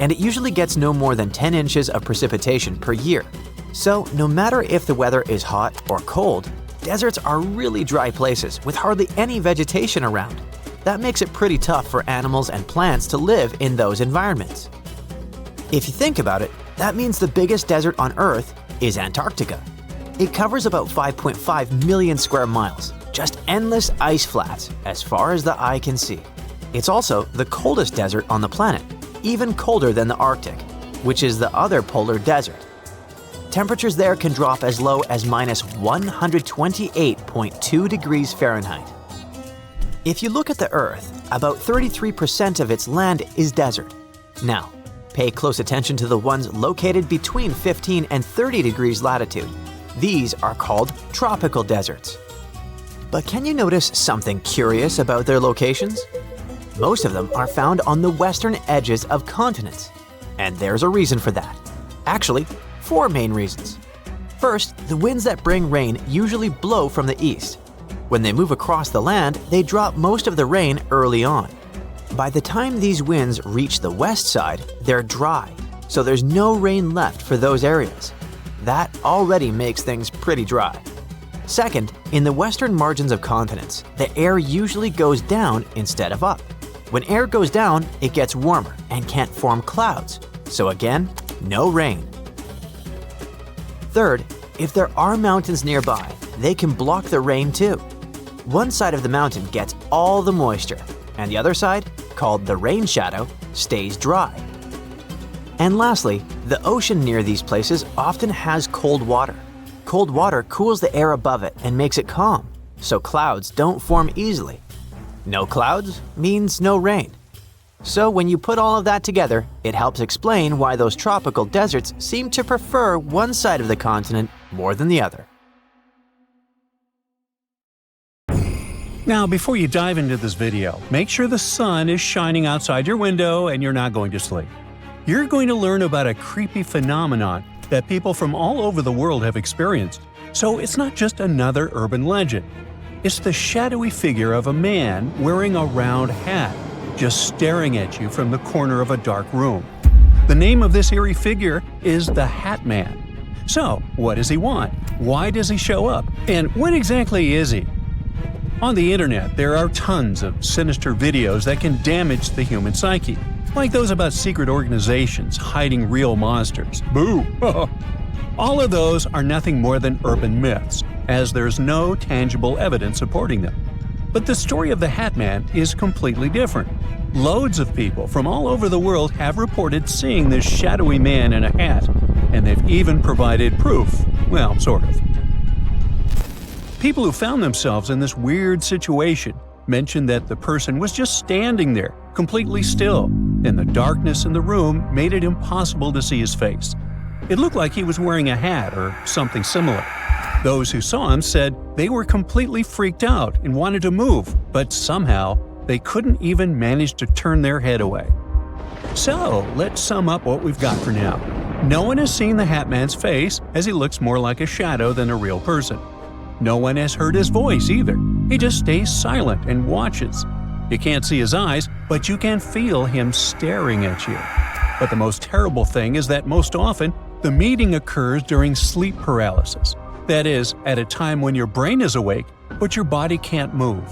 And it usually gets no more than 10 inches of precipitation per year. So no matter if the weather is hot or cold, deserts are really dry places with hardly any vegetation around. That makes it pretty tough for animals and plants to live in those environments. If you think about it, that means the biggest desert on Earth is Antarctica. It covers about 5.5 million square miles, just endless ice flats as far as the eye can see. It's also the coldest desert on the planet, even colder than the Arctic, which is the other polar desert. Temperatures there can drop as low as minus 128.2 degrees Fahrenheit. If you look at the Earth, about 33% of its land is desert. Now, pay close attention to the ones located between 15 and 30 degrees latitude. These are called tropical deserts. But can you notice something curious about their locations? Most of them are found on the western edges of continents. And there's a reason for that. Actually, 4 main reasons. First, the winds that bring rain usually blow from the east. When they move across the land, they drop most of the rain early on. By the time these winds reach the west side, they're dry, so there's no rain left for those areas. That already makes things pretty dry. Second, in the western margins of continents, the air usually goes down instead of up. When air goes down, it gets warmer and can't form clouds, so again, no rain. Third, if there are mountains nearby, they can block the rain too. One side of the mountain gets all the moisture, and the other side, called the rain shadow, stays dry. And lastly, the ocean near these places often has cold water. Cold water cools the air above it and makes it calm, so clouds don't form easily. No clouds means no rain. So when you put all of that together, it helps explain why those tropical deserts seem to prefer one side of the continent more than the other. Now, before you dive into this video, make sure the sun is shining outside your window and you're not going to sleep. You're going to learn about a creepy phenomenon that people from all over the world have experienced, so it's not just another urban legend. It's the shadowy figure of a man wearing a round hat, just staring at you from the corner of a dark room. The name of this eerie figure is the Hatman. So, what does he want? Why does he show up? And what exactly is he? On the internet, there are tons of sinister videos that can damage the human psyche, like those about secret organizations hiding real monsters. Boo! All of those are nothing more than urban myths, as there's no tangible evidence supporting them. But the story of the Hatman is completely different. Loads of people from all over the world have reported seeing this shadowy man in a hat, and they've even provided proof. Well, sort of. People who found themselves in this weird situation mentioned that the person was just standing there, completely still, and the darkness in the room made it impossible to see his face. It looked like he was wearing a hat or something similar. Those who saw him said they were completely freaked out and wanted to move, but somehow they couldn't even manage to turn their head away. So, let's sum up what we've got for now. No one has seen the Hatman's face, as he looks more like a shadow than a real person. No one has heard his voice either. He just stays silent and watches. You can't see his eyes, but you can feel him staring at you. But the most terrible thing is that most often, the meeting occurs during sleep paralysis. That is, at a time when your brain is awake, but your body can't move.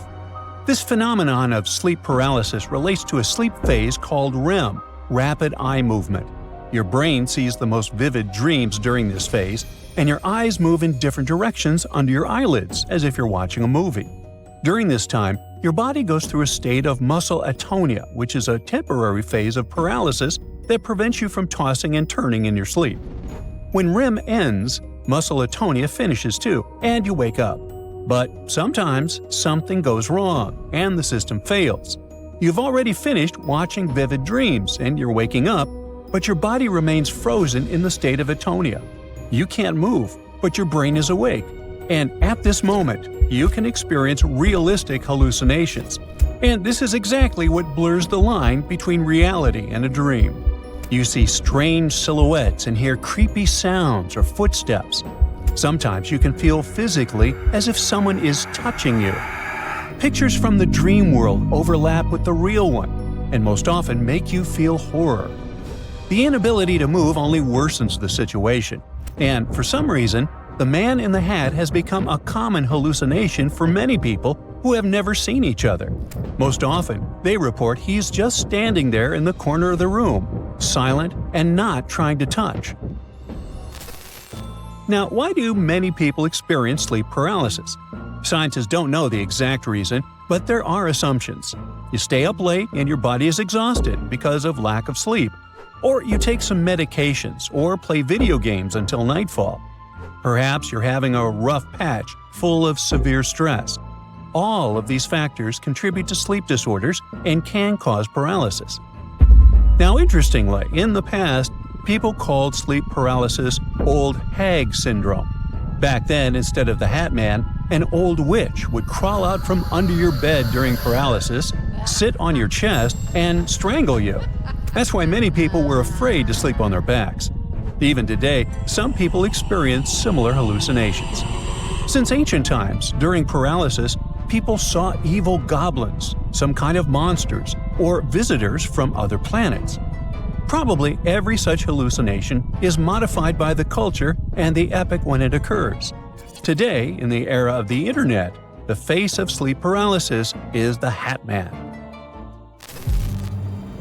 This phenomenon of sleep paralysis relates to a sleep phase called REM, rapid eye movement. Your brain sees the most vivid dreams during this phase, and your eyes move in different directions under your eyelids, as if you're watching a movie. During this time, your body goes through a state of muscle atonia, which is a temporary phase of paralysis that prevents you from tossing and turning in your sleep. When REM ends, muscle atonia finishes too, and you wake up. But sometimes something goes wrong, and the system fails. You've already finished watching vivid dreams, and you're waking up, but your body remains frozen in the state of atonia. You can't move, but your brain is awake. And at this moment, you can experience realistic hallucinations. And this is exactly what blurs the line between reality and a dream. You see strange silhouettes and hear creepy sounds or footsteps. Sometimes you can feel physically as if someone is touching you. Pictures from the dream world overlap with the real one, and most often make you feel horror. The inability to move only worsens the situation, and for some reason, the man in the hat has become a common hallucination for many people who have never seen each other. Most often, they report he's just standing there in the corner of the room, silent and not trying to touch. Now, why do many people experience sleep paralysis? Scientists don't know the exact reason, but there are assumptions. You stay up late and your body is exhausted because of lack of sleep. Or you take some medications or play video games until nightfall. Perhaps you're having a rough patch full of severe stress. All of these factors contribute to sleep disorders and can cause paralysis. Now, interestingly, in the past, people called sleep paralysis old hag syndrome. Back then, instead of the Hatman, an old witch would crawl out from under your bed during paralysis, sit on your chest, and strangle you. That's why many people were afraid to sleep on their backs. Even today, some people experience similar hallucinations. Since ancient times, during paralysis, people saw evil goblins, some kind of monsters, or visitors from other planets. Probably every such hallucination is modified by the culture and the epoch when it occurs. Today, in the era of the internet, the face of sleep paralysis is the Hatman.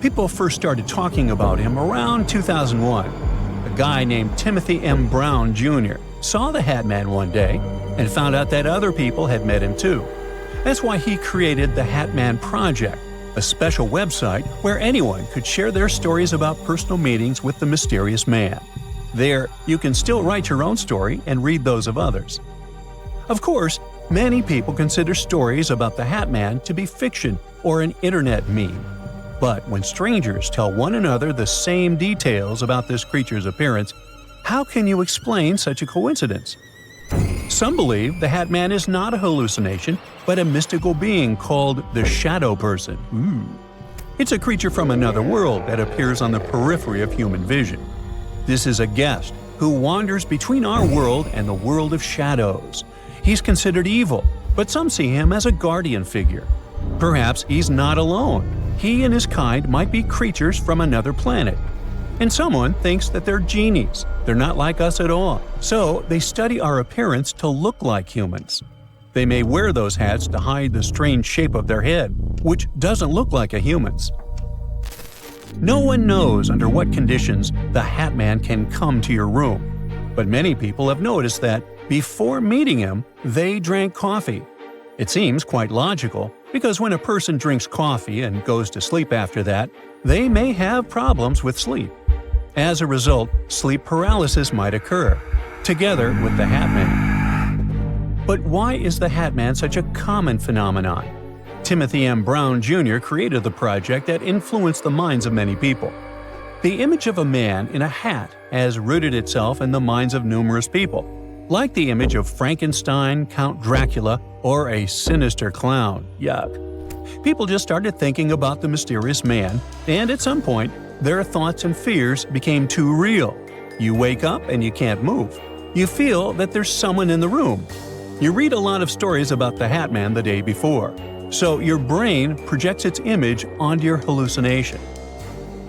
People first started talking about him around 2001. A guy named Timothy M. Brown Jr. saw the Hatman one day and found out that other people had met him too. That's why he created the Hatman Project, a special website where anyone could share their stories about personal meetings with the mysterious man. There, you can still write your own story and read those of others. Of course, many people consider stories about the Hatman to be fiction or an internet meme. But when strangers tell one another the same details about this creature's appearance, how can you explain such a coincidence? Some believe the Hatman is not a hallucination, but a mystical being called the Shadow Person. It's a creature from another world that appears on the periphery of human vision. This is a guest who wanders between our world and the world of shadows. He's considered evil, but some see him as a guardian figure. Perhaps he's not alone. He and his kind might be creatures from another planet. And someone thinks that they're genies. They're not like us at all. So they study our appearance to look like humans. They may wear those hats to hide the strange shape of their head, which doesn't look like a human's. No one knows under what conditions the Hatman can come to your room, but many people have noticed that before meeting him, they drank coffee. It seems quite logical, because when a person drinks coffee and goes to sleep after that, they may have problems with sleep. As a result, sleep paralysis might occur, together with the Hatman. But why is the Hatman such a common phenomenon? Timothy M. Brown Jr. created the project that influenced the minds of many people. The image of a man in a hat has rooted itself in the minds of numerous people, like the image of Frankenstein, Count Dracula, or a sinister clown. Yuck. People just started thinking about the mysterious man, and at some point, their thoughts and fears became too real. You wake up and you can't move. You feel that there's someone in the room. You read a lot of stories about the Hatman the day before, so your brain projects its image onto your hallucination.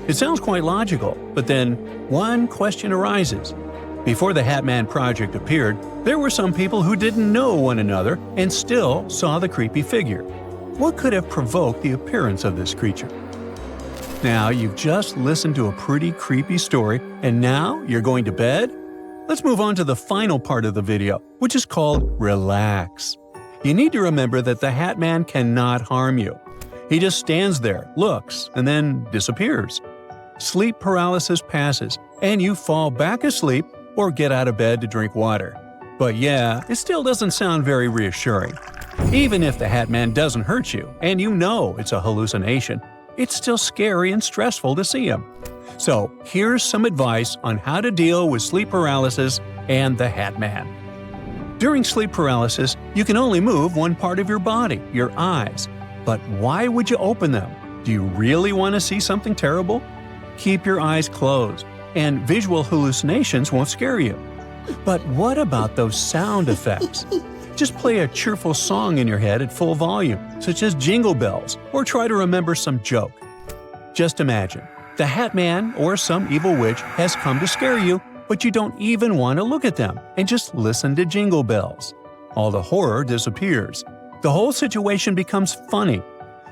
It sounds quite logical, but then one question arises. Before the Hatman project appeared, there were some people who didn't know one another and still saw the creepy figure. What could have provoked the appearance of this creature? Now, you've just listened to a pretty creepy story, and now you're going to bed? Let's move on to the final part of the video, which is called Relax. You need to remember that the Hatman cannot harm you. He just stands there, looks, and then disappears. Sleep paralysis passes, and you fall back asleep or get out of bed to drink water. But yeah, it still doesn't sound very reassuring. Even if the Hatman doesn't hurt you, and you know it's a hallucination, it's still scary and stressful to see him. So here's some advice on how to deal with sleep paralysis and the Hatman. During sleep paralysis, you can only move one part of your body, your eyes. But why would you open them? Do you really want to see something terrible? Keep your eyes closed, and visual hallucinations won't scare you. But what about those sound effects? Just play a cheerful song in your head at full volume, such as Jingle Bells, or try to remember some joke. Just imagine, the Hatman or some evil witch has come to scare you, but you don't even want to look at them and just listen to Jingle Bells. All the horror disappears. The whole situation becomes funny.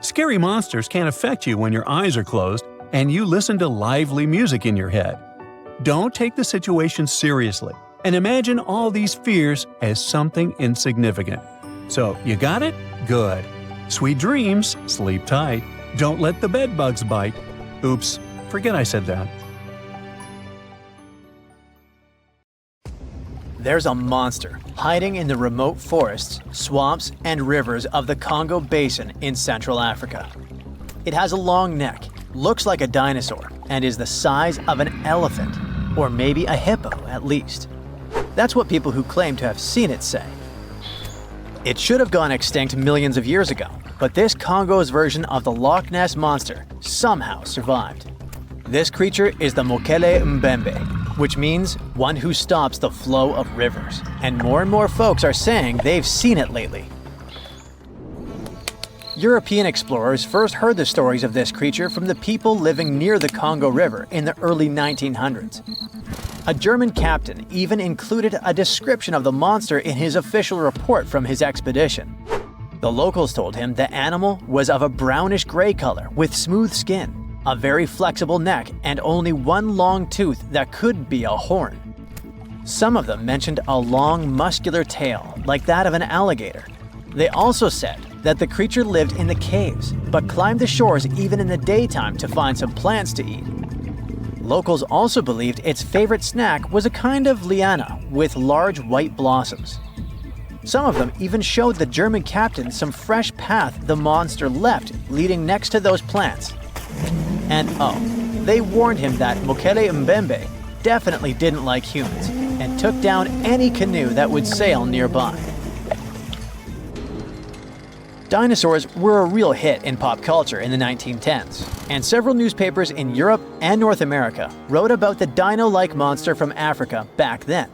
Scary monsters can't affect you when your eyes are closed and you listen to lively music in your head. Don't take the situation seriously and imagine all these fears as something insignificant. So, you got it? Good. Sweet dreams, sleep tight. Don't let the bed bugs bite. Oops, forget I said that. There's a monster hiding in the remote forests, swamps, and rivers of the Congo Basin in Central Africa. It has a long neck, looks like a dinosaur, and is the size of an elephant, or maybe a hippo at least. That's what people who claim to have seen it say. It should have gone extinct millions of years ago, but this Congo's version of the Loch Ness Monster somehow survived. This creature is the Mokele-Mbembe, which means one who stops the flow of rivers, and more folks are saying they've seen it lately. European explorers first heard the stories of this creature from the people living near the Congo River in the early 1900s. A German captain even included a description of the monster in his official report from his expedition. The locals told him the animal was of a brownish-gray color with smooth skin, a very flexible neck, and only one long tooth that could be a horn. Some of them mentioned a long, muscular tail, like that of an alligator. They also said that the creature lived in the caves, but climbed the shores even in the daytime to find some plants to eat. Locals also believed its favorite snack was a kind of liana with large white blossoms. Some of them even showed the German captain some fresh path the monster left leading next to those plants. And they warned him that Mokele-Mbembe definitely didn't like humans and took down any canoe that would sail nearby. Dinosaurs were a real hit in pop culture in the 1910s, and several newspapers in Europe and North America wrote about the dino-like monster from Africa back then.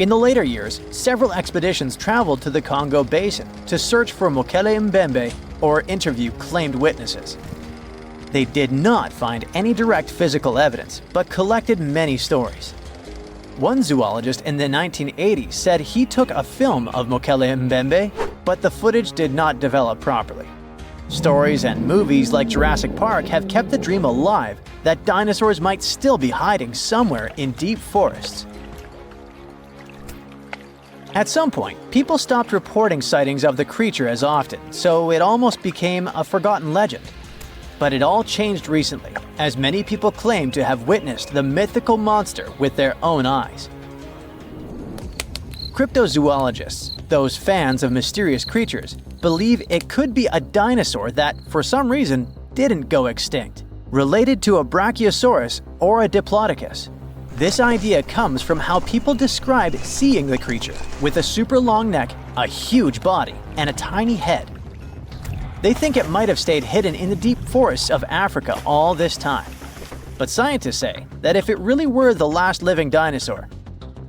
In the later years, several expeditions traveled to the Congo Basin to search for Mokele-Mbembe or interview claimed witnesses. They did not find any direct physical evidence, but collected many stories. One zoologist in the 1980s said he took a film of Mokele-Mbembe, but the footage did not develop properly. Stories and movies like Jurassic Park have kept the dream alive that dinosaurs might still be hiding somewhere in deep forests. At some point, people stopped reporting sightings of the creature as often, so it almost became a forgotten legend. But it all changed recently, as many people claim to have witnessed the mythical monster with their own eyes. Cryptozoologists, those fans of mysterious creatures, believe it could be a dinosaur that, for some reason, didn't go extinct, related to a brachiosaurus or a diplodocus. This idea comes from how people describe seeing the creature, with a super long neck, a huge body, and a tiny head. They think it might have stayed hidden in the deep forests of Africa all this time. But scientists say that if it really were the last living dinosaur,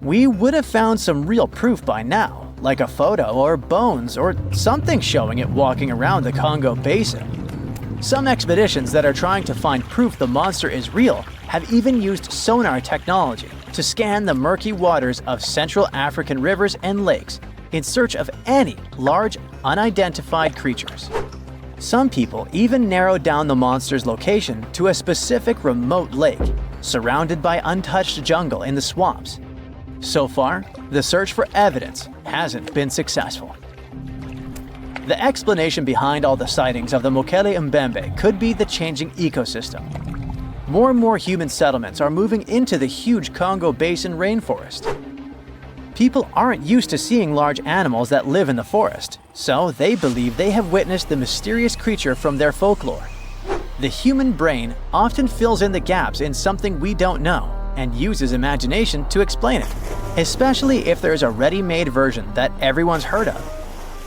we would have found some real proof by now, like a photo or bones or something showing it walking around the Congo Basin. Some expeditions that are trying to find proof the monster is real have even used sonar technology to scan the murky waters of Central African rivers and lakes in search of any large, unidentified creatures. Some people even narrowed down the monster's location to a specific remote lake, surrounded by untouched jungle in the swamps. So far, the search for evidence hasn't been successful. The explanation behind all the sightings of the Mokele-Mbembe could be the changing ecosystem. More and more human settlements are moving into the huge Congo Basin rainforest. People aren't used to seeing large animals that live in the forest, so they believe they have witnessed the mysterious creature from their folklore. The human brain often fills in the gaps in something we don't know and uses imagination to explain it, especially if there's a ready-made version that everyone's heard of.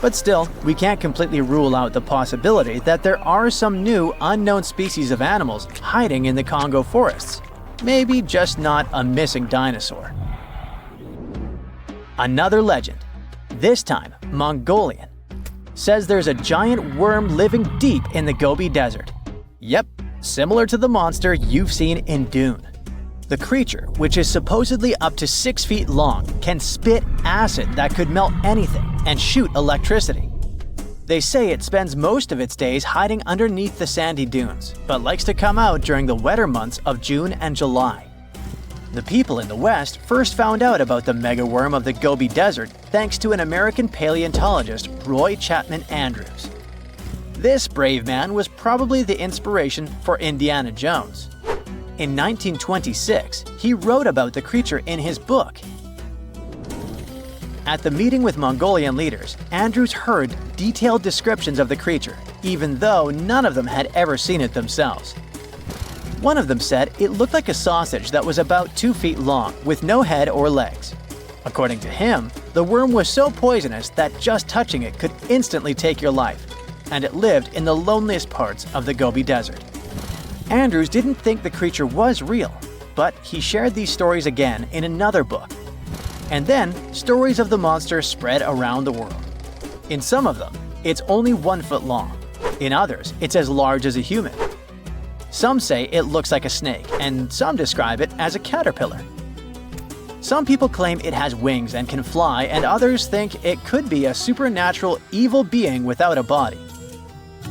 But still, we can't completely rule out the possibility that there are some new, unknown species of animals hiding in the Congo forests. Maybe just not a missing dinosaur. Another legend, this time Mongolian, says there's a giant worm living deep in the Gobi Desert. Yep, similar to the monster you've seen in Dune. The creature, which is supposedly up to 6 feet long, can spit acid that could melt anything and shoot electricity. They say it spends most of its days hiding underneath the sandy dunes, but likes to come out during the wetter months of June and July. The people in the West first found out about the megaworm of the Gobi Desert thanks to an American paleontologist, Roy Chapman Andrews. This brave man was probably the inspiration for Indiana Jones. In 1926, he wrote about the creature in his book. At the meeting with Mongolian leaders, Andrews heard detailed descriptions of the creature, even though none of them had ever seen it themselves. One of them said it looked like a sausage that was about 2 feet long, with no head or legs. According to him, the worm was so poisonous that just touching it could instantly take your life, and it lived in the loneliest parts of the Gobi Desert. Andrews didn't think the creature was real, but he shared these stories again in another book. And then, stories of the monster spread around the world. In some of them, it's only 1 foot long. In others, it's as large as a human. Some say it looks like a snake, and some describe it as a caterpillar. Some people claim it has wings and can fly, and others think it could be a supernatural evil being without a body.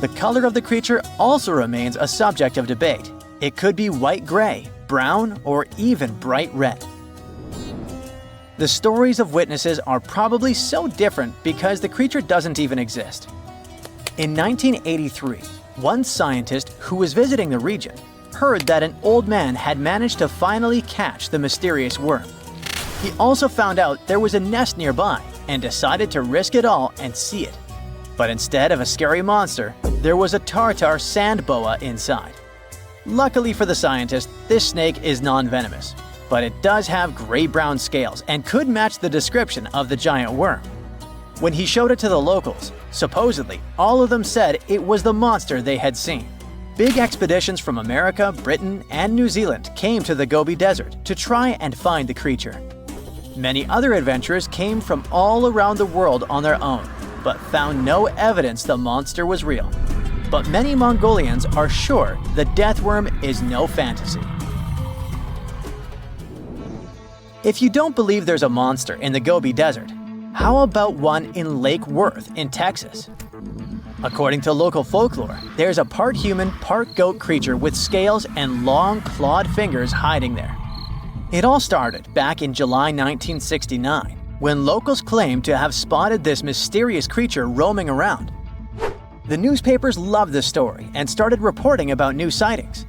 The color of the creature also remains a subject of debate. It could be white-gray, brown, or even bright red. The stories of witnesses are probably so different because the creature doesn't even exist. In 1983, one scientist who was visiting the region heard that an old man had managed to finally catch the mysterious worm. He also found out there was a nest nearby and decided to risk it all and see it. But instead of a scary monster, there was a tartar sand boa inside. Luckily for the scientist, this snake is non-venomous, but it does have gray-brown scales and could match the description of the giant worm. When he showed it to the locals, supposedly all of them said it was the monster they had seen. Big expeditions from America, Britain, and New Zealand came to the Gobi Desert to try and find the creature. Many other adventurers came from all around the world on their own, but found no evidence the monster was real. But many Mongolians are sure the death worm is no fantasy. If you don't believe there's a monster in the Gobi Desert, how about one in Lake Worth in Texas? According to local folklore, there's a part human, part goat creature with scales and long clawed fingers hiding there. It all started back in July 1969, when locals claimed to have spotted this mysterious creature roaming around. The newspapers loved the story and started reporting about new sightings.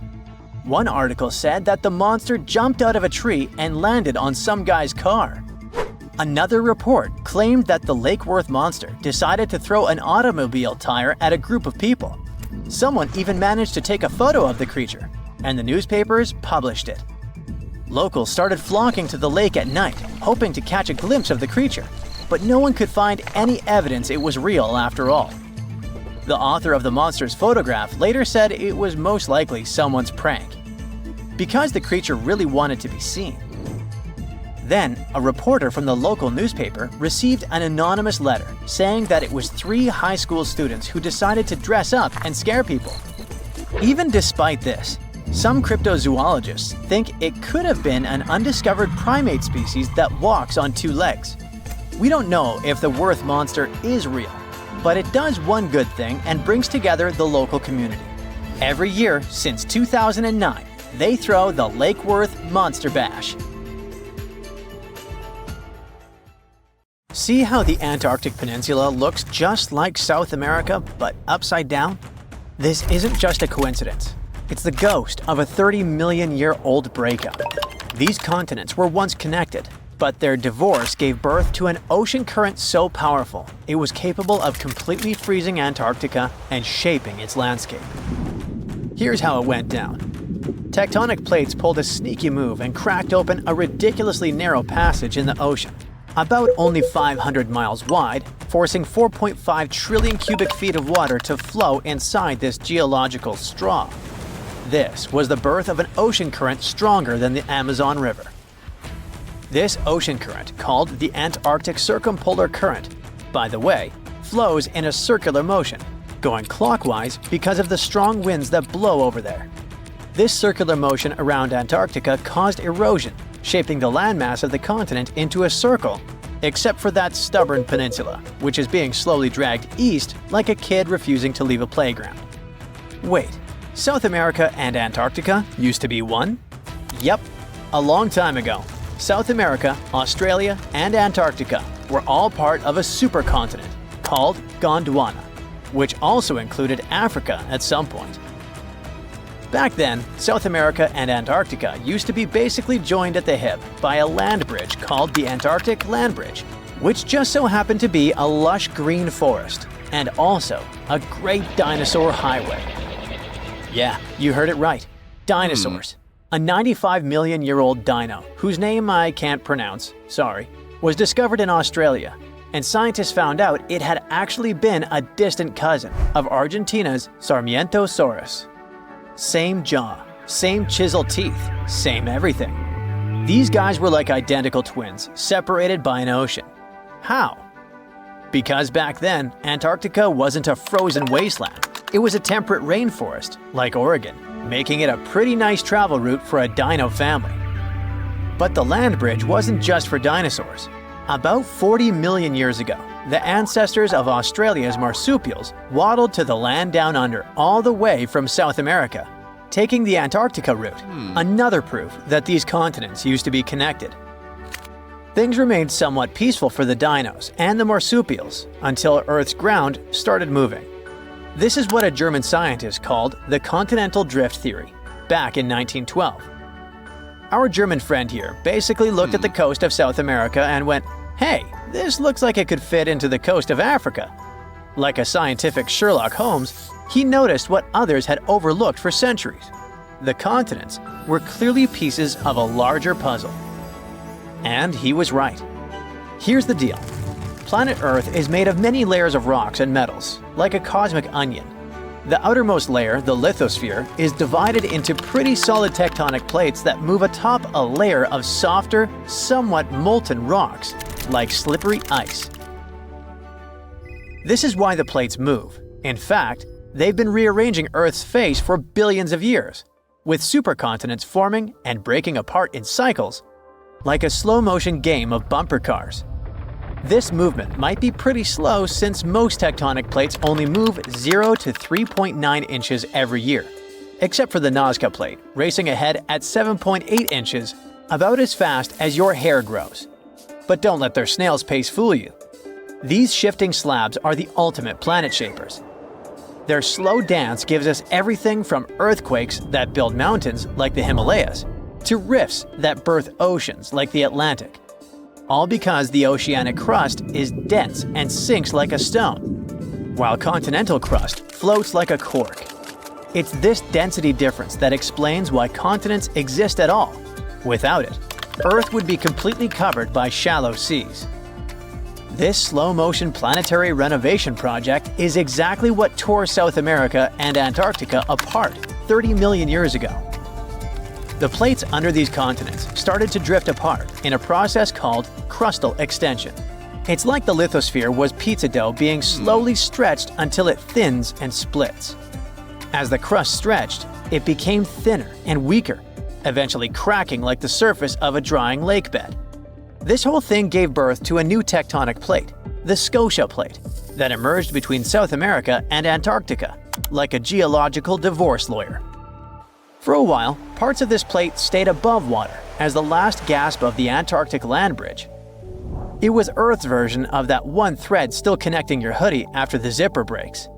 One article said that the monster jumped out of a tree and landed on some guy's car. Another report claimed that the Lake Worth monster decided to throw an automobile tire at a group of people. Someone even managed to take a photo of the creature, and the newspapers published it. Locals started flocking to the lake at night, hoping to catch a glimpse of the creature, but no one could find any evidence it was real after all. The author of the monster's photograph later said it was most likely someone's prank, because the creature really wanted to be seen. Then, a reporter from the local newspaper received an anonymous letter saying that it was 3 high school students who decided to dress up and scare people. Even despite this, some cryptozoologists think it could have been an undiscovered primate species that walks on 2 legs. We don't know if the Worth monster is real, but it does one good thing and brings together the local community. Every year since 2009, they throw the Lake Worth Monster Bash. See how the Antarctic Peninsula looks just like South America, but upside down? This isn't just a coincidence. It's the ghost of a 30-million-year-old breakup. These continents were once connected, but their divorce gave birth to an ocean current so powerful it was capable of completely freezing Antarctica and shaping its landscape. Here's how it went down. Tectonic plates pulled a sneaky move and cracked open a ridiculously narrow passage in the ocean, about only 500 miles wide, forcing 4.5 trillion cubic feet of water to flow inside this geological straw. This was the birth of an ocean current stronger than the Amazon River. This ocean current, called the Antarctic Circumpolar Current, by the way, flows in a circular motion, going clockwise because of the strong winds that blow over there. This circular motion around Antarctica caused erosion, shaping the landmass of the continent into a circle, except for that stubborn peninsula, which is being slowly dragged east like a kid refusing to leave a playground. Wait, South America and Antarctica used to be one? Yep, a long time ago. South America, Australia, and Antarctica were all part of a supercontinent called Gondwana, which also included Africa at some point. Back then, South America and Antarctica used to be basically joined at the hip by a land bridge called the Antarctic Land Bridge, which just so happened to be a lush green forest and also a great dinosaur highway. Yeah, you heard it right. Dinosaurs. A 95-million-year-old dino, whose name I can't pronounce, sorry, was discovered in Australia, and scientists found out it had actually been a distant cousin of Argentina's Sarmientosaurus. Same jaw, same chisel teeth, same everything. These guys were like identical twins, separated by an ocean. How? Because back then, Antarctica wasn't a frozen wasteland. It was a temperate rainforest, like Oregon, making it a pretty nice travel route for a dino family. But the land bridge wasn't just for dinosaurs. About 40 million years ago, the ancestors of Australia's marsupials waddled to the land down under all the way from South America, taking the Antarctica route, another proof that these continents used to be connected. Things remained somewhat peaceful for the dinos and the marsupials until Earth's ground started moving. This is what a German scientist called the continental drift theory, back in 1912. Our German friend here basically looked at the coast of South America and went, "Hey, this looks like it could fit into the coast of Africa." Like a scientific Sherlock Holmes, he noticed what others had overlooked for centuries. The continents were clearly pieces of a larger puzzle. And he was right. Here's the deal. Planet Earth is made of many layers of rocks and metals, like a cosmic onion. The outermost layer, the lithosphere, is divided into pretty solid tectonic plates that move atop a layer of softer, somewhat molten rocks, like slippery ice. This is why the plates move. In fact, they've been rearranging Earth's face for billions of years, with supercontinents forming and breaking apart in cycles, like a slow-motion game of bumper cars. This movement might be pretty slow since most tectonic plates only move 0 to 3.9 inches every year, except for the Nazca plate, racing ahead at 7.8 inches, about as fast as your hair grows. But don't let their snail's pace fool you. These shifting slabs are the ultimate planet shapers. Their slow dance gives us everything from earthquakes that build mountains, like the Himalayas, to rifts that birth oceans, like the Atlantic. All because the oceanic crust is dense and sinks like a stone, while continental crust floats like a cork. It's this density difference that explains why continents exist at all. Without it, Earth would be completely covered by shallow seas. This slow-motion planetary renovation project is exactly what tore South America and Antarctica apart 30 million years ago. The plates under these continents started to drift apart in a process called crustal extension. It's like the lithosphere was pizza dough being slowly stretched until it thins and splits. As the crust stretched, it became thinner and weaker, eventually cracking like the surface of a drying lake bed. This whole thing gave birth to a new tectonic plate, the Scotia Plate, that emerged between South America and Antarctica, like a geological divorce lawyer. For a while, parts of this plate stayed above water as the last gasp of the Antarctic land bridge. It was Earth's version of that one thread still connecting your hoodie after the zipper breaks.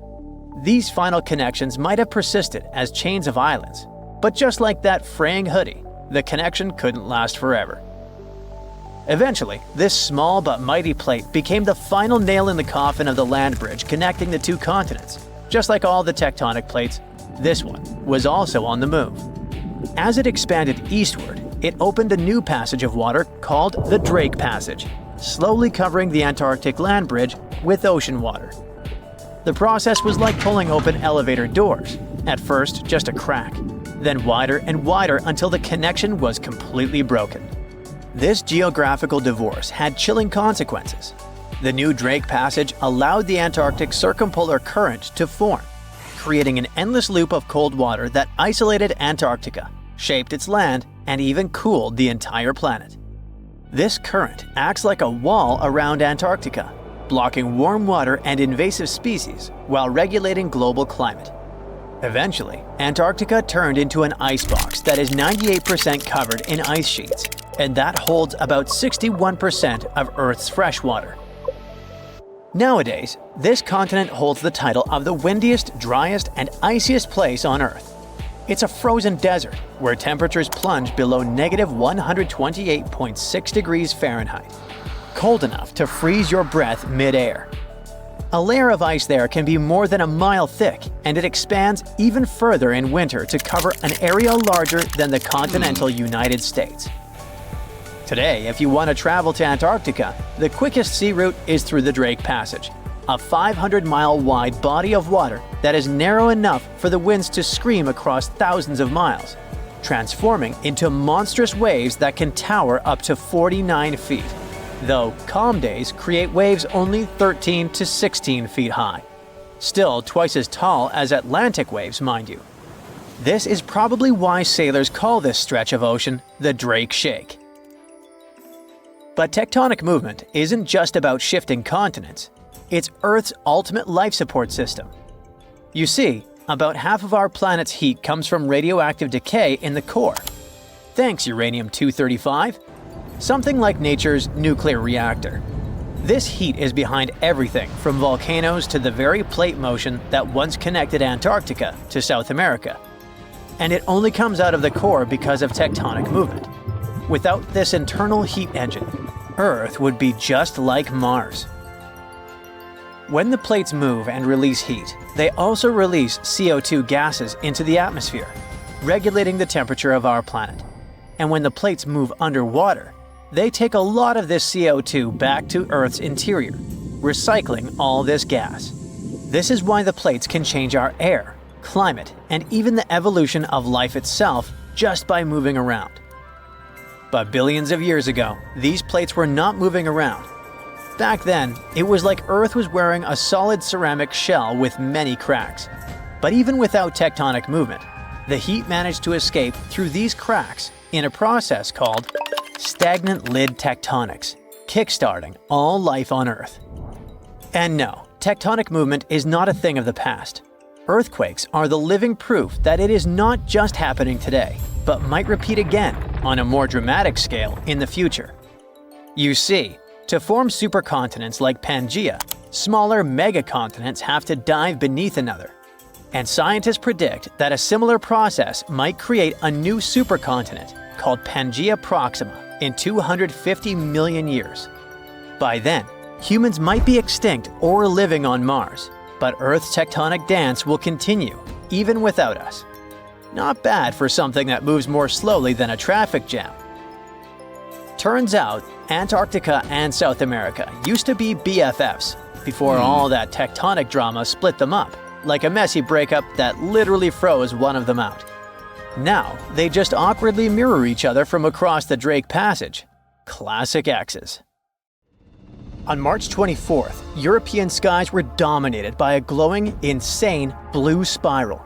These final connections might have persisted as chains of islands, but just like that fraying hoodie, the connection couldn't last forever. Eventually, this small but mighty plate became the final nail in the coffin of the land bridge connecting the two continents. Just like all the tectonic plates, this one was also on the move. As it expanded eastward, it opened a new passage of water called the Drake Passage, slowly covering the Antarctic land bridge with ocean water. The process was like pulling open elevator doors, at first just a crack, then wider and wider until the connection was completely broken. This geographical divorce had chilling consequences. The new Drake Passage allowed the Antarctic circumpolar current to form, creating an endless loop of cold water that isolated Antarctica, shaped its land, and even cooled the entire planet. This current acts like a wall around Antarctica, blocking warm water and invasive species while regulating global climate. Eventually, Antarctica turned into an icebox that is 98% covered in ice sheets, and that holds about 61% of Earth's fresh water. Nowadays, this continent holds the title of the windiest, driest, and iciest place on Earth. It's a frozen desert where temperatures plunge below -128.6 degrees Fahrenheit, cold enough to freeze your breath mid-air. A layer of ice there can be more than a mile thick, and it expands even further in winter to cover an area larger than the continental United States. Today, if you want to travel to Antarctica, the quickest sea route is through the Drake Passage, a 500-mile-wide body of water that is narrow enough for the winds to scream across thousands of miles, transforming into monstrous waves that can tower up to 49 feet, though calm days create waves only 13 to 16 feet high. Still twice as tall as Atlantic waves, mind you. This is probably why sailors call this stretch of ocean the Drake Shake. But tectonic movement isn't just about shifting continents. It's Earth's ultimate life support system. You see, about half of our planet's heat comes from radioactive decay in the core. Thanks, uranium-235. Something like nature's nuclear reactor. This heat is behind everything from volcanoes to the very plate motion that once connected Antarctica to South America. And it only comes out of the core because of tectonic movement. Without this internal heat engine, Earth would be just like Mars. When the plates move and release heat, they also release CO2 gases into the atmosphere, regulating the temperature of our planet. And when the plates move underwater, they take a lot of this CO2 back to Earth's interior, recycling all this gas. This is why the plates can change our air, climate, and even the evolution of life itself just by moving around. But billions of years ago, these plates were not moving around. Back then, it was like Earth was wearing a solid ceramic shell with many cracks. But even without tectonic movement, the heat managed to escape through these cracks in a process called stagnant lid tectonics, kickstarting all life on Earth. And no, tectonic movement is not a thing of the past. Earthquakes are the living proof that it is not just happening today, but might repeat again on a more dramatic scale in the future. You see, to form supercontinents like Pangaea, smaller megacontinents have to dive beneath another. And scientists predict that a similar process might create a new supercontinent called Pangaea Proxima in 250 million years. By then, humans might be extinct or living on Mars, but Earth's tectonic dance will continue, even without us. Not bad for something that moves more slowly than a traffic jam. Turns out, Antarctica and South America used to be BFFs before all that tectonic drama split them up, like a messy breakup that literally froze one of them out. Now, they just awkwardly mirror each other from across the Drake Passage. Classic exes. On March 24th, European skies were dominated by a glowing, insane blue spiral.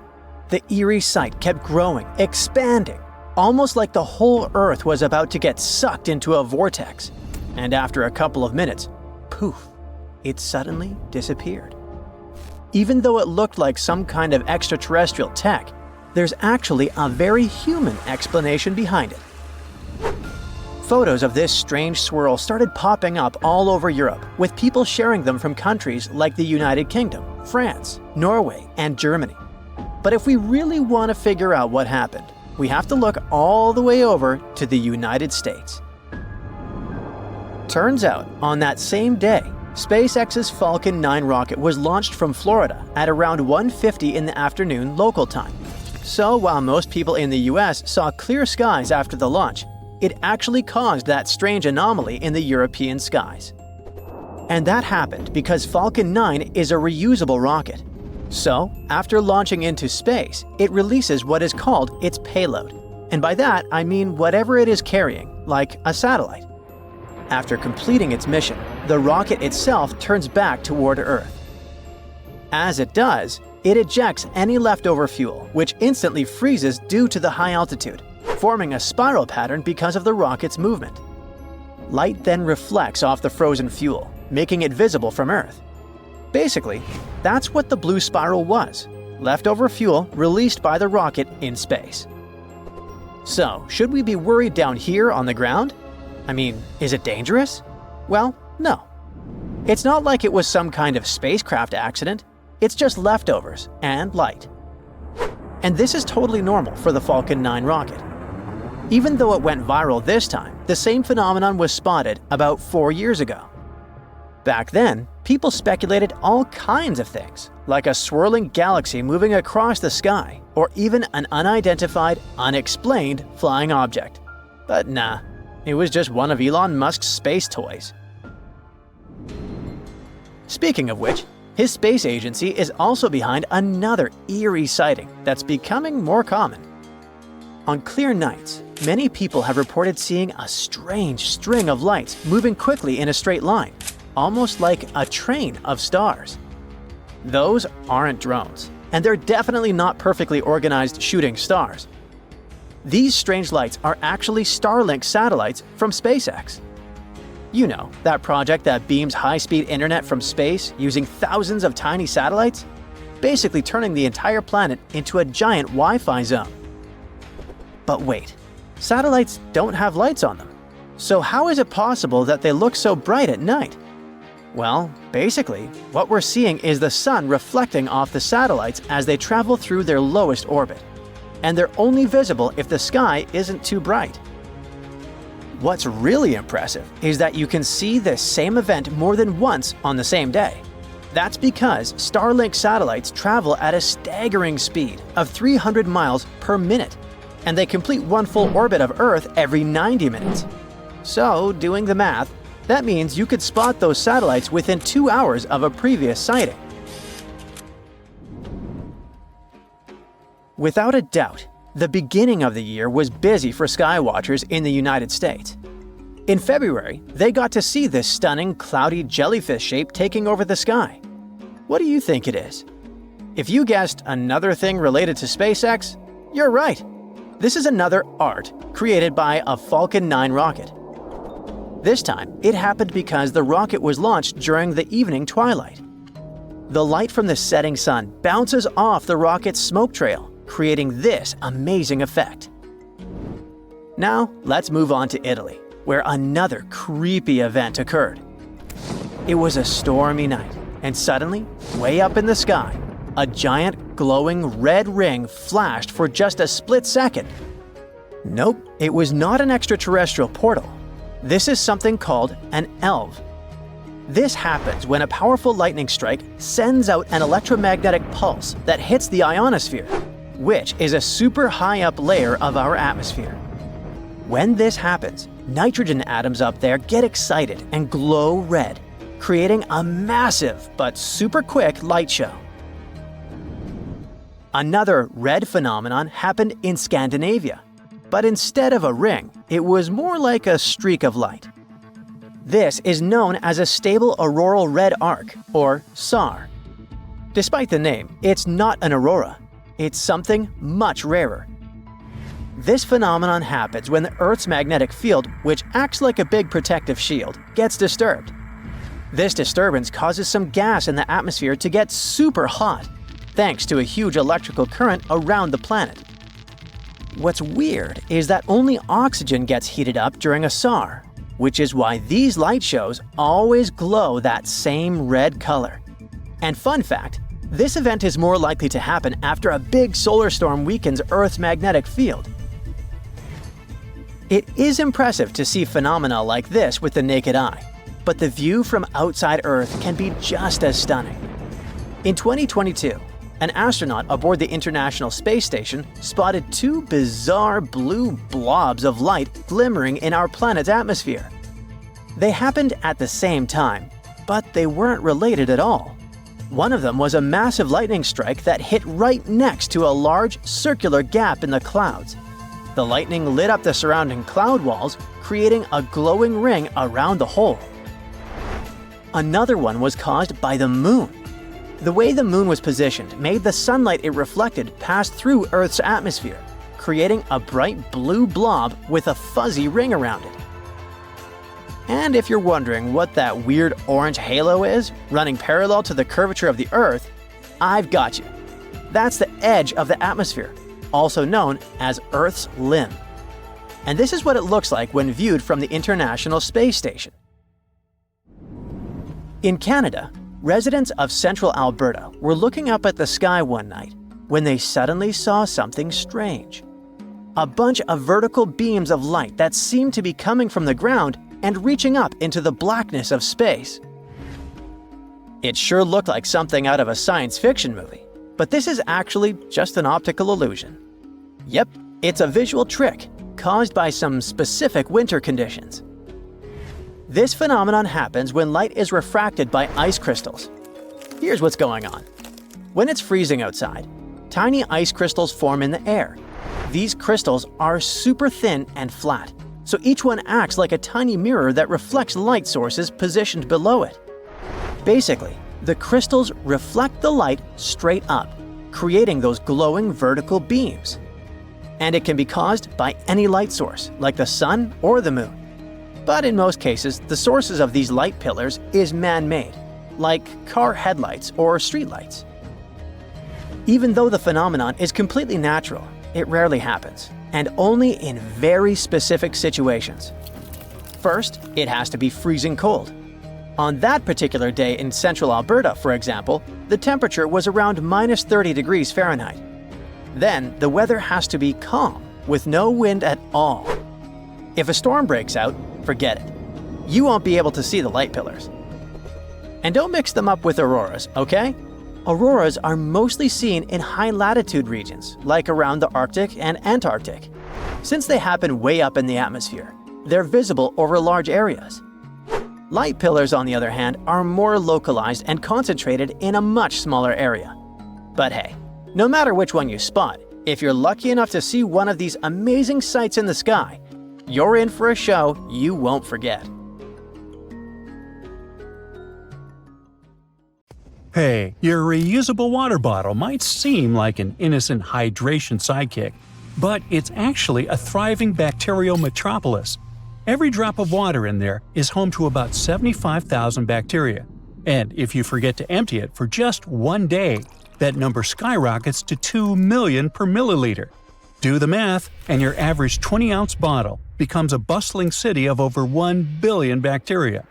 The eerie sight kept growing, expanding, almost like the whole Earth was about to get sucked into a vortex. And after a couple of minutes, poof, it suddenly disappeared. Even though it looked like some kind of extraterrestrial tech, there's actually a very human explanation behind it. Photos of this strange swirl started popping up all over Europe, with people sharing them from countries like the United Kingdom, France, Norway, and Germany. But if we really want to figure out what happened, we have to look all the way over to the United States. Turns out, on that same day, SpaceX's Falcon 9 rocket was launched from Florida at around 1:50 in the afternoon local time. So while most people in the US saw clear skies after the launch, it actually caused that strange anomaly in the European skies. And that happened because Falcon 9 is a reusable rocket. So, after launching into space, it releases what is called its payload. And by that, I mean whatever it is carrying, like a satellite. After completing its mission, the rocket itself turns back toward Earth. As it does, it ejects any leftover fuel, which instantly freezes due to the high altitude, forming a spiral pattern because of the rocket's movement. Light then reflects off the frozen fuel, making it visible from Earth. Basically, that's what the blue spiral was, leftover fuel released by the rocket in space. So, should we be worried down here on the ground? I mean, is it dangerous? Well, no. It's not like it was some kind of spacecraft accident. It's just leftovers and light. And this is totally normal for the Falcon 9 rocket. Even though it went viral this time, the same phenomenon was spotted about 4 years ago. Back then, people speculated all kinds of things, like a swirling galaxy moving across the sky, or even an unidentified, unexplained flying object. But nah, it was just one of Elon Musk's space toys. Speaking of which, his space agency is also behind another eerie sighting that's becoming more common. On clear nights, many people have reported seeing a strange string of lights moving quickly in a straight line, almost like a train of stars. Those aren't drones, and they're definitely not perfectly organized shooting stars. These strange lights are actually Starlink satellites from SpaceX. You know, that project that beams high-speed internet from space using thousands of tiny satellites, basically turning the entire planet into a giant Wi-Fi zone. But wait, satellites don't have lights on them. So how is it possible that they look so bright at night? Well, basically, what we're seeing is the sun reflecting off the satellites as they travel through their lowest orbit. And they're only visible if the sky isn't too bright. What's really impressive is that you can see this same event more than once on the same day. That's because Starlink satellites travel at a staggering speed of 300 miles per minute, and they complete one full orbit of Earth every 90 minutes. So, doing the math, that means you could spot those satellites within 2 hours of a previous sighting. Without a doubt, the beginning of the year was busy for skywatchers in the United States. In February, they got to see this stunning, cloudy jellyfish shape taking over the sky. What do you think it is? If you guessed another thing related to SpaceX, you're right. This is another art created by a Falcon 9 rocket. This time, it happened because the rocket was launched during the evening twilight. The light from the setting sun bounces off the rocket's smoke trail, creating this amazing effect. Now, let's move on to Italy, where another creepy event occurred. It was a stormy night, and suddenly, way up in the sky, a giant glowing red ring flashed for just a split second. Nope, it was not an extraterrestrial portal. This is something called an ELV. This happens when a powerful lightning strike sends out an electromagnetic pulse that hits the ionosphere, which is a super high up layer of our atmosphere. When this happens, nitrogen atoms up there get excited and glow red, creating a massive but super quick light show. Another red phenomenon happened in Scandinavia, but instead of a ring, it was more like a streak of light. This is known as a stable auroral red arc, or SAR. Despite the name, it's not an aurora. It's something much rarer. This phenomenon happens when the Earth's magnetic field, which acts like a big protective shield, gets disturbed. This disturbance causes some gas in the atmosphere to get super hot, thanks to a huge electrical current around the planet. What's weird is that only oxygen gets heated up during a SAR, which is why these light shows always glow that same red color. And fun fact, this event is more likely to happen after a big solar storm weakens Earth's magnetic field. It is impressive to see phenomena like this with the naked eye, but the view from outside Earth can be just as stunning. In 2022, an astronaut aboard the International Space Station spotted two bizarre blue blobs of light glimmering in our planet's atmosphere. They happened at the same time, but they weren't related at all. One of them was a massive lightning strike that hit right next to a large circular gap in the clouds. The lightning lit up the surrounding cloud walls, creating a glowing ring around the hole. Another one was caused by the moon. The way the moon was positioned made the sunlight it reflected pass through Earth's atmosphere, creating a bright blue blob with a fuzzy ring around it. And if you're wondering what that weird orange halo is, running parallel to the curvature of the Earth, I've got you. That's the edge of the atmosphere, also known as Earth's limb. And this is what it looks like when viewed from the International Space Station. In Canada, residents of central Alberta were looking up at the sky one night when they suddenly saw something strange. A bunch of vertical beams of light that seemed to be coming from the ground and reaching up into the blackness of space. It sure looked like something out of a science fiction movie, but this is actually just an optical illusion. Yep, it's a visual trick caused by some specific winter conditions. This phenomenon happens when light is refracted by ice crystals. Here's what's going on. When it's freezing outside, tiny ice crystals form in the air. These crystals are super thin and flat, so each one acts like a tiny mirror that reflects light sources positioned below it. Basically, the crystals reflect the light straight up, creating those glowing vertical beams. And it can be caused by any light source, like the sun or the moon. But in most cases, the sources of these light pillars is man-made, like car headlights or streetlights. Even though the phenomenon is completely natural, it rarely happens, and only in very specific situations. First, it has to be freezing cold. On that particular day in central Alberta, for example, the temperature was around minus 30 degrees Fahrenheit. Then, the weather has to be calm, with no wind at all. If a storm breaks out, forget it. You won't be able to see the light pillars. And don't mix them up with auroras, okay? Auroras are mostly seen in high-latitude regions, like around the Arctic and Antarctic. Since they happen way up in the atmosphere, they're visible over large areas. Light pillars, on the other hand, are more localized and concentrated in a much smaller area. But hey, no matter which one you spot, If you're lucky enough to see one of these amazing sights in the sky, you're in for a show you won't forget. Hey, your reusable water bottle might seem like an innocent hydration sidekick, but it's actually a thriving bacterial metropolis. Every drop of water in there is home to about 75,000 bacteria. And if you forget to empty it for just one day, that number skyrockets to 2 million per milliliter. Do the math, and your average 20-ounce bottle becomes a bustling city of over 1 billion bacteria.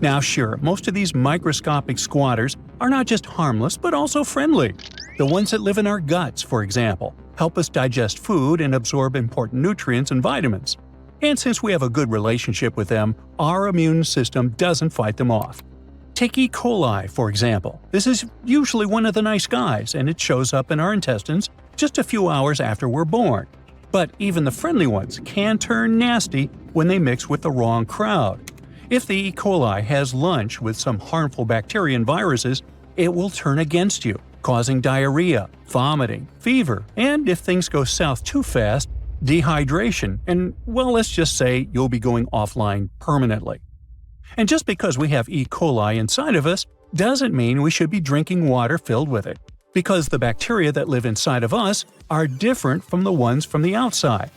Now sure, most of these microscopic squatters are not just harmless but also friendly. The ones that live in our guts, for example, help us digest food and absorb important nutrients and vitamins. And since we have a good relationship with them, our immune system doesn't fight them off. Take E. coli, for example. This is usually one of the nice guys, and it shows up in our intestines just a few hours after we're born. But even the friendly ones can turn nasty when they mix with the wrong crowd. If the E. coli has lunch with some harmful bacteria and viruses, it will turn against you, causing diarrhea, vomiting, fever, and if things go south too fast, dehydration, and well, let's just say you'll be going offline permanently. And just because we have E. coli inside of us doesn't mean we should be drinking water filled with it, because the bacteria that live inside of us are different from the ones from the outside.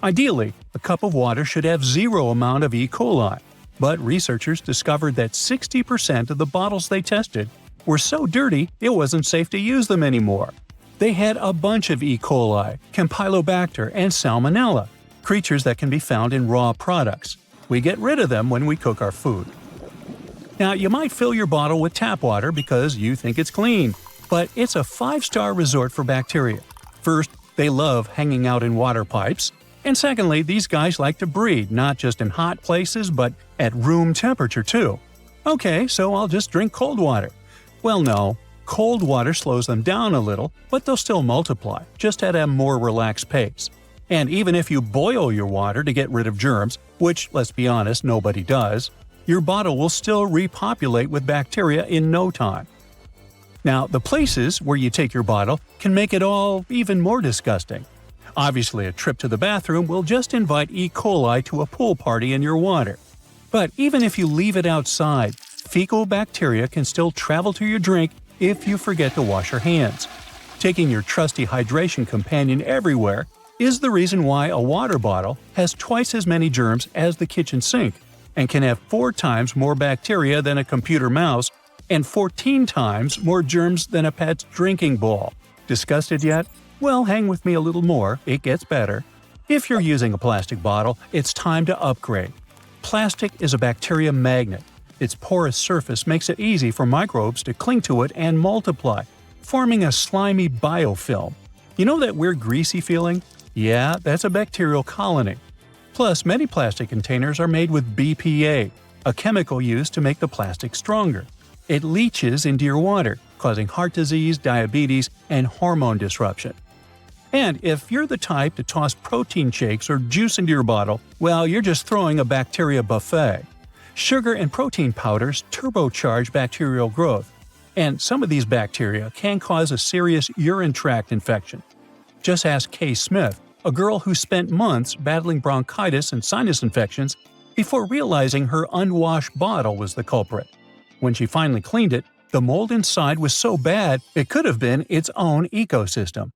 Ideally, a cup of water should have zero amount of E. coli, but researchers discovered that 60% of the bottles they tested were so dirty it wasn't safe to use them anymore. They had a bunch of E. coli, Campylobacter, and Salmonella, creatures that can be found in raw products. We get rid of them when we cook our food. Now, you might fill your bottle with tap water because you think it's clean, but it's a 5-star resort for bacteria. First, they love hanging out in water pipes, and secondly, these guys like to breed not just in hot places but at room temperature too. Okay, so I'll just drink cold water. Well, no. Cold water slows them down a little, but they'll still multiply, just at a more relaxed pace. And even if you boil your water to get rid of germs, which, let's be honest, nobody does, your bottle will still repopulate with bacteria in no time. Now, the places where you take your bottle can make it all even more disgusting. Obviously, a trip to the bathroom will just invite E. coli to a pool party in your water. But even if you leave it outside, fecal bacteria can still travel to your drink if you forget to wash your hands. Taking your trusty hydration companion everywhere is the reason why a water bottle has twice as many germs as the kitchen sink and can have 4 times more bacteria than a computer mouse and 14 times more germs than a pet's drinking bowl. Disgusted yet? Well, hang with me a little more, it gets better. If you're using a plastic bottle, it's time to upgrade. Plastic is a bacteria magnet. Its porous surface makes it easy for microbes to cling to it and multiply, forming a slimy biofilm. You know that weird greasy feeling? Yeah, that's a bacterial colony. Plus, many plastic containers are made with BPA, a chemical used to make the plastic stronger. It leaches into your water, causing heart disease, diabetes, and hormone disruption. And if you're the type to toss protein shakes or juice into your bottle, well, you're just throwing a bacteria buffet. Sugar and protein powders turbocharge bacterial growth, and some of these bacteria can cause a serious urine tract infection. Just ask Kay Smith, a girl who spent months battling bronchitis and sinus infections before realizing her unwashed bottle was the culprit. When she finally cleaned it, the mold inside was so bad it could have been its own ecosystem.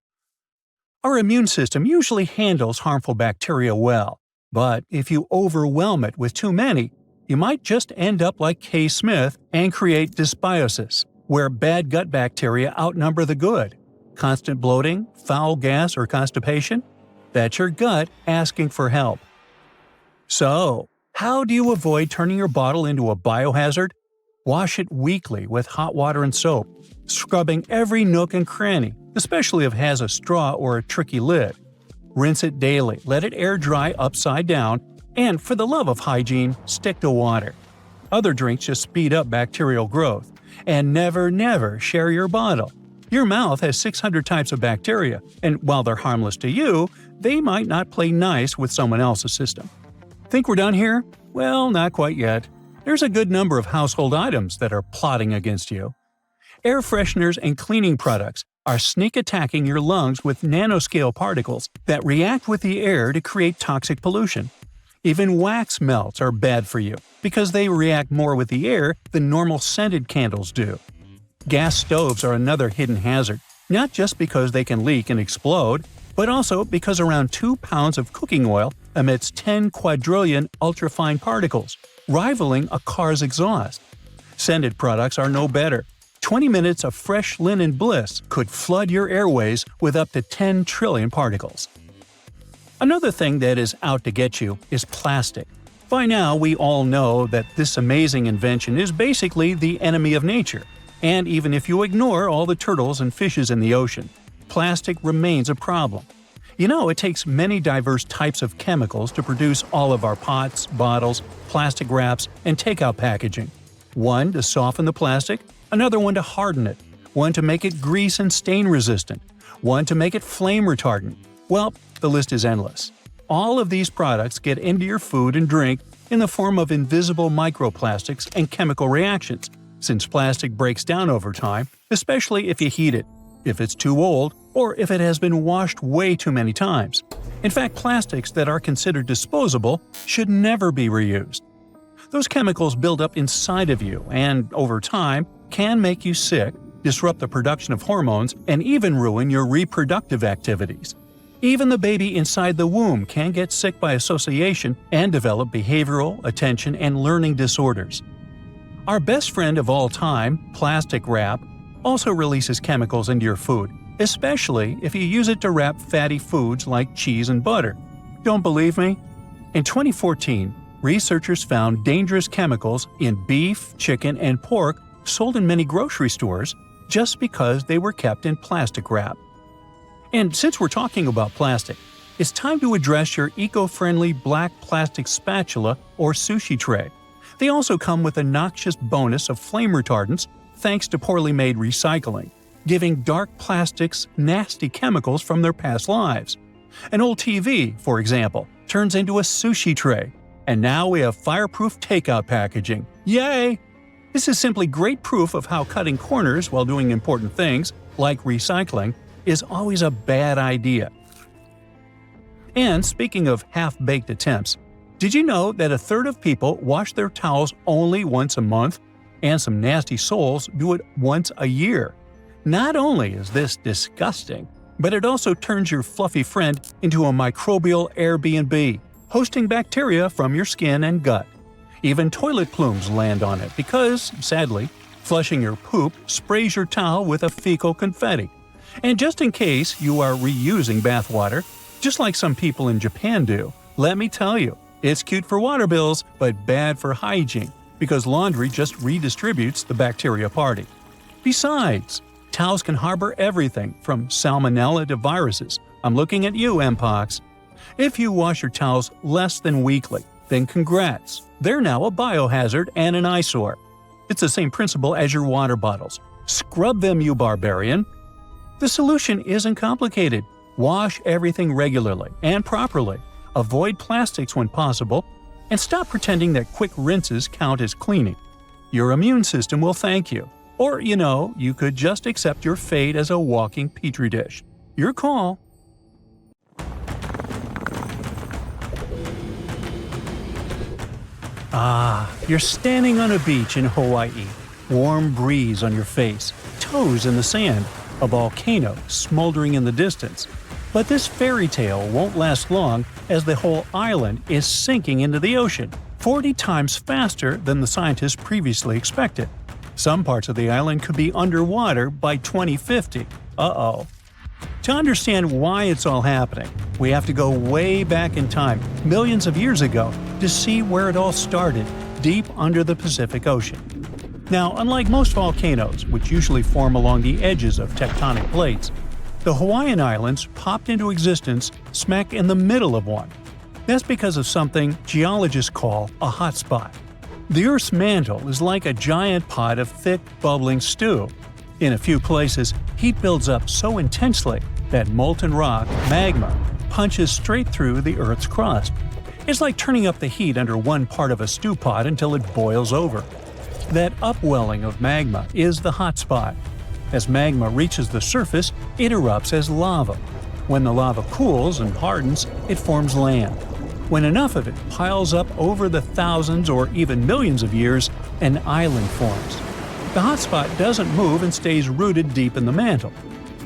Our immune system usually handles harmful bacteria well, but if you overwhelm it with too many, you might just end up like Kay Smith and create dysbiosis, where bad gut bacteria outnumber the good. Constant bloating, foul gas, or constipation? That's your gut asking for help. So, how do you avoid turning your bottle into a biohazard? Wash it weekly with hot water and soap, scrubbing every nook and cranny, especially if it has a straw or a tricky lid. Rinse it daily, let it air dry upside down, and for the love of hygiene, stick to water. Other drinks just speed up bacterial growth. And never share your bottle. Your mouth has 600 types of bacteria, and while they're harmless to you, they might not play nice with someone else's system. Think we're done here? Well, not quite yet. There's a good number of household items that are plotting against you. Air fresheners and cleaning products are sneak attacking your lungs with nanoscale particles that react with the air to create toxic pollution. Even wax melts are bad for you because they react more with the air than normal scented candles do. Gas stoves are another hidden hazard, not just because they can leak and explode, but also because around 2 pounds of cooking oil emits 10 quadrillion ultrafine particles, rivaling a car's exhaust. Scented products are no better. 20 minutes of fresh linen bliss could flood your airways with up to 10 trillion particles. Another thing that is out to get you is plastic. By now, we all know that this amazing invention is basically the enemy of nature. And even if you ignore all the turtles and fishes in the ocean, plastic remains a problem. You know, it takes many diverse types of chemicals to produce all of our pots, bottles, plastic wraps, and takeout packaging. One to soften the plastic, another one to harden it, one to make it grease and stain resistant, one to make it flame retardant. Well, the list is endless. All of these products get into your food and drink in the form of invisible microplastics and chemical reactions, since plastic breaks down over time, especially if you heat it, if it's too old, or if it has been washed way too many times. In fact, plastics that are considered disposable should never be reused. Those chemicals build up inside of you and, over time, can make you sick, disrupt the production of hormones, and even ruin your reproductive activities. Even the baby inside the womb can get sick by association and develop behavioral, attention, and learning disorders. Our best friend of all time, plastic wrap, also releases chemicals into your food, especially if you use it to wrap fatty foods like cheese and butter. Don't believe me? In 2014, researchers found dangerous chemicals in beef, chicken, and pork sold in many grocery stores just because they were kept in plastic wrap. And since we're talking about plastic, it's time to address your eco-friendly black plastic spatula or sushi tray. They also come with a noxious bonus of flame retardants thanks to poorly made recycling, giving dark plastics nasty chemicals from their past lives. An old TV, for example, turns into a sushi tray, and now we have fireproof takeout packaging. Yay! This is simply great proof of how cutting corners while doing important things, like recycling, is always a bad idea. And speaking of half-baked attempts, did you know that a third of people wash their towels only once a month, and some nasty souls do it once a year? Not only is this disgusting, but it also turns your fluffy friend into a microbial Airbnb, hosting bacteria from your skin and gut. Even toilet plumes land on it because, sadly, flushing your poop sprays your towel with a fecal confetti. And just in case you are reusing bathwater, just like some people in Japan do, let me tell you, it's cute for water bills, but bad for hygiene, because laundry just redistributes the bacteria party. Besides, towels can harbor everything from salmonella to viruses. I'm looking at you, Mpox. If you wash your towels less than weekly, then congrats. They're now a biohazard and an eyesore. It's the same principle as your water bottles. Scrub them, you barbarian. The solution isn't complicated. Wash everything regularly and properly. Avoid plastics when possible, and stop pretending that quick rinses count as cleaning. Your immune system will thank you. Or, you could just accept your fate as a walking petri dish. Your call. You're standing on a beach in Hawaii. Warm breeze on your face, toes in the sand, a volcano smoldering in the distance. But this fairy tale won't last long as the whole island is sinking into the ocean, 40 times faster than the scientists previously expected. Some parts of the island could be underwater by 2050. Uh-oh. To understand why it's all happening, we have to go way back in time, millions of years ago, to see where it all started, deep under the Pacific Ocean. Now, unlike most volcanoes, which usually form along the edges of tectonic plates, the Hawaiian Islands popped into existence smack in the middle of one. That's because of something geologists call a hotspot. The Earth's mantle is like a giant pot of thick, bubbling stew. In a few places, heat builds up so intensely that molten rock, magma, punches straight through the Earth's crust. It's like turning up the heat under one part of a stew pot until it boils over. That upwelling of magma is the hotspot. As magma reaches the surface, it erupts as lava. When the lava cools and hardens, it forms land. When enough of it piles up over the thousands or even millions of years, an island forms. The hotspot doesn't move and stays rooted deep in the mantle.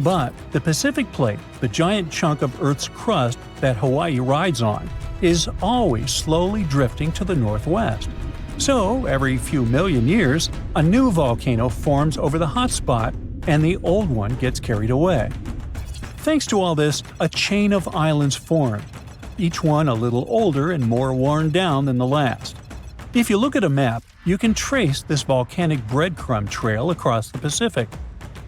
But the Pacific Plate, the giant chunk of Earth's crust that Hawaii rides on, is always slowly drifting to the northwest. So, every few million years, a new volcano forms over the hotspot and the old one gets carried away. Thanks to all this, a chain of islands formed, each one a little older and more worn down than the last. If you look at a map, you can trace this volcanic breadcrumb trail across the Pacific.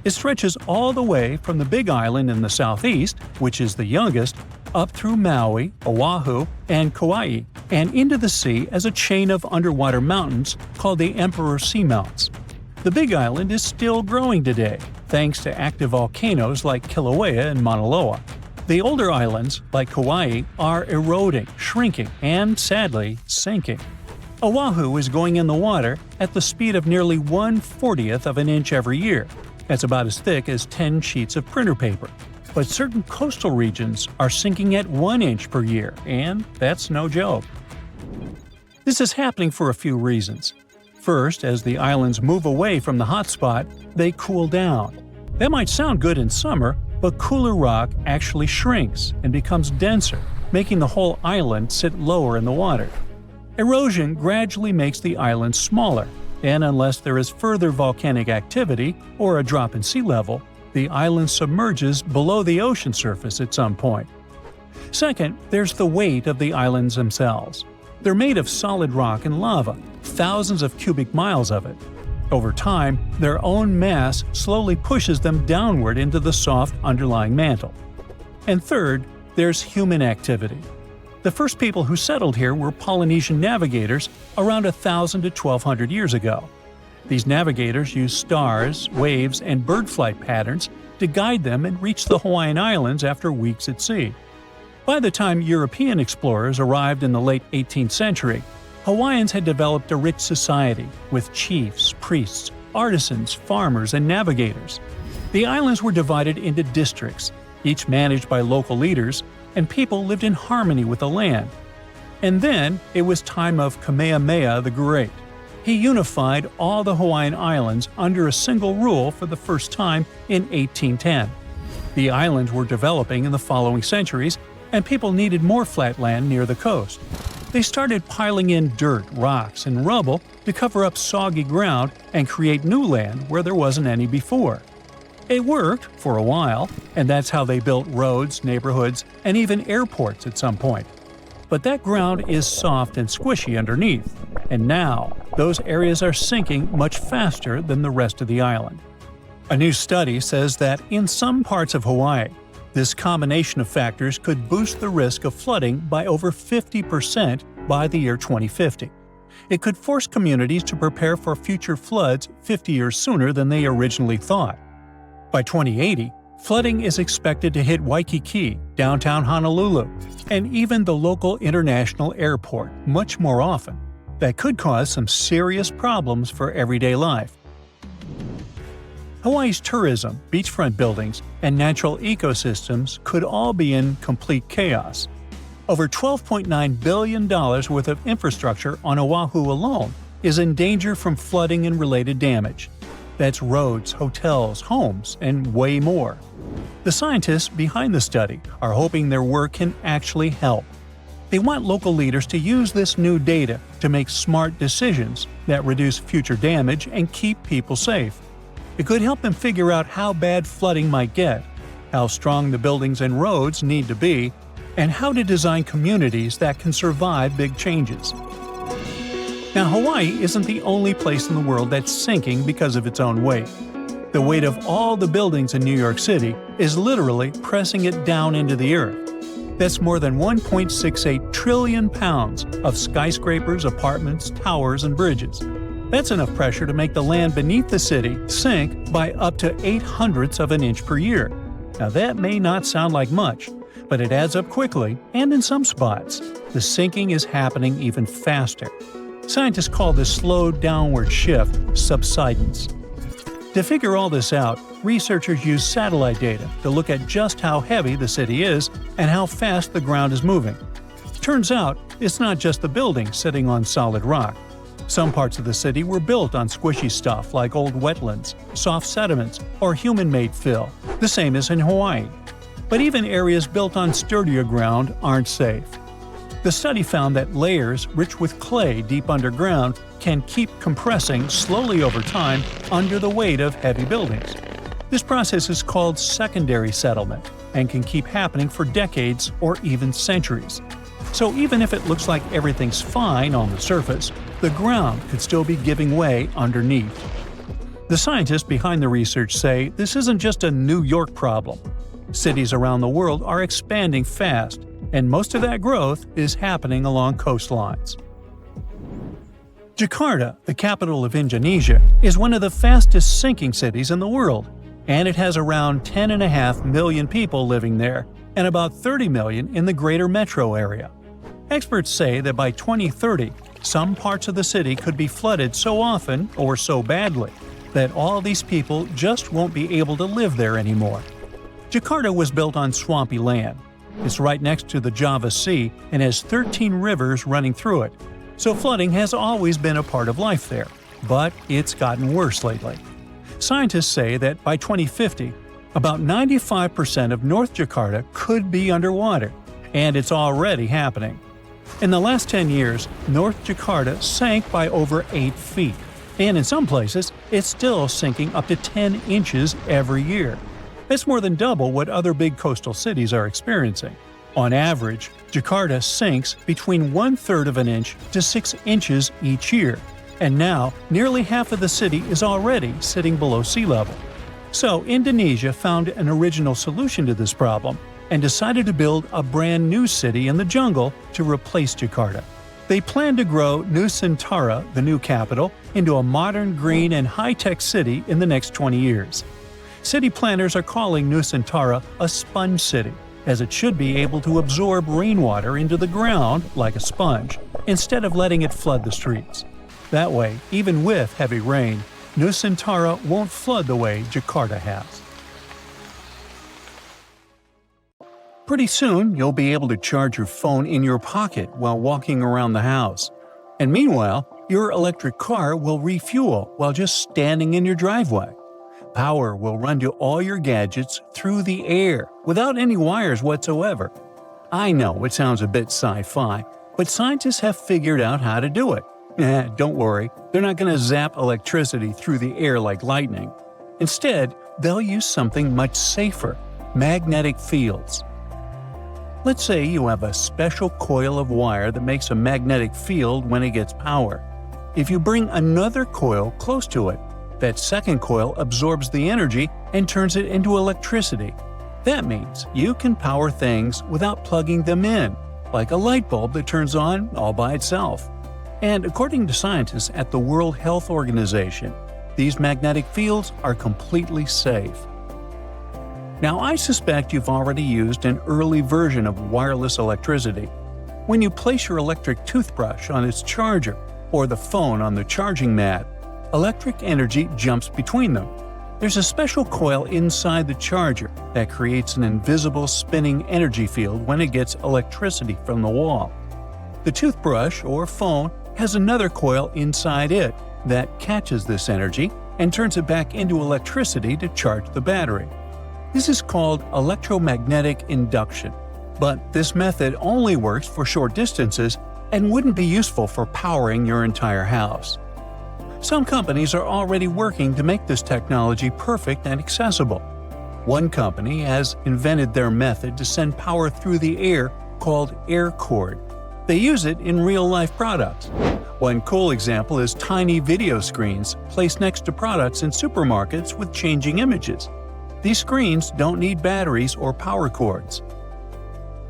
It stretches all the way from the Big Island in the southeast, which is the youngest, up through Maui, Oahu, and Kauai, and into the sea as a chain of underwater mountains called the Emperor Seamounts. The Big Island is still growing today, thanks to active volcanoes like Kilauea and Mauna Loa. The older islands, like Kauai, are eroding, shrinking, and, sadly, sinking. Oahu is going in the water at the speed of nearly 1/40th of an inch every year. That's about as thick as 10 sheets of printer paper. But certain coastal regions are sinking at 1 inch per year, and that's no joke. This is happening for a few reasons. First, as the islands move away from the hotspot, they cool down. That might sound good in summer, but cooler rock actually shrinks and becomes denser, making the whole island sit lower in the water. Erosion gradually makes the island smaller, and unless there is further volcanic activity or a drop in sea level, the island submerges below the ocean surface at some point. Second, there's the weight of the islands themselves. They're made of solid rock and lava, thousands of cubic miles of it. Over time, their own mass slowly pushes them downward into the soft underlying mantle. And third, there's human activity. The first people who settled here were Polynesian navigators around 1,000 to 1,200 years ago. These navigators used stars, waves, and bird flight patterns to guide them and reach the Hawaiian Islands after weeks at sea. By the time European explorers arrived in the late 18th century, Hawaiians had developed a rich society with chiefs, priests, artisans, farmers, and navigators. The islands were divided into districts, each managed by local leaders, and people lived in harmony with the land. And then it was time of Kamehameha the Great. He unified all the Hawaiian Islands under a single rule for the first time in 1810. The islands were developing in the following centuries, and people needed more flat land near the coast. They started piling in dirt, rocks, and rubble to cover up soggy ground and create new land where there wasn't any before. It worked for a while, and that's how they built roads, neighborhoods, and even airports at some point. But that ground is soft and squishy underneath, and now those areas are sinking much faster than the rest of the island. A new study says that in some parts of Hawaii, this combination of factors could boost the risk of flooding by over 50% by the year 2050. It could force communities to prepare for future floods 50 years sooner than they originally thought. By 2080, flooding is expected to hit Waikiki, downtown Honolulu, and even the local international airport much more often. That could cause some serious problems for everyday life. Hawaii's tourism, beachfront buildings, and natural ecosystems could all be in complete chaos. Over $12.9 billion worth of infrastructure on Oahu alone is in danger from flooding and related damage. That's roads, hotels, homes, and way more. The scientists behind the study are hoping their work can actually help. They want local leaders to use this new data to make smart decisions that reduce future damage and keep people safe. It could help them figure out how bad flooding might get, how strong the buildings and roads need to be, and how to design communities that can survive big changes. Now, Hawaii isn't the only place in the world that's sinking because of its own weight. The weight of all the buildings in New York City is literally pressing it down into the earth. That's more than 1.68 trillion pounds of skyscrapers, apartments, towers, and bridges. That's enough pressure to make the land beneath the city sink by up to 0.08 of an inch per year. Now that may not sound like much, but it adds up quickly, and in some spots, the sinking is happening even faster. Scientists call this slow downward shift subsidence. To figure all this out, researchers use satellite data to look at just how heavy the city is and how fast the ground is moving. Turns out, it's not just the buildings sitting on solid rock. Some parts of the city were built on squishy stuff like old wetlands, soft sediments, or human-made fill, the same as in Hawaii. But even areas built on sturdier ground aren't safe. The study found that layers rich with clay deep underground can keep compressing slowly over time under the weight of heavy buildings. This process is called secondary settlement and can keep happening for decades or even centuries. So even if it looks like everything's fine on the surface, the ground could still be giving way underneath. The scientists behind the research say this isn't just a New York problem. Cities around the world are expanding fast, and most of that growth is happening along coastlines. Jakarta, the capital of Indonesia, is one of the fastest sinking cities in the world, and it has around 10.5 million people living there, and about 30 million in the greater metro area. Experts say that by 2030, some parts of the city could be flooded so often or so badly that all these people just won't be able to live there anymore. Jakarta was built on swampy land. It's right next to the Java Sea and has 13 rivers running through it, so flooding has always been a part of life there, but it's gotten worse lately. Scientists say that by 2050, about 95% of North Jakarta could be underwater, and it's already happening. In the last 10 years, North Jakarta sank by over 8 feet, and in some places, it's still sinking up to 10 inches every year. That's more than double what other big coastal cities are experiencing. On average, Jakarta sinks between 1/3 of an inch to 6 inches each year, and now nearly half of the city is already sitting below sea level. So Indonesia found an original solution to this problem and decided to build a brand new city in the jungle to replace Jakarta. They plan to grow Nusantara, the new capital, into a modern, green, and high-tech city in the next 20 years. City planners are calling Nusantara a sponge city, as it should be able to absorb rainwater into the ground like a sponge, instead of letting it flood the streets. That way, even with heavy rain, Nusantara won't flood the way Jakarta has. Pretty soon, you'll be able to charge your phone in your pocket while walking around the house. And meanwhile, your electric car will refuel while just standing in your driveway. Power will run to all your gadgets through the air without any wires whatsoever. I know it sounds a bit sci-fi, but scientists have figured out how to do it. Don't worry, they're not going to zap electricity through the air like lightning. Instead, they'll use something much safer: magnetic fields. Let's say you have a special coil of wire that makes a magnetic field when it gets power. If you bring another coil close to it, that second coil absorbs the energy and turns it into electricity. That means you can power things without plugging them in, like a light bulb that turns on all by itself. And according to scientists at the World Health Organization, these magnetic fields are completely safe. Now, I suspect you've already used an early version of wireless electricity. When you place your electric toothbrush on its charger or the phone on the charging mat, electric energy jumps between them. There's a special coil inside the charger that creates an invisible spinning energy field when it gets electricity from the wall. The toothbrush or phone has another coil inside it that catches this energy and turns it back into electricity to charge the battery. This is called electromagnetic induction, but this method only works for short distances and wouldn't be useful for powering your entire house. Some companies are already working to make this technology perfect and accessible. One company has invented their method to send power through the air called air cord. They use it in real-life products. One cool example is tiny video screens placed next to products in supermarkets with changing images. These screens don't need batteries or power cords.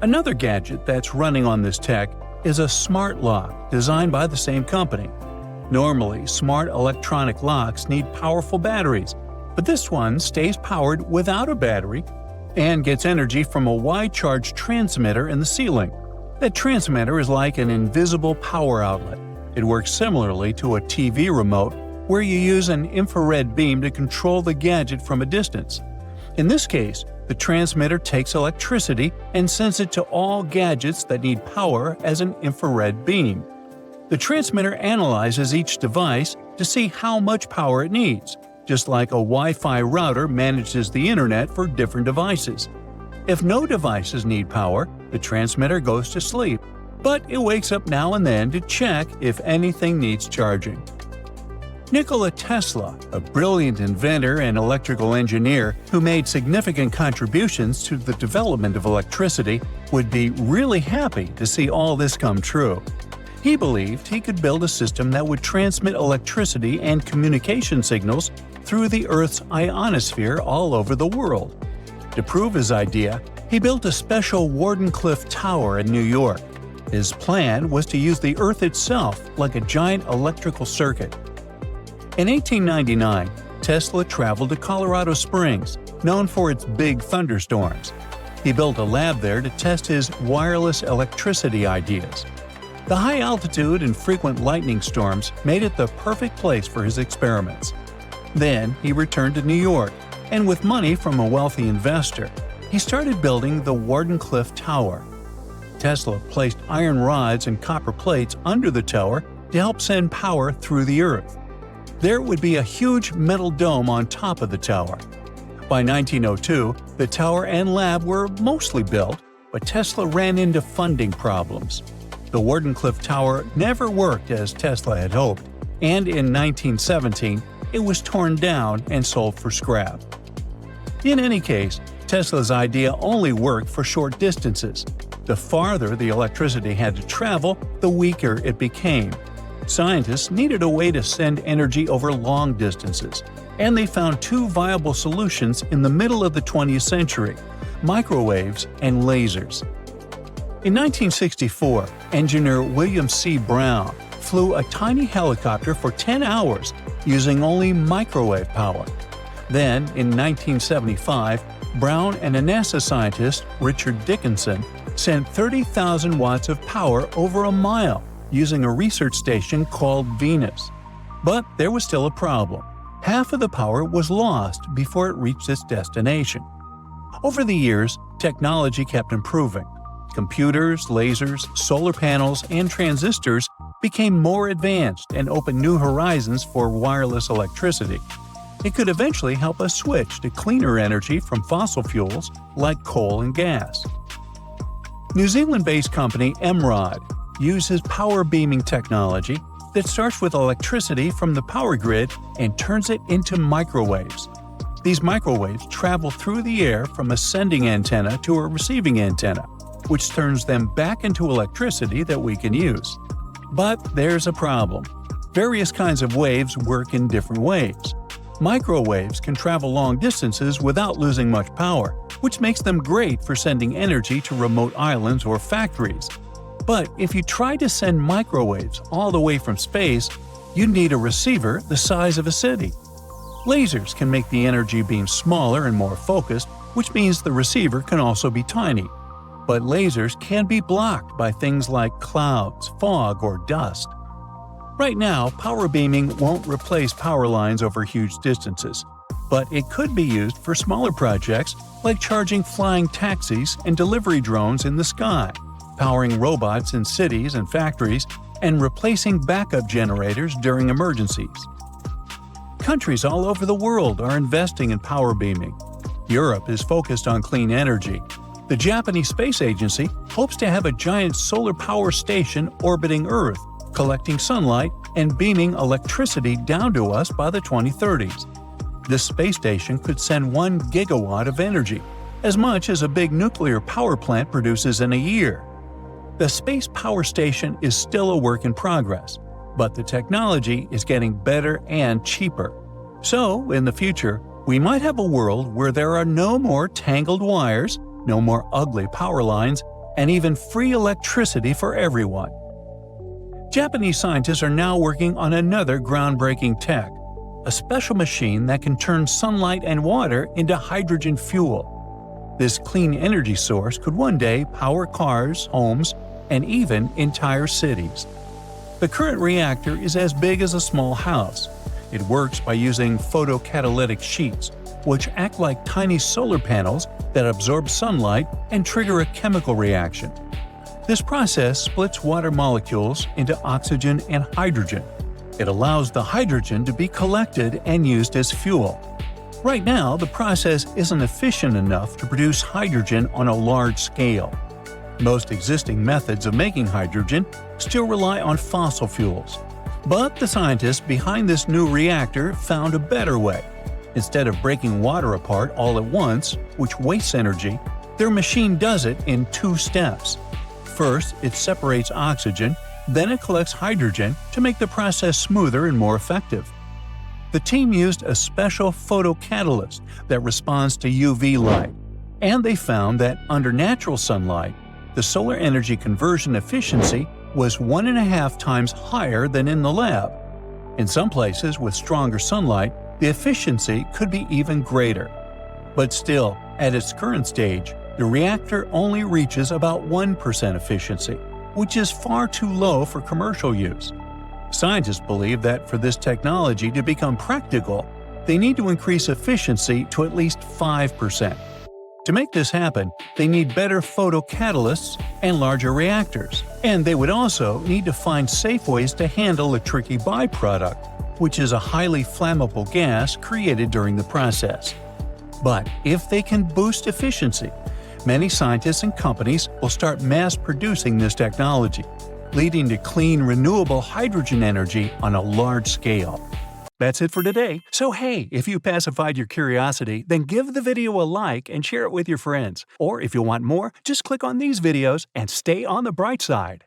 Another gadget that's running on this tech is a smart lock designed by the same company. Normally, smart electronic locks need powerful batteries, but this one stays powered without a battery and gets energy from a wide-charge transmitter in the ceiling. That transmitter is like an invisible power outlet. It works similarly to a TV remote, where you use an infrared beam to control the gadget from a distance. In this case, the transmitter takes electricity and sends it to all gadgets that need power as an infrared beam. The transmitter analyzes each device to see how much power it needs, just like a Wi-Fi router manages the internet for different devices. If no devices need power, the transmitter goes to sleep, but it wakes up now and then to check if anything needs charging. Nikola Tesla, a brilliant inventor and electrical engineer who made significant contributions to the development of electricity, would be really happy to see all this come true. He believed he could build a system that would transmit electricity and communication signals through the Earth's ionosphere all over the world. To prove his idea, he built a special Wardenclyffe Tower in New York. His plan was to use the Earth itself like a giant electrical circuit. In 1899, Tesla traveled to Colorado Springs, known for its big thunderstorms. He built a lab there to test his wireless electricity ideas. The high altitude and frequent lightning storms made it the perfect place for his experiments. Then he returned to New York, and with money from a wealthy investor, he started building the Wardenclyffe Tower. Tesla placed iron rods and copper plates under the tower to help send power through the Earth. There would be a huge metal dome on top of the tower. By 1902, the tower and lab were mostly built, but Tesla ran into funding problems. The Wardenclyffe Tower never worked as Tesla had hoped, and in 1917, it was torn down and sold for scrap. In any case, Tesla's idea only worked for short distances. The farther the electricity had to travel, the weaker it became. Scientists needed a way to send energy over long distances, and they found two viable solutions in the middle of the 20th century: microwaves and lasers. In 1964, engineer William C. Brown flew a tiny helicopter for 10 hours using only microwave power. Then, in 1975, Brown and a NASA scientist, Richard Dickinson, sent 30,000 watts of power over a mile using a research station called Venus. But there was still a problem. Half of the power was lost before it reached its destination. Over the years, technology kept improving. Computers, lasers, solar panels, and transistors became more advanced and opened new horizons for wireless electricity. It could eventually help us switch to cleaner energy from fossil fuels like coal and gas. New Zealand-based company Emrod uses power beaming technology that starts with electricity from the power grid and turns it into microwaves. These microwaves travel through the air from a sending antenna to a receiving antenna, which turns them back into electricity that we can use. But there's a problem. Various kinds of waves work in different ways. Microwaves can travel long distances without losing much power, which makes them great for sending energy to remote islands or factories. But if you try to send microwaves all the way from space, you'd need a receiver the size of a city. Lasers can make the energy beam smaller and more focused, which means the receiver can also be tiny. But lasers can be blocked by things like clouds, fog, or dust. Right now, power beaming won't replace power lines over huge distances, but it could be used for smaller projects like charging flying taxis and delivery drones in the sky, powering robots in cities and factories, and replacing backup generators during emergencies. Countries all over the world are investing in power beaming. Europe is focused on clean energy. The Japanese Space Agency hopes to have a giant solar power station orbiting Earth, collecting sunlight and beaming electricity down to us by the 2030s. This space station could send 1 gigawatt of energy, as much as a big nuclear power plant produces in a year. The space power station is still a work in progress, but the technology is getting better and cheaper. So, in the future, we might have a world where there are no more tangled wires, no more ugly power lines, and even free electricity for everyone. Japanese scientists are now working on another groundbreaking tech, a special machine that can turn sunlight and water into hydrogen fuel. This clean energy source could one day power cars, homes, and even entire cities. The current reactor is as big as a small house. It works by using photocatalytic sheets, which act like tiny solar panels that absorb sunlight and trigger a chemical reaction. This process splits water molecules into oxygen and hydrogen. It allows the hydrogen to be collected and used as fuel. Right now, the process isn't efficient enough to produce hydrogen on a large scale. Most existing methods of making hydrogen still rely on fossil fuels. But the scientists behind this new reactor found a better way. Instead of breaking water apart all at once, which wastes energy, their machine does it in 2 steps. First, it separates oxygen, then it collects hydrogen to make the process smoother and more effective. The team used a special photocatalyst that responds to UV light, and they found that under natural sunlight, the solar energy conversion efficiency was 1.5 times higher than in the lab. In some places with stronger sunlight, the efficiency could be even greater. But still, at its current stage, the reactor only reaches about 1% efficiency, which is far too low for commercial use. Scientists believe that for this technology to become practical, they need to increase efficiency to at least 5%. To make this happen, they need better photocatalysts and larger reactors, and they would also need to find safe ways to handle the tricky byproduct, which is a highly flammable gas created during the process. But if they can boost efficiency, many scientists and companies will start mass-producing this technology, leading to clean, renewable hydrogen energy on a large scale. That's it for today. So hey, if you pacified your curiosity, then give the video a like and share it with your friends. Or if you want more, just click on these videos and stay on the bright side.